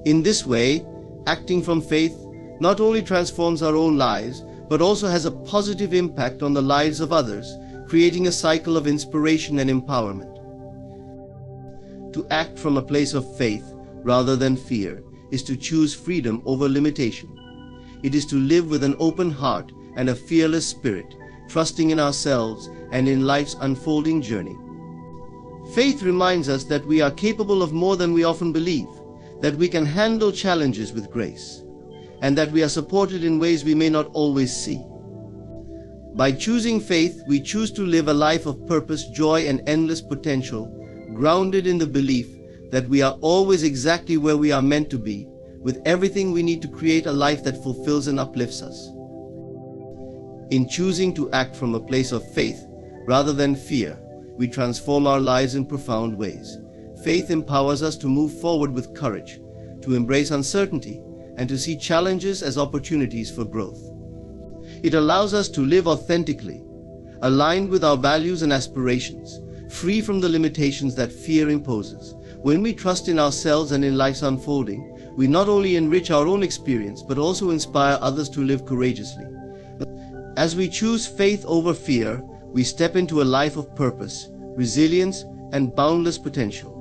Speaker 2: In this way, acting from faith not only transforms our own lives, but also has a positive impact on the lives of others, creating a cycle of inspiration and empowerment. To act from a place of faith rather than fear is to choose freedom over limitation. It is to live with an open heart and a fearless spirit, trusting in ourselves and in life's unfolding journey. Faith reminds us that we are capable of more than we often believe, that we can handle challenges with grace, and that we are supported in ways we may not always see. By choosing faith, we choose to live a life of purpose, joy, and endless potential, grounded in the belief that we are always exactly where we are meant to be, with everything we need to create a life that fulfills and uplifts us. In choosing to act from a place of faith rather than fear, we transform our lives in profound ways. Faith empowers us to move forward with courage, to embrace uncertainty, and to see challenges as opportunities for growth. It allows us to live authentically, aligned with our values and aspirations, free from the limitations that fear imposes. When we trust in ourselves and in life's unfolding, we not only enrich our own experience, but also inspire others to live courageously. As we choose faith over fear, we step into a life of purpose, resilience, and boundless potential.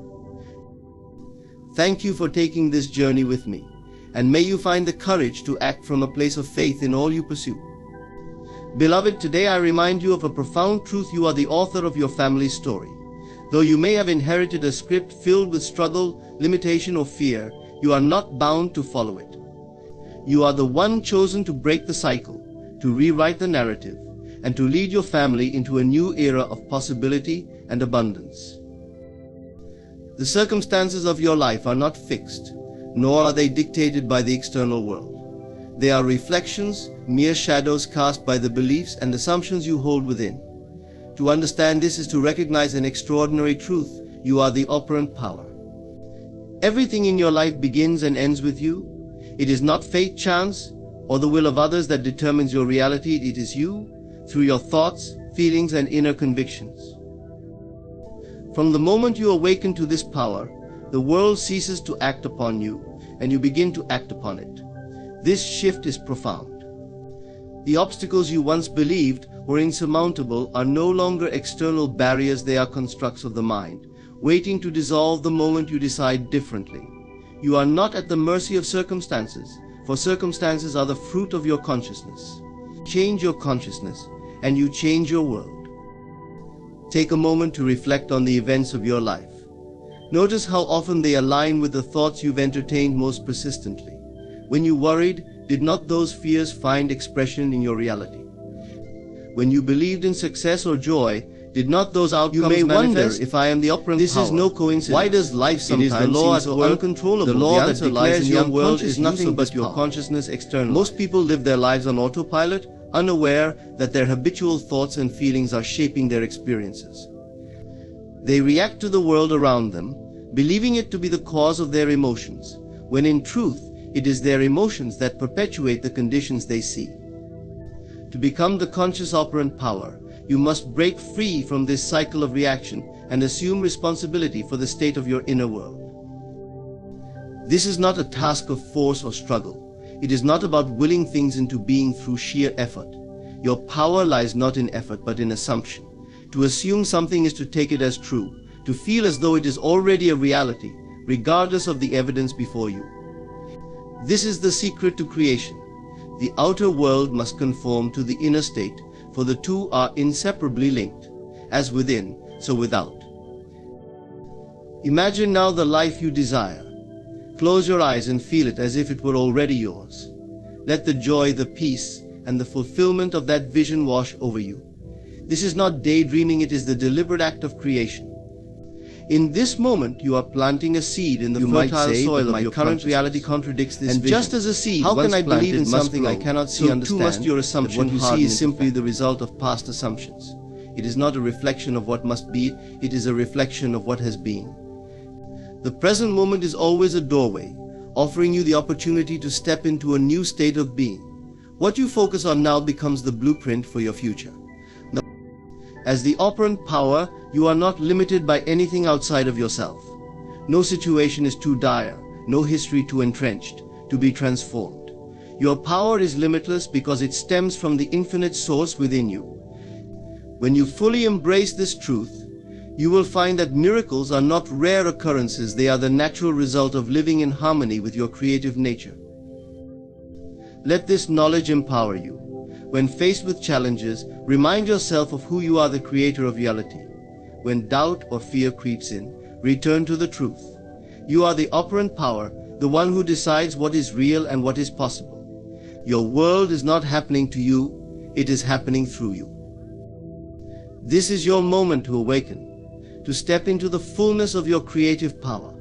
Speaker 2: Thank you for taking this journey with me, and may you find the courage to act from a place of faith in all you pursue. Beloved, today I remind you of a profound truth: you are the author of your family's story. Though you may have inherited a script filled with struggle, limitation, or fear, you are not bound to follow it. You are the one chosen to break the cycle, to rewrite the narrative, and to lead your family into a new era of possibility and abundance. The circumstances of your life are not fixed, nor are they dictated by the external world. They are reflections, mere shadows cast by the beliefs and assumptions you hold within. To understand this is to recognize an extraordinary truth: you are the operant power. Everything in your life begins and ends with you. It is not fate, chance, or the will of others that determines your reality. It is you, through your thoughts, feelings, and inner convictions. From the moment you awaken to this power, the world ceases to act upon you, and you begin to act upon it. This shift is profound. The obstacles you once believed were insurmountable are no longer external barriers. They are constructs of the mind, waiting to dissolve the moment you decide differently. You are not at the mercy of circumstances, for circumstances are the fruit of your consciousness. Change your consciousness, and you change your world. Take a moment to reflect on the events of your life. Notice how often they align with the thoughts you've entertained most persistently. When you worried, did not those fears find expression in your reality? When you believed in success or joy, did not those outcomes manifest? You may wonder, if I am the operant power, this is no coincidence. Why does life sometimes seem so uncontrollable? The law that declares your world is nothing but your consciousness external. Most people live their lives on autopilot, unaware that their habitual thoughts and feelings are shaping their experiences. They react to the world around them, believing it to be the cause of their emotions, when in truth, it is their emotions that perpetuate the conditions they see. To become the conscious operant power, you must break free from this cycle of reaction and assume responsibility for the state of your inner world. This is not a task of force or struggle. It is not about willing things into being through sheer effort. Your power lies not in effort but in assumption. To assume something is to take it as true, to feel as though it is already a reality, regardless of the evidence before you. This is the secret to creation. The outer world must conform to the inner state, for the two are inseparably linked. As within, so without. Imagine now the life you desire. Close your eyes and feel it as if it were already yours. Let the joy, the peace, and the fulfillment of that vision wash over you. This is not daydreaming, it is the deliberate act of creation. In this moment, you are planting a seed in the fertile soil of your current reality contradicts this vision. And just as a seed, how can I believe in something I cannot see, understand? So too must your assumption. What you see is simply the result of past assumptions. It is not a reflection of what must be, it is a reflection of what has been. The present moment is always a doorway, offering you the opportunity to step into a new state of being. What you focus on now becomes the blueprint for your future. As the operant power, you are not limited by anything outside of yourself. No situation is too dire, no history too entrenched, to be transformed. Your power is limitless because it stems from the infinite source within you. When you fully embrace this truth, you will find that miracles are not rare occurrences, they are the natural result of living in harmony with your creative nature. Let this knowledge empower you. When faced with challenges, remind yourself of who you are, the creator of reality. When doubt or fear creeps in, return to the truth. You are the operant power, the one who decides what is real and what is possible. Your world is not happening to you, it is happening through you. This is your moment to awaken, to step into the fullness of your creative power.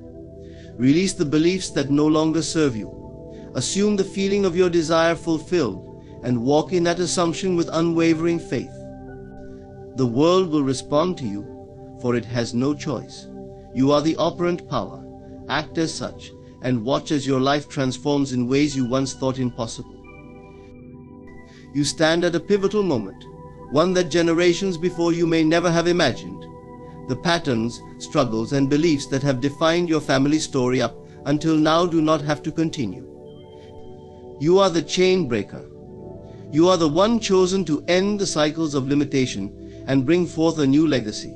Speaker 2: Release the beliefs that no longer serve you. Assume the feeling of your desire fulfilled, and walk in that assumption with unwavering faith. The world will respond to you, for it has no choice. You are the operant power. Act as such, and watch as your life transforms in ways you once thought impossible. You stand at a pivotal moment, one that generations before you may never have imagined. The patterns, struggles, and beliefs that have defined your family story up until now do not have to continue. You are the chain breaker. You are the one chosen to end the cycles of limitation and bring forth a new legacy.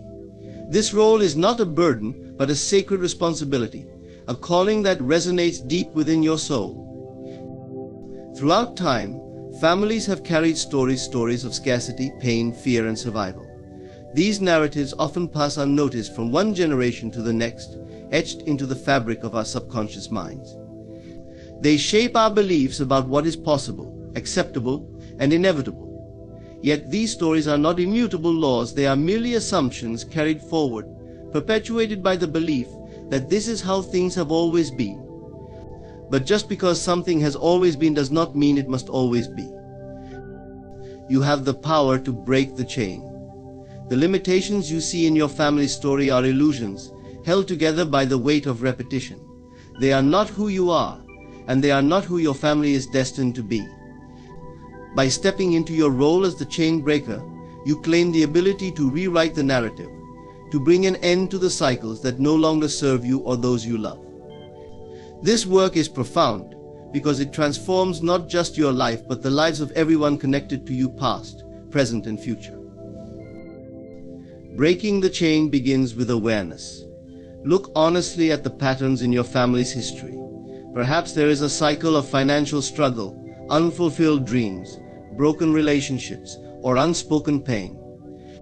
Speaker 2: This role is not a burden, but a sacred responsibility, a calling that resonates deep within your soul. Throughout time, Families have carried stories of scarcity, pain, fear, and survival. These narratives often pass unnoticed from one generation to the next, etched into the fabric of our subconscious minds. They shape our beliefs about what is possible, acceptable, and inevitable. Yet these stories are not immutable laws, they are merely assumptions carried forward, perpetuated by the belief that this is how things have always been. But just because something has always been does not mean it must always be. You have the power to break the chain. The limitations you see in your family story are illusions, held together by the weight of repetition. They are not who you are, and they are not who your family is destined to be. By stepping into your role as the chain breaker, you claim the ability to rewrite the narrative, to bring an end to the cycles that no longer serve you or those you love. This work is profound because it transforms not just your life but the lives of everyone connected to you, past, present, and future. Breaking the chain begins with awareness. Look honestly at the patterns in your family's history. Perhaps there is a cycle of financial struggle, unfulfilled dreams, broken relationships, or unspoken pain.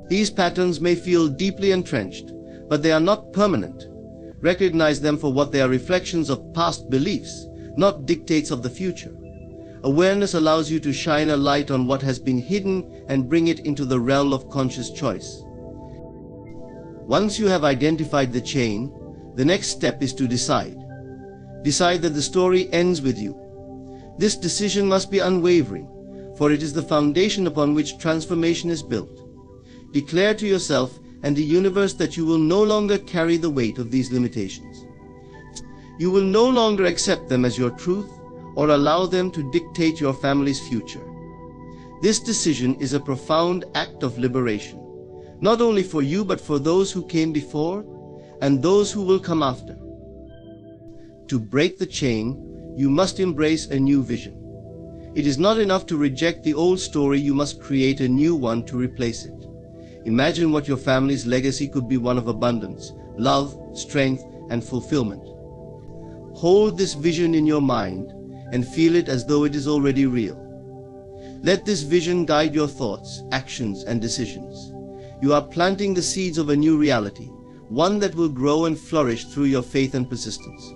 Speaker 2: These patterns may feel deeply entrenched, but they are not permanent. Recognize them for what they are: reflections of past beliefs, not dictates of the future. Awareness allows you to shine a light on what has been hidden and bring it into the realm of conscious choice. Once you have identified the chain, the next step is to decide. Decide that the story ends with you. This decision must be unwavering, for it is the foundation upon which transformation is built. Declare to yourself and the universe that you will no longer carry the weight of these limitations. You will no longer accept them as your truth or allow them to dictate your family's future. This decision is a profound act of liberation, not only for you but for those who came before and those who will come after. To break the chain, you must embrace a new vision. It is not enough to reject the old story, you must create a new one to replace it. Imagine what your family's legacy could be: one of abundance, love, strength, and fulfillment. Hold this vision in your mind and feel it as though it is already real. Let this vision guide your thoughts, actions, and decisions. You are planting the seeds of a new reality, one that will grow and flourish through your faith and persistence.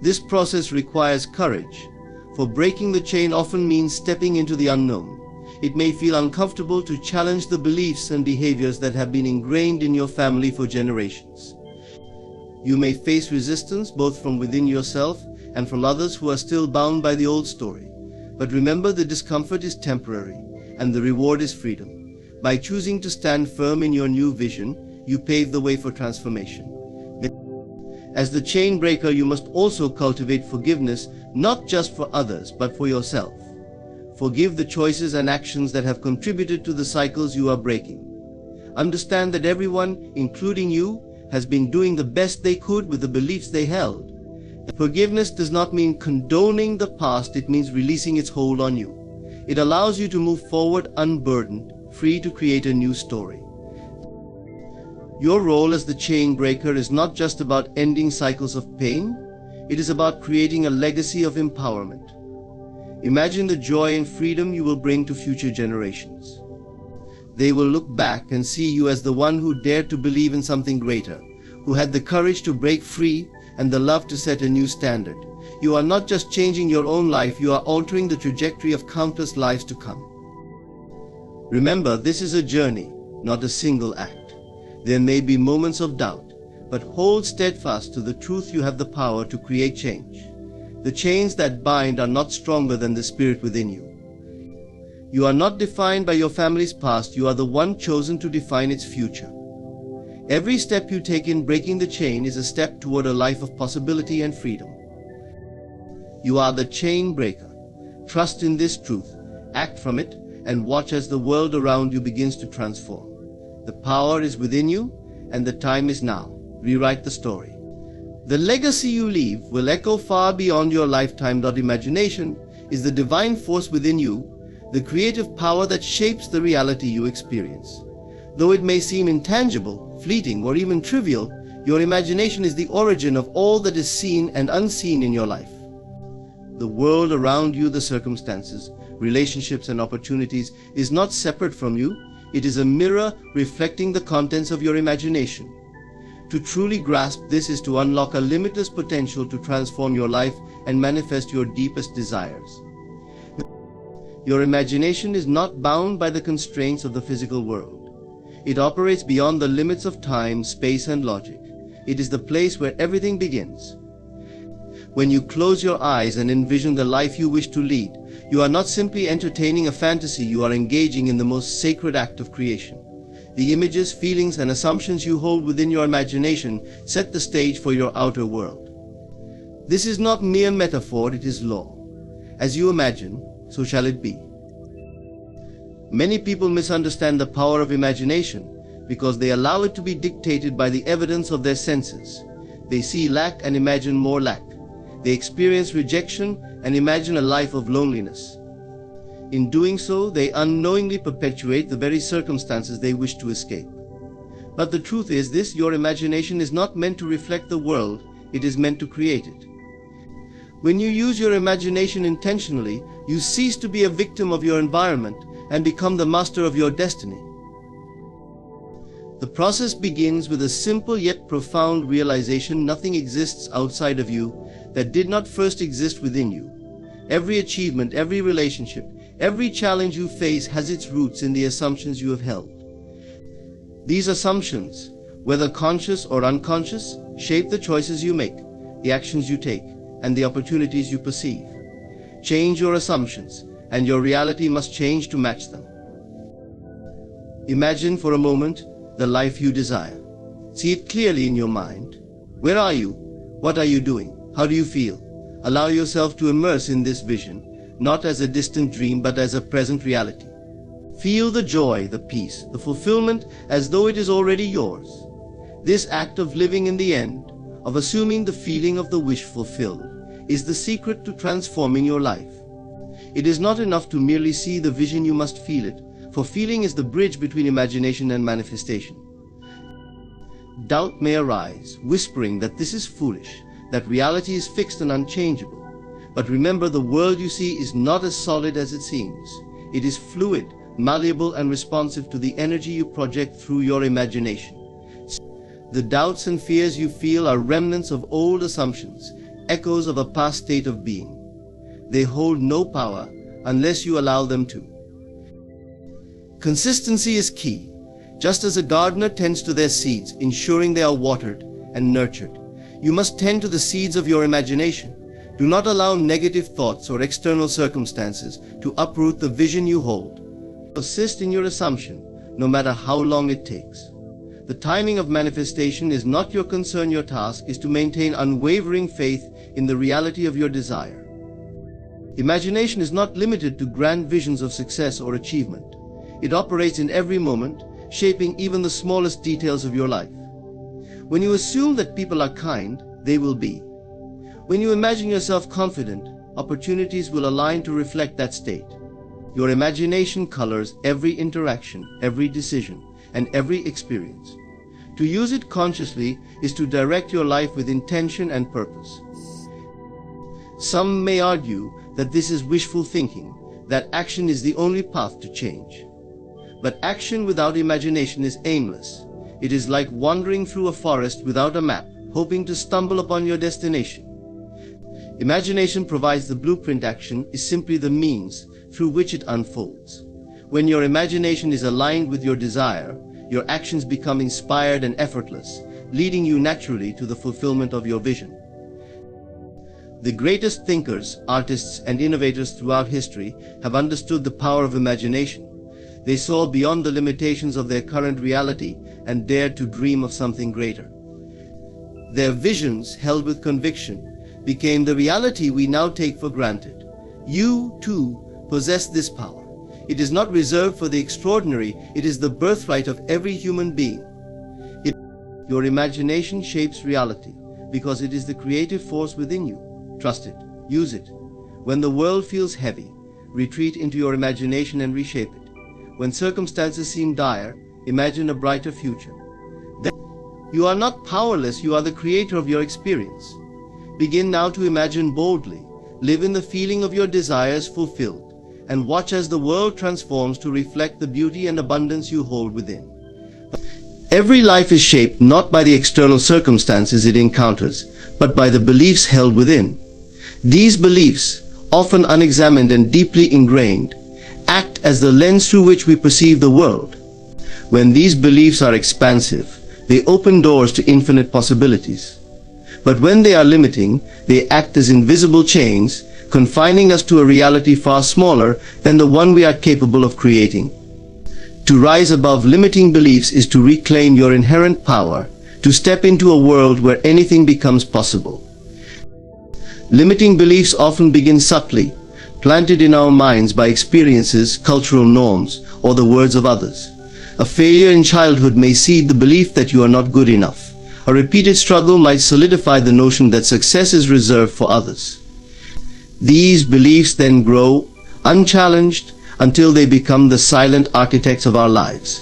Speaker 2: This process requires courage, for breaking the chain often means stepping into the unknown. It may feel uncomfortable to challenge the beliefs and behaviors that have been ingrained in your family for generations. You may face resistance both from within yourself and from others who are still bound by the old story. But remember, the discomfort is temporary and the reward is freedom. By choosing to stand firm in your new vision, you pave the way for transformation. As the chain breaker, you must also cultivate forgiveness, not just for others, but for yourself. Forgive the choices and actions that have contributed to the cycles you are breaking. Understand that everyone, including you, has been doing the best they could with the beliefs they held. Forgiveness does not mean condoning the past, it means releasing its hold on you. It allows you to move forward unburdened, free to create a new story. Your role as the chain breaker is not just about ending cycles of pain, it is about creating a legacy of empowerment. Imagine the joy and freedom you will bring to future generations. They will look back and see you as the one who dared to believe in something greater, who had the courage to break free and the love to set a new standard. You are not just changing your own life, you are altering the trajectory of countless lives to come. Remember, this is a journey, not a single act. There may be moments of doubt, but hold steadfast to the truth. You have the power to create change. The chains that bind are not stronger than the spirit within you. You are not defined by your family's past, you are the one chosen to define its future. Every step you take in breaking the chain is a step toward a life of possibility and freedom. You are the chain breaker. Trust in this truth, act from it, and watch as the world around you begins to transform. The power is within you, and the time is now. Rewrite the story. The legacy you leave will echo far beyond your lifetime. Imagination is the divine force within you, the creative power that shapes the reality you experience. Though it may seem intangible, fleeting, or even trivial, your imagination is the origin of all that is seen and unseen in your life. The world around you, the circumstances, relationships, and opportunities is not separate from you. It is a mirror reflecting the contents of your imagination. To truly grasp this is to unlock a limitless potential to transform your life and manifest your deepest desires. Your imagination is not bound by the constraints of the physical world. It operates beyond the limits of time, space, and logic. It is the place where everything begins. When you close your eyes and envision the life you wish to lead, you are not simply entertaining a fantasy, you are engaging in the most sacred act of creation. The images, feelings, and assumptions you hold within your imagination set the stage for your outer world. This is not mere metaphor, it is law. As you imagine, so shall it be. Many people misunderstand the power of imagination because they allow it to be dictated by the evidence of their senses. They see lack and imagine more lack. They experience rejection and imagine a life of loneliness. In doing so, they unknowingly perpetuate the very circumstances they wish to escape. But the truth is this: your imagination is not meant to reflect the world, it is meant to create it. When you use your imagination intentionally, you cease to be a victim of your environment and become the master of your destiny. The process begins with a simple yet profound realization: nothing exists outside of you that did not first exist within you. Every achievement, every relationship, every challenge you face has its roots in the assumptions you have held. These assumptions, whether conscious or unconscious, shape the choices you make, the actions you take, and the opportunities you perceive. Change your assumptions, and your reality must change to match them. Imagine for a moment the life you desire. See it clearly in your mind. Where are you? What are you doing? How do you feel? Allow yourself to immerse in this vision, not as a distant dream but as a present reality. Feel the joy, the peace, the fulfillment as though it is already yours. This act of living in the end, of assuming the feeling of the wish fulfilled, is the secret to transforming your life. It is not enough to merely see the vision, you must feel it, for feeling is the bridge between imagination and manifestation. Doubt may arise, whispering that this is foolish, that reality is fixed and unchangeable. But remember, the world you see is not as solid as it seems. It is fluid, malleable, and responsive to the energy you project through your imagination. The doubts and fears you feel are remnants of old assumptions, echoes of a past state of being. They hold no power unless you allow them to. Consistency is key. Just as a gardener tends to their seeds, ensuring they are watered and nurtured, you must tend to the seeds of your imagination. Do not allow negative thoughts or external circumstances to uproot the vision you hold. Persist in your assumption, no matter how long it takes. The timing of manifestation is not your concern. Your task is to maintain unwavering faith in the reality of your desire. Imagination is not limited to grand visions of success or achievement. It operates in every moment, shaping even the smallest details of your life. When you assume that people are kind, they will be. When you imagine yourself confident, opportunities will align to reflect that state. Your imagination colors every interaction, every decision, and every experience. To use it consciously is to direct your life with intention and purpose. Some may argue that this is wishful thinking, that action is the only path to change. But action without imagination is aimless. It is like wandering through a forest without a map, hoping to stumble upon your destination. Imagination provides the blueprint. Action is simply the means through which it unfolds. When your imagination is aligned with your desire, your actions become inspired and effortless, leading you naturally to the fulfillment of your vision. The greatest thinkers, artists, and innovators throughout history have understood the power of imagination. They saw beyond the limitations of their current reality and dared to dream of something greater. Their visions, held with conviction, became the reality we now take for granted. You, too, possess this power. It is not reserved for the extraordinary, it is the birthright of every human being. Your imagination shapes reality because it is the creative force within you. Trust it, use it. When the world feels heavy, retreat into your imagination and reshape it. When circumstances seem dire, imagine a brighter future. Then, you are not powerless, you are the creator of your experience. Begin now to imagine boldly, live in the feeling of your desires fulfilled, and watch as the world transforms to reflect the beauty and abundance you hold within. Every life is shaped not by the external circumstances it encounters, but by the beliefs held within. These beliefs, often unexamined and deeply ingrained, act as the lens through which we perceive the world. When these beliefs are expansive, they open doors to infinite possibilities. But when they are limiting, they act as invisible chains, confining us to a reality far smaller than the one we are capable of creating. To rise above limiting beliefs is to reclaim your inherent power, to step into a world where anything becomes possible. Limiting beliefs often begin subtly, planted in our minds by experiences, cultural norms, or the words of others. A failure in childhood may seed the belief that you are not good enough. A repeated struggle might solidify the notion that success is reserved for others. These beliefs then grow, unchallenged, until they become the silent architects of our lives.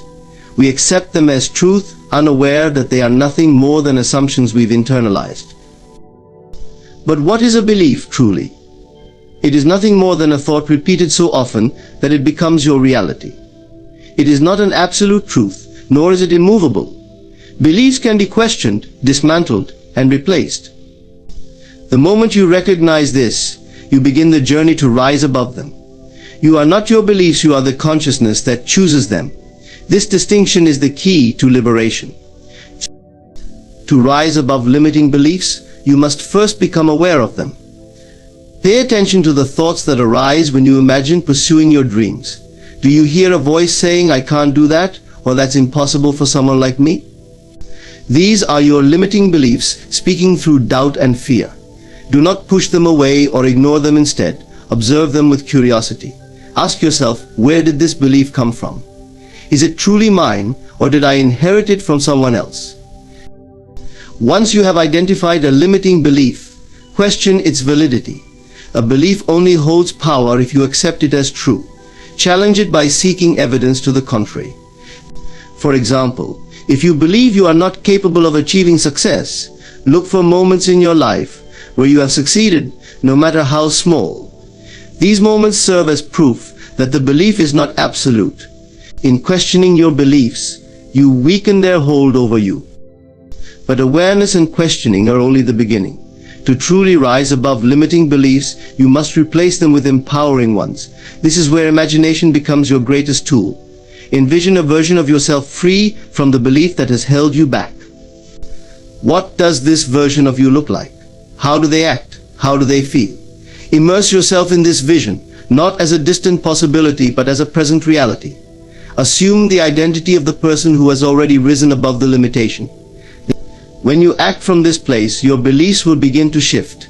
Speaker 2: We accept them as truth, unaware that they are nothing more than assumptions we've internalized. But what is a belief, truly? It is nothing more than a thought repeated so often that it becomes your reality. It is not an absolute truth, nor is it immovable. Beliefs can be questioned, dismantled, and replaced. The moment you recognize this, you begin the journey to rise above them. You are not your beliefs, you are the consciousness that chooses them. This distinction is the key to liberation. To rise above limiting beliefs, you must first become aware of them. Pay attention to the thoughts that arise when you imagine pursuing your dreams. Do you hear a voice saying, "I can't do that," or "That's impossible for someone like me"? These are your limiting beliefs speaking through doubt and fear. Do not push them away or ignore them. Instead, observe them with curiosity. Ask yourself, where did this belief come from? Is it truly mine, or did I inherit it from someone else? Once you have identified a limiting belief, question its validity. A belief only holds power if you accept it as true. Challenge it by seeking evidence to the contrary. For example, if you believe you are not capable of achieving success, look for moments in your life where you have succeeded, no matter how small. These moments serve as proof that the belief is not absolute. In questioning your beliefs, you weaken their hold over you. But awareness and questioning are only the beginning. To truly rise above limiting beliefs, you must replace them with empowering ones. This is where imagination becomes your greatest tool. Envision a version of yourself free from the belief that has held you back. What does this version of you look like? How do they act? How do they feel? Immerse yourself in this vision, not as a distant possibility, but as a present reality. Assume the identity of the person who has already risen above the limitation. When you act from this place, your beliefs will begin to shift.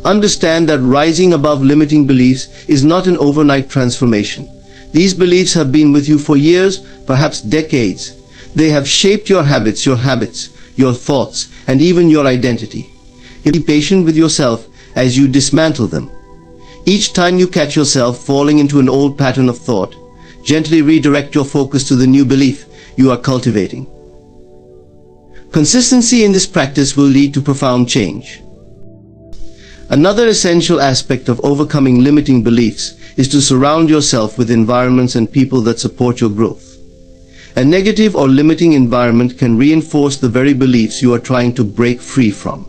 Speaker 2: Understand that rising above limiting beliefs is not an overnight transformation. These beliefs have been with you for years, perhaps decades. They have shaped your habits, your thoughts, and even your identity. Be patient with yourself as you dismantle them. Each time you catch yourself falling into an old pattern of thought, gently redirect your focus to the new belief you are cultivating. Consistency in this practice will lead to profound change. Another essential aspect of overcoming limiting beliefs is to surround yourself with environments and people that support your growth. A negative or limiting environment can reinforce the very beliefs you are trying to break free from.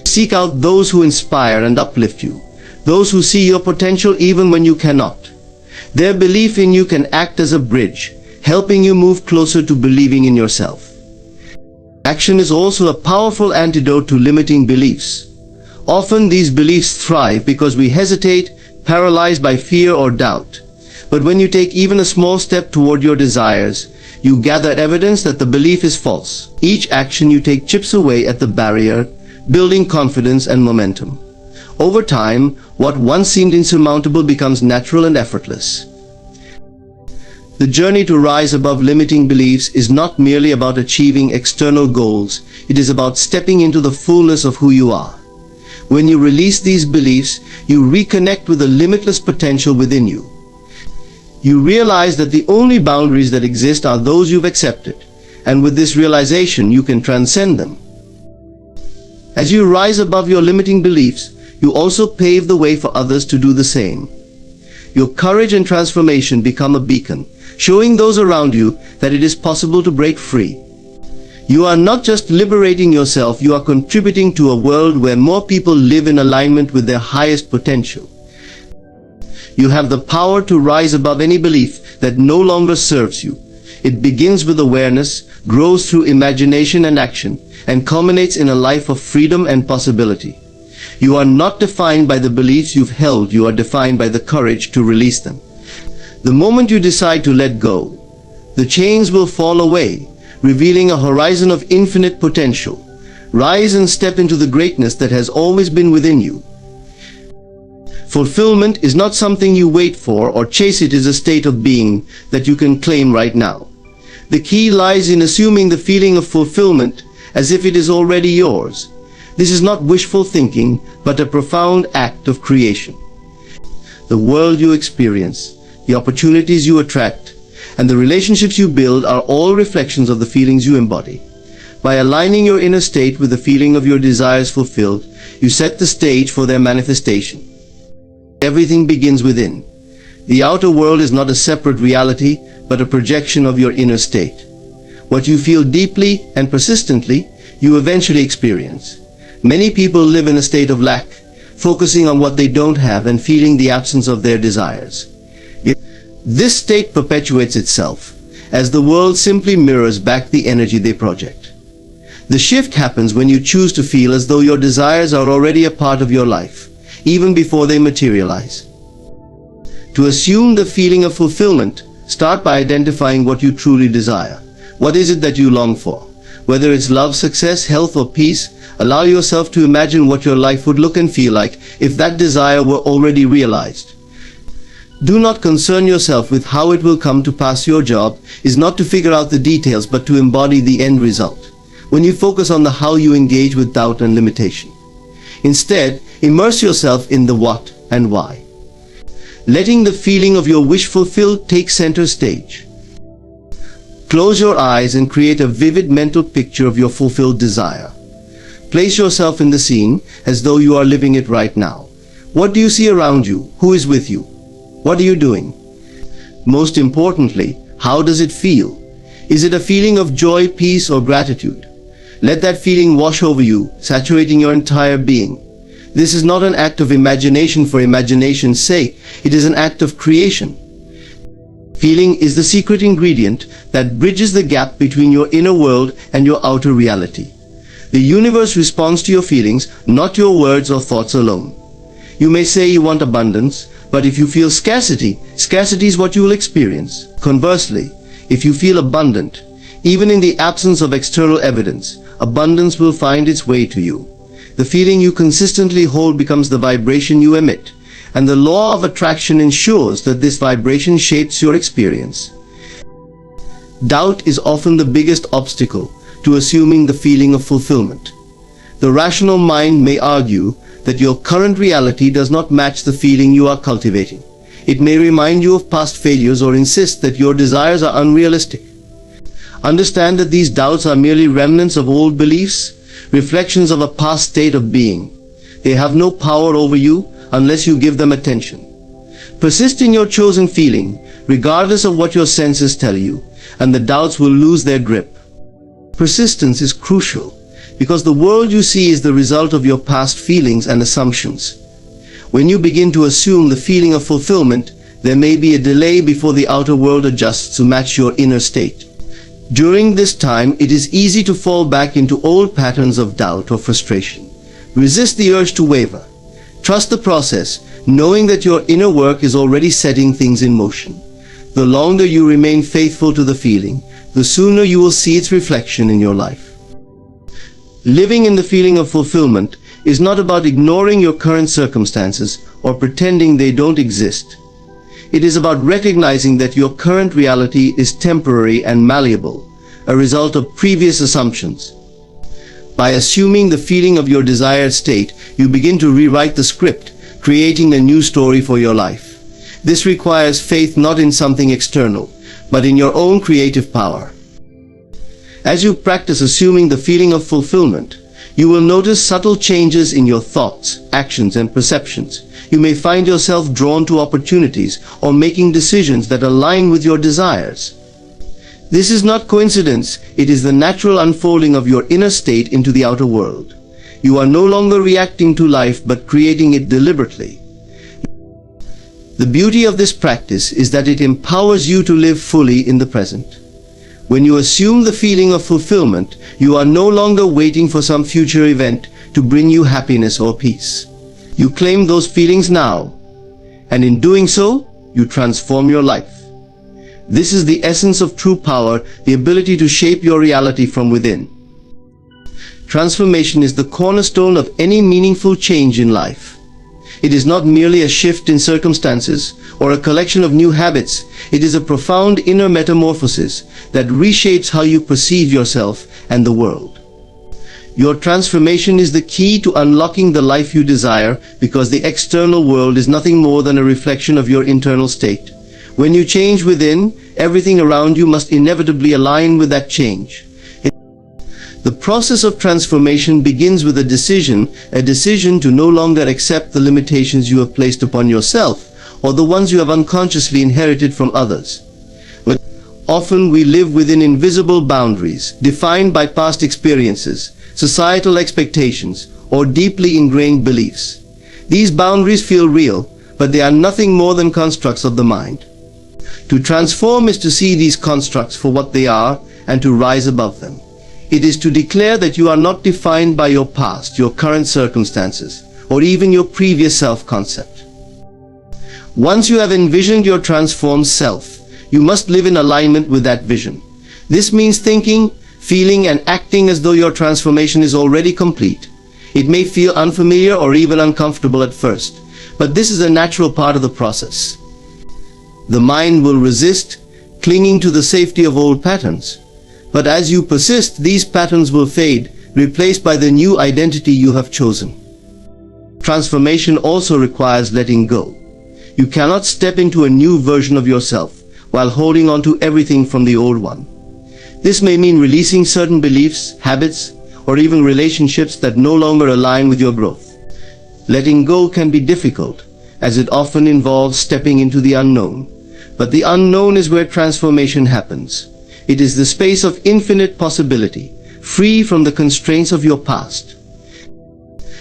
Speaker 2: Seek out those who inspire and uplift you, those who see your potential even when you cannot. Their belief in you can act as a bridge, helping you move closer to believing in yourself. Action is also a powerful antidote to limiting beliefs. Often these beliefs thrive because we hesitate, paralyzed by fear or doubt. But when you take even a small step toward your desires, you gather evidence that the belief is false. Each action you take chips away at the barrier, building confidence and momentum. Over time, what once seemed insurmountable becomes natural and effortless. The journey to rise above limiting beliefs is not merely about achieving external goals, it is about stepping into the fullness of who you are. When you release these beliefs, you reconnect with the limitless potential within you. You realize that the only boundaries that exist are those you've accepted, and with this realization you can transcend them. As you rise above your limiting beliefs, you also pave the way for others to do the same. your courage and transformation become a beacon, showing those around you that it is possible to break free. You are not just liberating yourself, you are contributing to a world where more people live in alignment with their highest potential. You have the power to rise above any belief that no longer serves you. It begins with awareness, grows through imagination and action, and culminates in a life of freedom and possibility. You are not defined by the beliefs you've held, you are defined by the courage to release them. The moment you decide to let go, the chains will fall away, revealing a horizon of infinite potential. Rise and step into the greatness that has always been within you. Fulfillment is not something you wait for or chase, it is a state of being that you can claim right now. The key lies in assuming the feeling of fulfillment as if it is already yours. This is not wishful thinking, but a profound act of creation. The world you experience, the opportunities you attract, and the relationships you build are all reflections of the feelings you embody. By aligning your inner state with the feeling of your desires fulfilled, you set the stage for their manifestation. Everything begins within. The outer world is not a separate reality, but a projection of your inner state. What you feel deeply and persistently, you eventually experience. Many people live in a state of lack, focusing on what they don't have and feeling the absence of their desires. This state perpetuates itself, as the world simply mirrors back the energy they project. The shift happens when you choose to feel as though your desires are already a part of your life, even before they materialize. To assume the feeling of fulfillment, start by identifying what you truly desire. What is it that you long for? Whether it's love, success, health, or peace, allow yourself to imagine what your life would look and feel like if that desire were already realized. Do not concern yourself with how it will come to pass. Your job is not to figure out the details, but to embody the end result. When you focus on the how, you engage with doubt and limitation. Instead, immerse yourself in the what and why. Letting the feeling of your wish fulfilled take center stage. Close your eyes and create a vivid mental picture of your fulfilled desire. Place yourself in the scene as though you are living it right now. What do you see around you? Who is with you? What are you doing? Most importantly, how does it feel? Is it a feeling of joy, peace, or gratitude? Let that feeling wash over you, saturating your entire being. This is not an act of imagination for imagination's sake. It is an act of creation. Feeling is the secret ingredient that bridges the gap between your inner world and your outer reality. The universe responds to your feelings, not your words or thoughts alone. You may say you want abundance, but if you feel scarcity, scarcity is what you will experience. Conversely, if you feel abundant, even in the absence of external evidence, abundance will find its way to you. The feeling you consistently hold becomes the vibration you emit, and the law of attraction ensures that this vibration shapes your experience. Doubt is often the biggest obstacle to assuming the feeling of fulfillment. The rational mind may argue that your current reality does not match the feeling you are cultivating. It may remind you of past failures or insist that your desires are unrealistic. Understand that these doubts are merely remnants of old beliefs, reflections of a past state of being. They have no power over you unless you give them attention. Persist in your chosen feeling, regardless of what your senses tell you, and the doubts will lose their grip. Persistence is crucial, because the world you see is the result of your past feelings and assumptions. When you begin to assume the feeling of fulfillment, there may be a delay before the outer world adjusts to match your inner state. During this time, it is easy to fall back into old patterns of doubt or frustration. Resist the urge to waver. Trust the process, knowing that your inner work is already setting things in motion. The longer you remain faithful to the feeling, the sooner you will see its reflection in your life. Living in the feeling of fulfillment is not about ignoring your current circumstances or pretending they don't exist. It is about recognizing that your current reality is temporary and malleable, a result of previous assumptions. By assuming the feeling of your desired state, you begin to rewrite the script, creating a new story for your life. This requires faith not in something external, but in your own creative power. As you practice assuming the feeling of fulfillment, You will notice subtle changes in your thoughts, actions, and perceptions. You may find yourself drawn to opportunities or making decisions that align with your desires. This is not coincidence, it is the natural unfolding of your inner state into the outer world. You are no longer reacting to life but creating it deliberately. The beauty of this practice is that it empowers you to live fully in the present. When you assume the feeling of fulfillment, you are no longer waiting for some future event to bring you happiness or peace. You claim those feelings now, and in doing so, you transform your life. This is the essence of true power, the ability to shape your reality from within. Transformation is the cornerstone of any meaningful change in life. It is not merely a shift in circumstances or a collection of new habits. It is a profound inner metamorphosis that reshapes how you perceive yourself and the world. Your transformation is the key to unlocking the life you desire, because the external world is nothing more than a reflection of your internal state. When you change within, everything around you must inevitably align with that change. The process of transformation begins with a decision to no longer accept the limitations you have placed upon yourself or the ones you have unconsciously inherited from others. But often we live within invisible boundaries, defined by past experiences, societal expectations, or deeply ingrained beliefs. These boundaries feel real, but they are nothing more than constructs of the mind. To transform is to see these constructs for what they are and to rise above them. It is to declare that you are not defined by your past, your current circumstances, or even your previous self-concept. Once you have envisioned your transformed self, you must live in alignment with that vision. This means thinking, feeling, and acting as though your transformation is already complete. It may feel unfamiliar or even uncomfortable at first, but this is a natural part of the process. The mind will resist, clinging to the safety of old patterns. But as you persist, these patterns will fade, replaced by the new identity you have chosen. Transformation also requires letting go. You cannot step into a new version of yourself while holding on to everything from the old one. This may mean releasing certain beliefs, habits, or even relationships that no longer align with your growth. Letting go can be difficult, as it often involves stepping into the unknown. But the unknown is where transformation happens. It is the space of infinite possibility, free from the constraints of your past.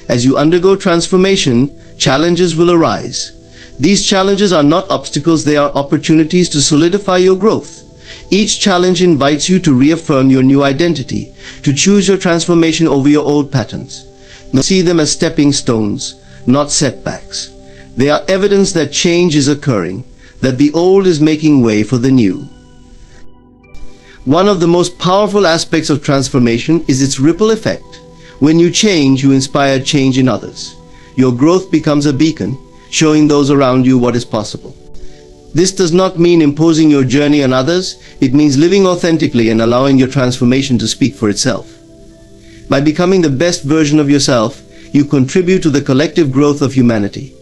Speaker 2: As you undergo transformation, challenges will arise. These challenges are not obstacles, they are opportunities to solidify your growth. Each challenge invites you to reaffirm your new identity, to choose your transformation over your old patterns. See them as stepping stones, not setbacks. They are evidence that change is occurring, that the old is making way for the new. One of the most powerful aspects of transformation is its ripple effect. When you change, you inspire change in others. Your growth becomes a beacon, showing those around you what is possible. This does not mean imposing your journey on others. It means living authentically and allowing your transformation to speak for itself. By becoming the best version of yourself, you contribute to the collective growth of humanity.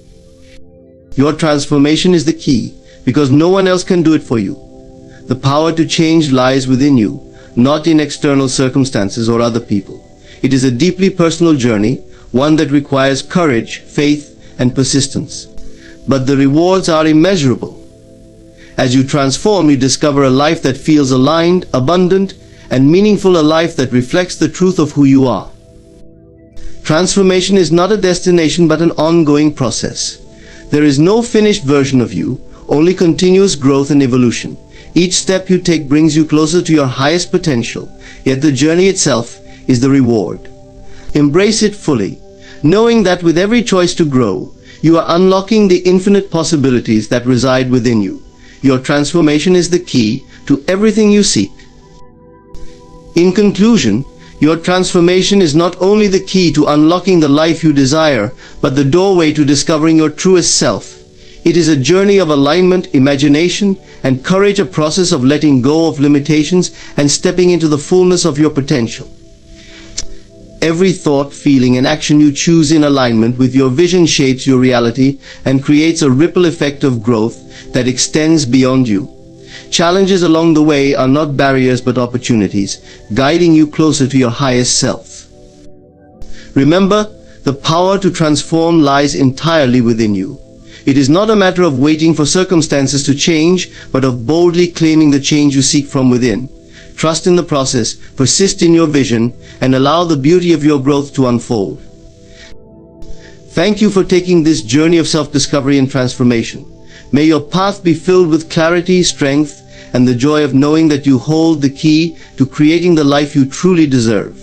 Speaker 2: Your transformation is the key, because no one else can do it for you. The power to change lies within you, not in external circumstances or other people. It is a deeply personal journey, one that requires courage, faith, and persistence. But the rewards are immeasurable. As you transform, you discover a life that feels aligned, abundant, and meaningful, a life that reflects the truth of who you are. Transformation is not a destination but an ongoing process. There is no finished version of you, only continuous growth and evolution. Each step you take brings you closer to your highest potential, yet the journey itself is the reward. Embrace it fully, knowing that with every choice to grow, you are unlocking the infinite possibilities that reside within you. Your transformation is the key to everything you seek. In conclusion, your transformation is not only the key to unlocking the life you desire, but the doorway to discovering your truest self. It is a journey of alignment, imagination, and courage, a process of letting go of limitations and stepping into the fullness of your potential. Every thought, feeling, and action you choose in alignment with your vision shapes your reality and creates a ripple effect of growth that extends beyond you. Challenges along the way are not barriers but opportunities, guiding you closer to your highest self. Remember, the power to transform lies entirely within you. It is not a matter of waiting for circumstances to change, but of boldly claiming the change you seek from within. Trust in the process, persist in your vision, and allow the beauty of your growth to unfold. Thank you for taking this journey of self-discovery and transformation. May your path be filled with clarity, strength, and the joy of knowing that you hold the key to creating the life you truly deserve.